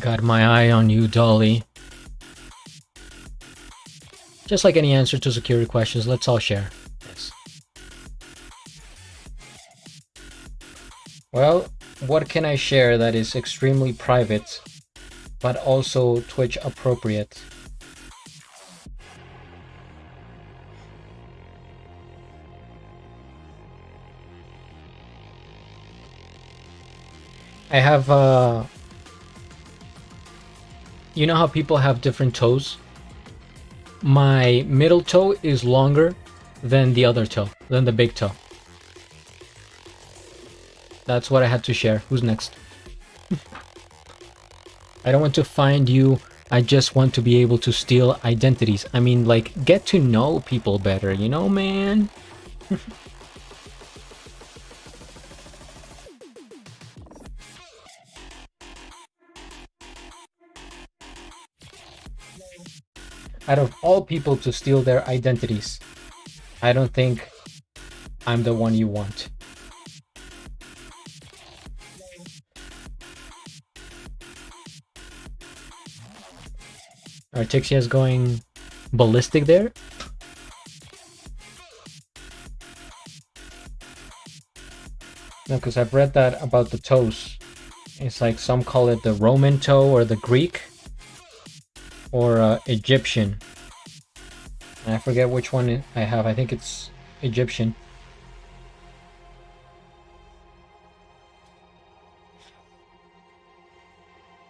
Got my eye on you, Dolly. Just like any answer to security questions, let's all share. Yes. Well, what can I share that is extremely private, but also Twitch appropriate? I have, you know how people have different toes? My middle toe is longer than the other toe, than the big toe. That's what I had to share. Who's next? I don't want to find you. I just want to be able to steal identities. I mean, like, get to know people better, you know, man? Out of all people to steal their identities, I don't think I'm the one you want. Artixia is going ballistic there. No, because I've read that about the toes. It's like some call it the Roman toe or the Greek or Egyptian. And I forget which one I have. I think it's Egyptian.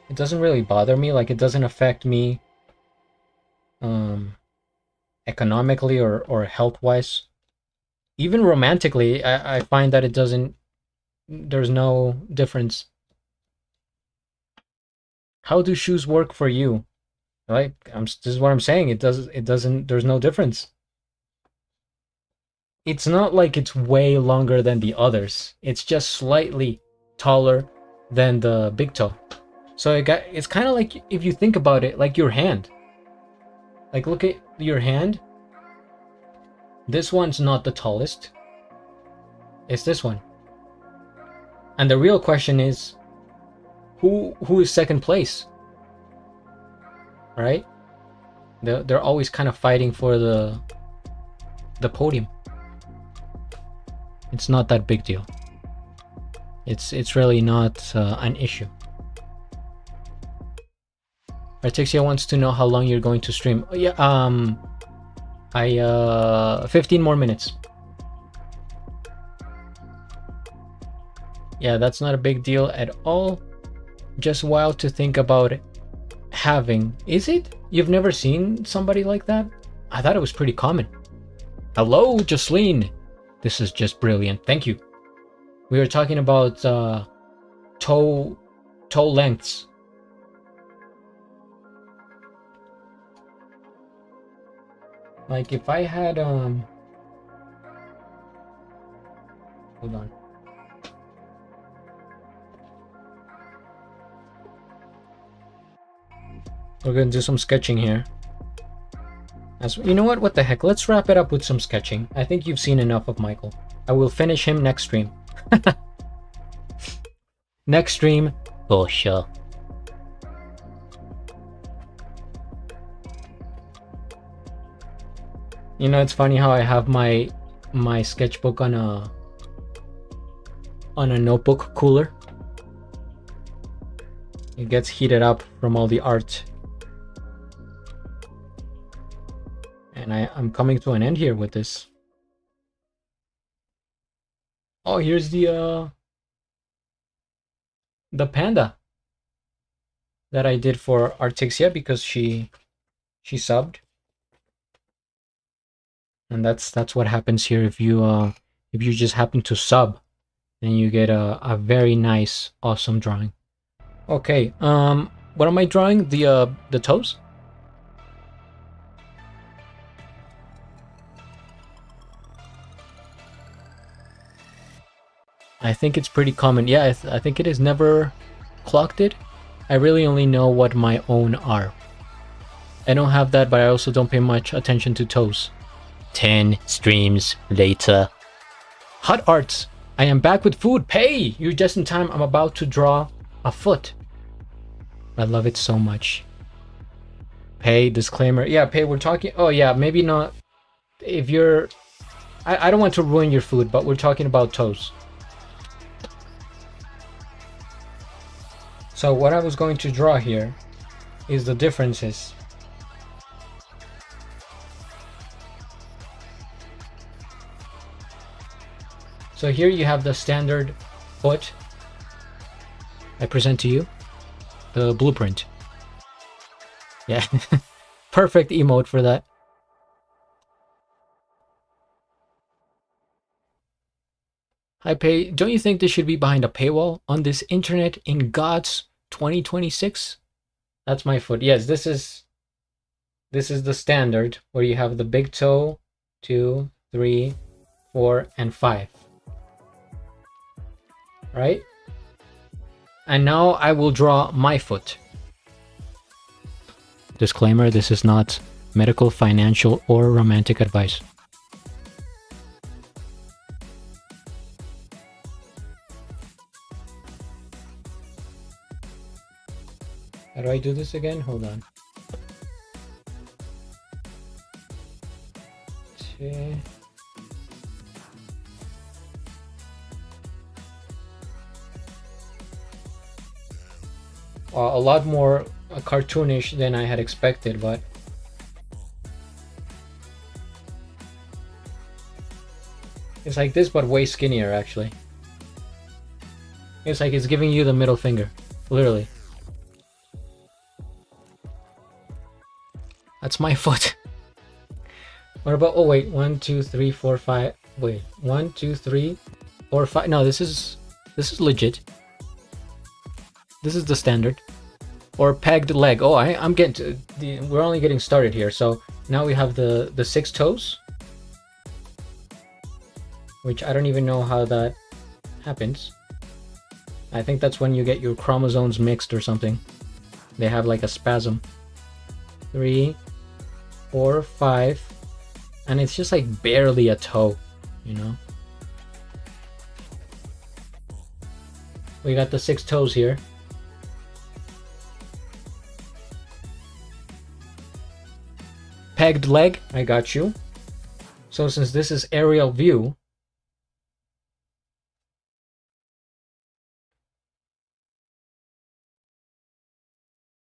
It doesn't really bother me. Like, it doesn't affect me economically or health-wise. Even romantically, I find that it doesn't... There's no difference. How do shoes work for you? Like, this is what I'm saying. It doesn't, there's no difference. It's not like it's way longer than the others. It's just slightly taller than the big toe. So it's kind of like, if you think about it, like your hand. Like, look at your hand. This one's not the tallest. It's this one. And the real question is, who is second place? Right? They're always kind of fighting for the podium. It's not that big deal. It's really not an issue. Artixia wants to know how long you're going to stream. Oh, yeah, 15 more minutes. Yeah, that's not a big deal at all. Just wild to think about having. Is it? You've never seen somebody like that? I thought it was pretty common. Hello, Jocelyn. This is just brilliant. Thank you. We were talking about toe lengths. Like if I had hold on. We're gonna do some sketching here. You know what? What the heck? Let's wrap it up with some sketching. I think you've seen enough of Michael. I will finish him next stream. Next stream, for sure. You know, it's funny how I have my sketchbook on a notebook cooler. It gets heated up from all the art. And I'm coming to an end here with this. Oh, here's the panda that I did for Artixia because she subbed. And that's what happens here if you just happen to sub, then you get a very nice, awesome drawing. Okay, what am I drawing? The toes? I think it's pretty common. Yeah, I think it is never clocked it. I really only know what my own are. I don't have that, but I also don't pay much attention to toes. 10 streams later. Hot Arts. I am back with food. Pay! You're just in time. I'm about to draw a foot. I love it so much. Pay, disclaimer. Yeah, Pay, we're talking... Oh, yeah, maybe not... If you're... I don't want to ruin your food, but we're talking about toes. So what I was going to draw here is the differences. So here you have the standard foot. I present to you the blueprint. Yeah, perfect emote for that. Hi Pay, don't you think this should be behind a paywall on this internet in God's 2026? That's my foot. Yes, this is the standard where you have the big toe, 2, 3, 4, and 5. Right? And now I will draw my foot. Disclaimer, this is not medical, financial, or romantic advice. How do I do this again? Hold on. Okay. A lot more cartoonish than I had expected, but it's like this, but way skinnier, actually. It's like it's giving you the middle finger, literally. That's my foot. What about, oh wait, 1, 2, 3, 4, 5. Wait, 1, 2, 3, 4, 5. No, this is legit. This is the standard. Or pegged leg. Oh, I'm getting to we're only getting started here. So now we have the 6 toes, which I don't even know how that happens. I think that's when you get your chromosomes mixed or something. They have like a spasm. 3, 4, 5, and it's just like barely a toe, you know. We got the 6 toes here. Pegged leg, I got you. So since this is aerial view,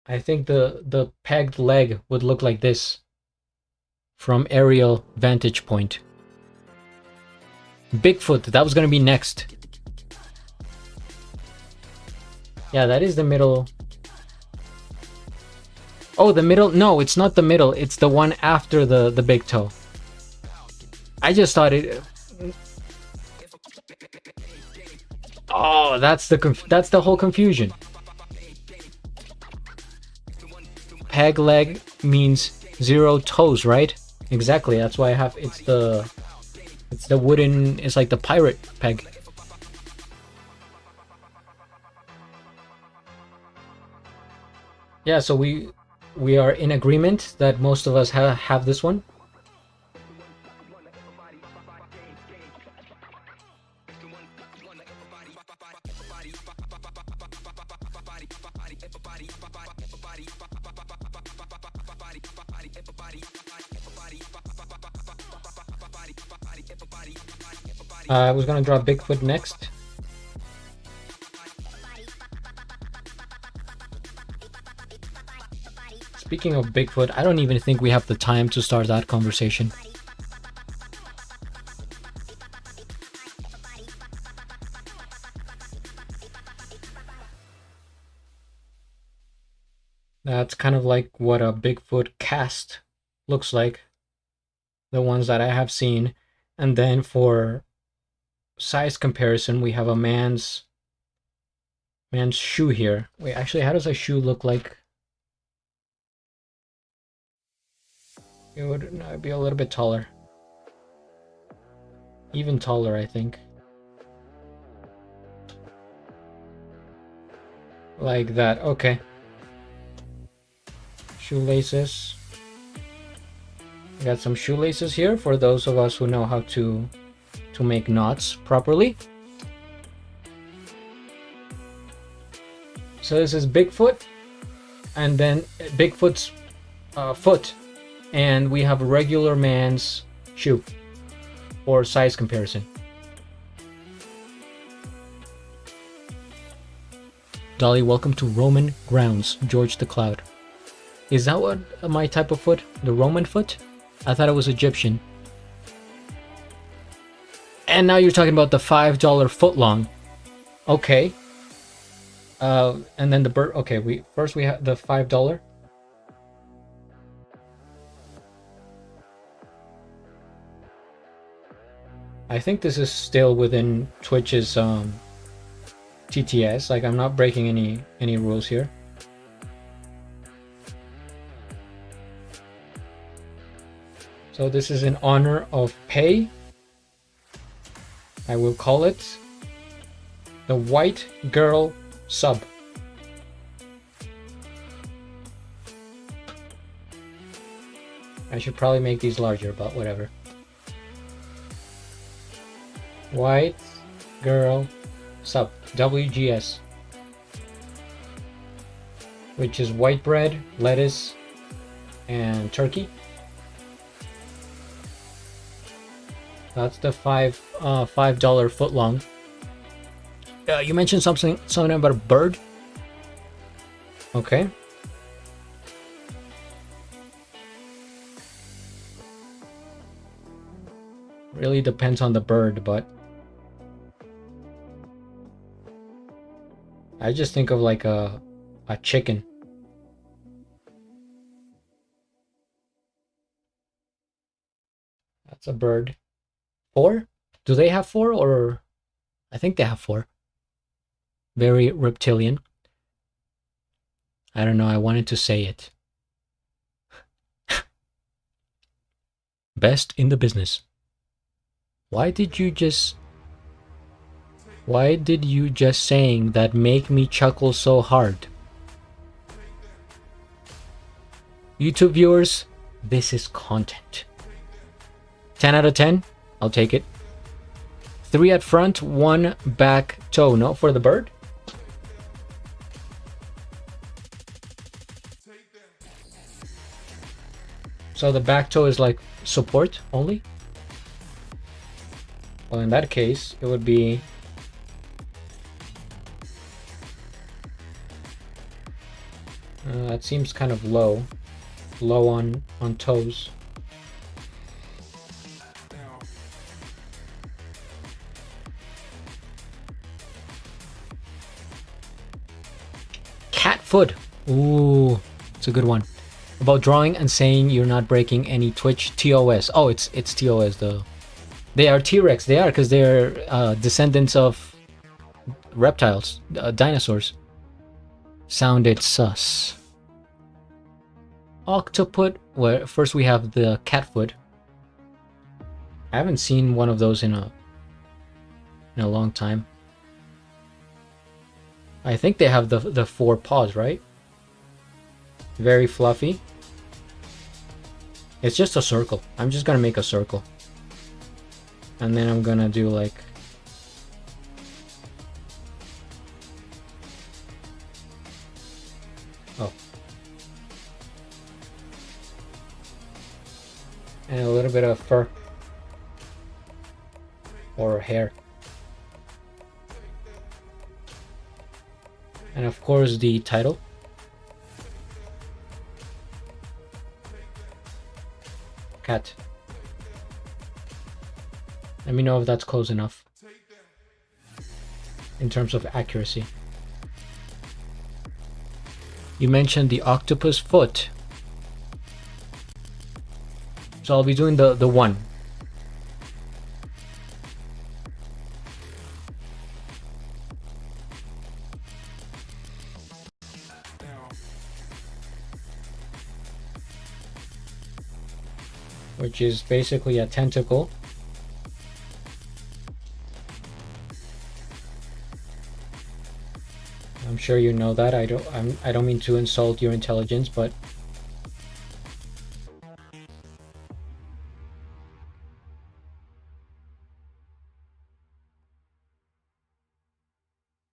I think the pegged leg would look like this from aerial vantage point. Bigfoot, that was gonna be next. Yeah, that is the middle. Oh, the middle. No, it's not the middle. It's the one after the big toe. I just thought it. Oh, that's the whole confusion. Peg leg means 0 toes, right? Exactly. That's why I have it's the wooden. It's like the pirate peg. Yeah. So we are in agreement that most of us have this one. I was gonna draw Bigfoot next. Speaking of Bigfoot, I don't even think we have the time to start that conversation. That's kind of like what a Bigfoot cast looks like. The ones that I have seen. And then for size comparison, we have a man's shoe here. Wait, actually, how does a shoe look like? It would be a little bit taller. Even taller, I think. Like that, okay. Shoelaces. I got some shoelaces here for those of us who know how to make knots properly. So this is Bigfoot, and then Bigfoot's foot, and we have a regular man's shoe for size comparison. Dolly, welcome to Roman Grounds, George the Cloud. Is that what my type of foot? The Roman foot? I thought it was Egyptian. And now you're talking about the $5 footlong. Okay. And then the bird. Okay, we have the $5. I think this is still within Twitch's TTS. Like, I'm not breaking any rules here. So this is in honor of Pei. I will call it the White Girl Sub. I should probably make these larger, but whatever. White Girl Sub, WGS, which is white bread, lettuce, and turkey. That's the $5 footlong. You mentioned something about a bird. Okay. Really depends on the bird, but I just think of like a chicken. That's a bird. 4? Do they have 4, or I think they have 4. Very reptilian. I don't know, I wanted to say it. Best in the business. Why did you just saying that make me chuckle so hard? YouTube viewers, this is content. 10 out of 10, I'll take it. 3 at front, 1 back toe. No, for the bird? So the back toe is like support only? Well, in that case, it would be that seems kind of low on toes. foot. Ooh, it's a good one. About drawing and saying you're not breaking any Twitch TOS. Oh, it's TOS though. They are T-Rex. They are because they're descendants of reptiles, dinosaurs. Sounded sus. Octoput. Where first we have the cat foot. I haven't seen one of those in a long time. I think they have the 4 paws, right? Very fluffy. It's just a circle. I'm just gonna make a circle. And then I'm gonna do like... Oh. And a little bit of fur. Or hair. And of course the title. Cat. Let me know if that's close enough in terms of accuracy. You mentioned the octopus foot. So I'll be doing the one. Which is basically a tentacle. I'm sure you know that. I don't mean to insult your intelligence, but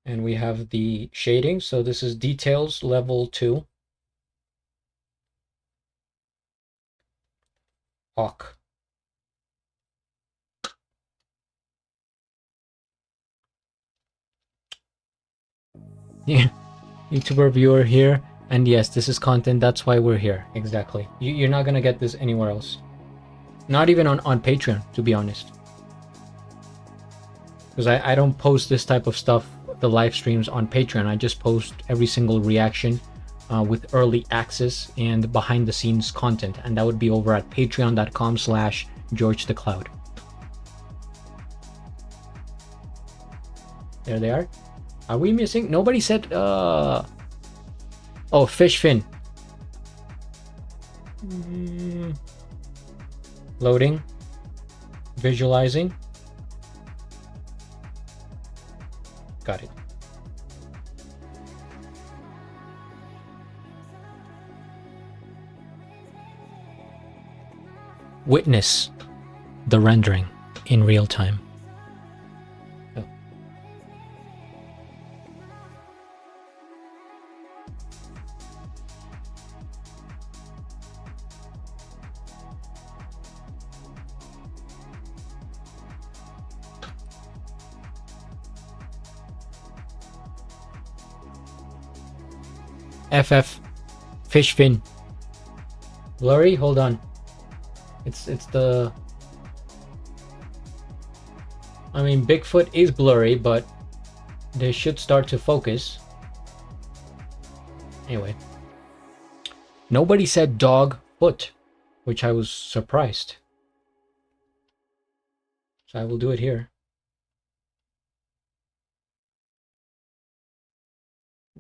and we have the shading. So this is details level 2. Hawk. Yeah, YouTuber viewer here, and yes, this is content. That's why we're here. Exactly. You're not gonna get this anywhere else. Not even on Patreon, to be honest. Because I don't post this type of stuff, the live streams on Patreon. I just post every single reaction with early access and behind the scenes content, and that would be over at patreon.com/GeorgeTheCloud. There they are. Are we missing? Nobody said oh, fish fin. Loading. Visualizing. Got it. Witness the rendering in real time. Oh. FF fish fin. Blurry, hold on. It's the... I mean, Bigfoot is blurry, but they should start to focus. Anyway. Nobody said dog foot, which I was surprised. So I will do it here.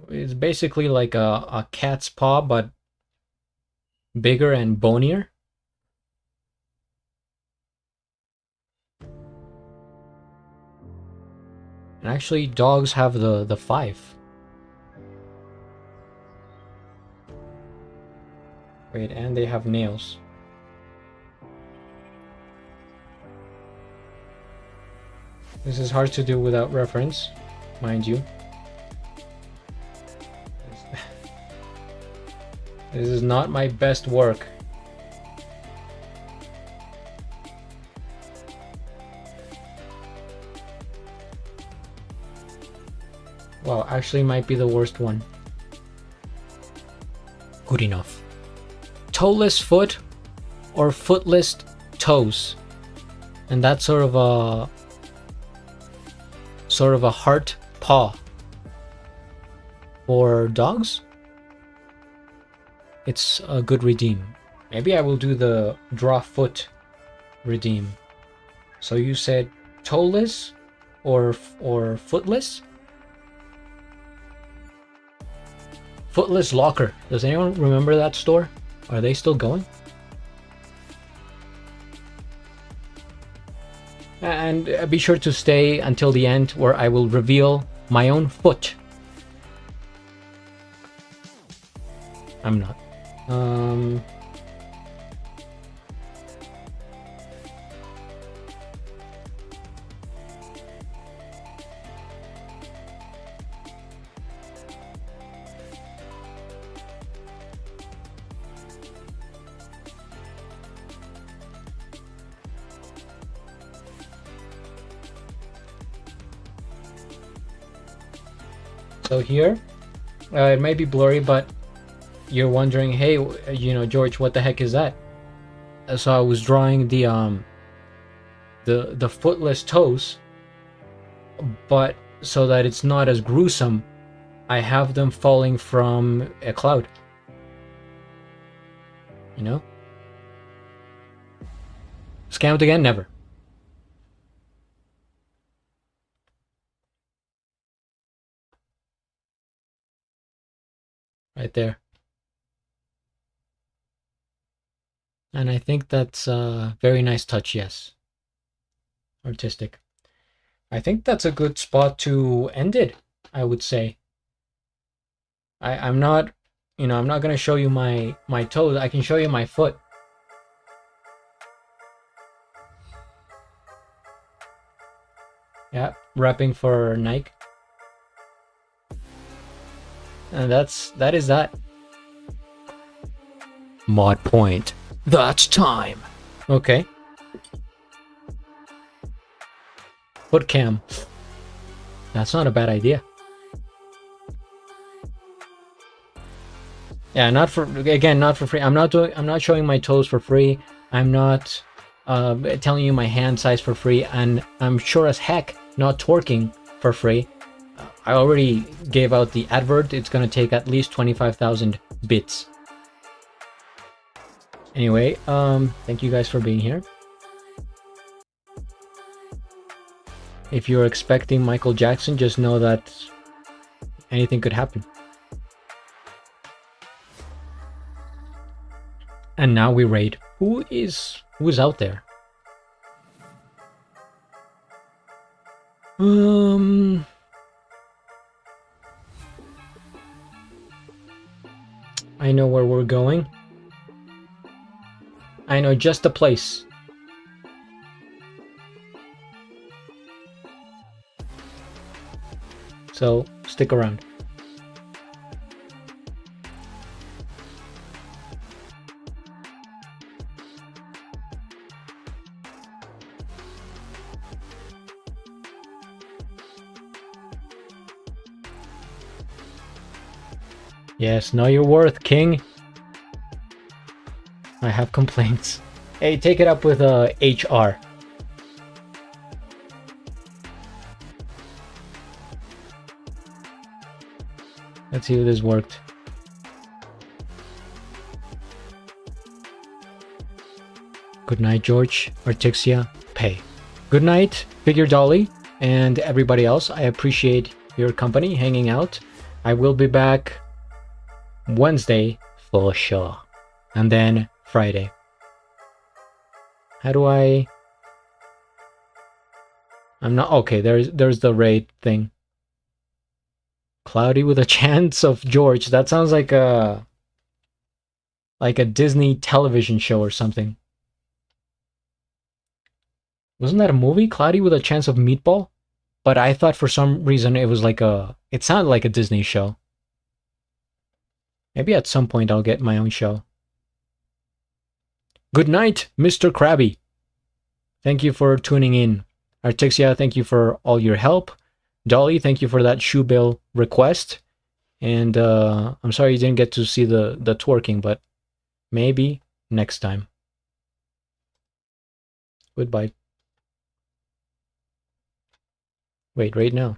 It's basically like a cat's paw, but bigger and bonier. And actually, dogs have the 5. Wait, and they have nails. This is hard to do without reference, mind you. This is not my best work. Wow, actually might be the worst one. Good enough. Toeless foot or footless toes. And that's sort of a heart paw for dogs. it's a good redeem. Maybe I will do the draw foot redeem. So you said toeless or footless? Footless Locker. Does anyone remember that store? Are they still going? And be sure to stay until the end where I will reveal my own foot. I'm not. So here, it may be blurry, but you're wondering, hey, you know, George, what the heck is that? So I was drawing the footless toes, but so that it's not as gruesome, I have them falling from a cloud. You know? Scammed again? Never. Right there. And I think that's a very nice touch, yes. Artistic. I think that's a good spot to end it, I would say. I'm not, you know, I'm not going to show you my toes. I can show you my foot. Yeah, repping for Nike. And that is that. Mod point. That's time. Okay. Foot cam. That's not a bad idea. Yeah, not for free. I'm not showing my toes for free. I'm not telling you my hand size for free, and I'm sure as heck not twerking for free. I already gave out the advert. It's gonna take at least 25,000 bits. Anyway, thank you guys for being here. If you're expecting Michael Jackson, just know that anything could happen. And now we raid. Who is out there? I know where we're going. I know just the place. So stick around. Yes, know your worth, King. I have complaints. Hey, take it up with HR. Let's see if this worked. Good night, George, Artixia, Pay. Good night, Figure Dolly, and everybody else. I appreciate your company, hanging out. I will be back Wednesday for sure, and then Friday. How do I'm not okay. There's the raid thing. Cloudy with a Chance of George. That sounds like a Disney television show or something. Wasn't that a movie? Cloudy with a Chance of Meatball? But I thought for some reason it was it sounded like a Disney show. Maybe at some point I'll get my own show. Good night, Mr. Krabby. Thank you for tuning in. Artixia, thank you for all your help. Dolly, thank you for that shoe bill request. And I'm sorry you didn't get to see the twerking, but maybe next time. Goodbye. Wait, right now.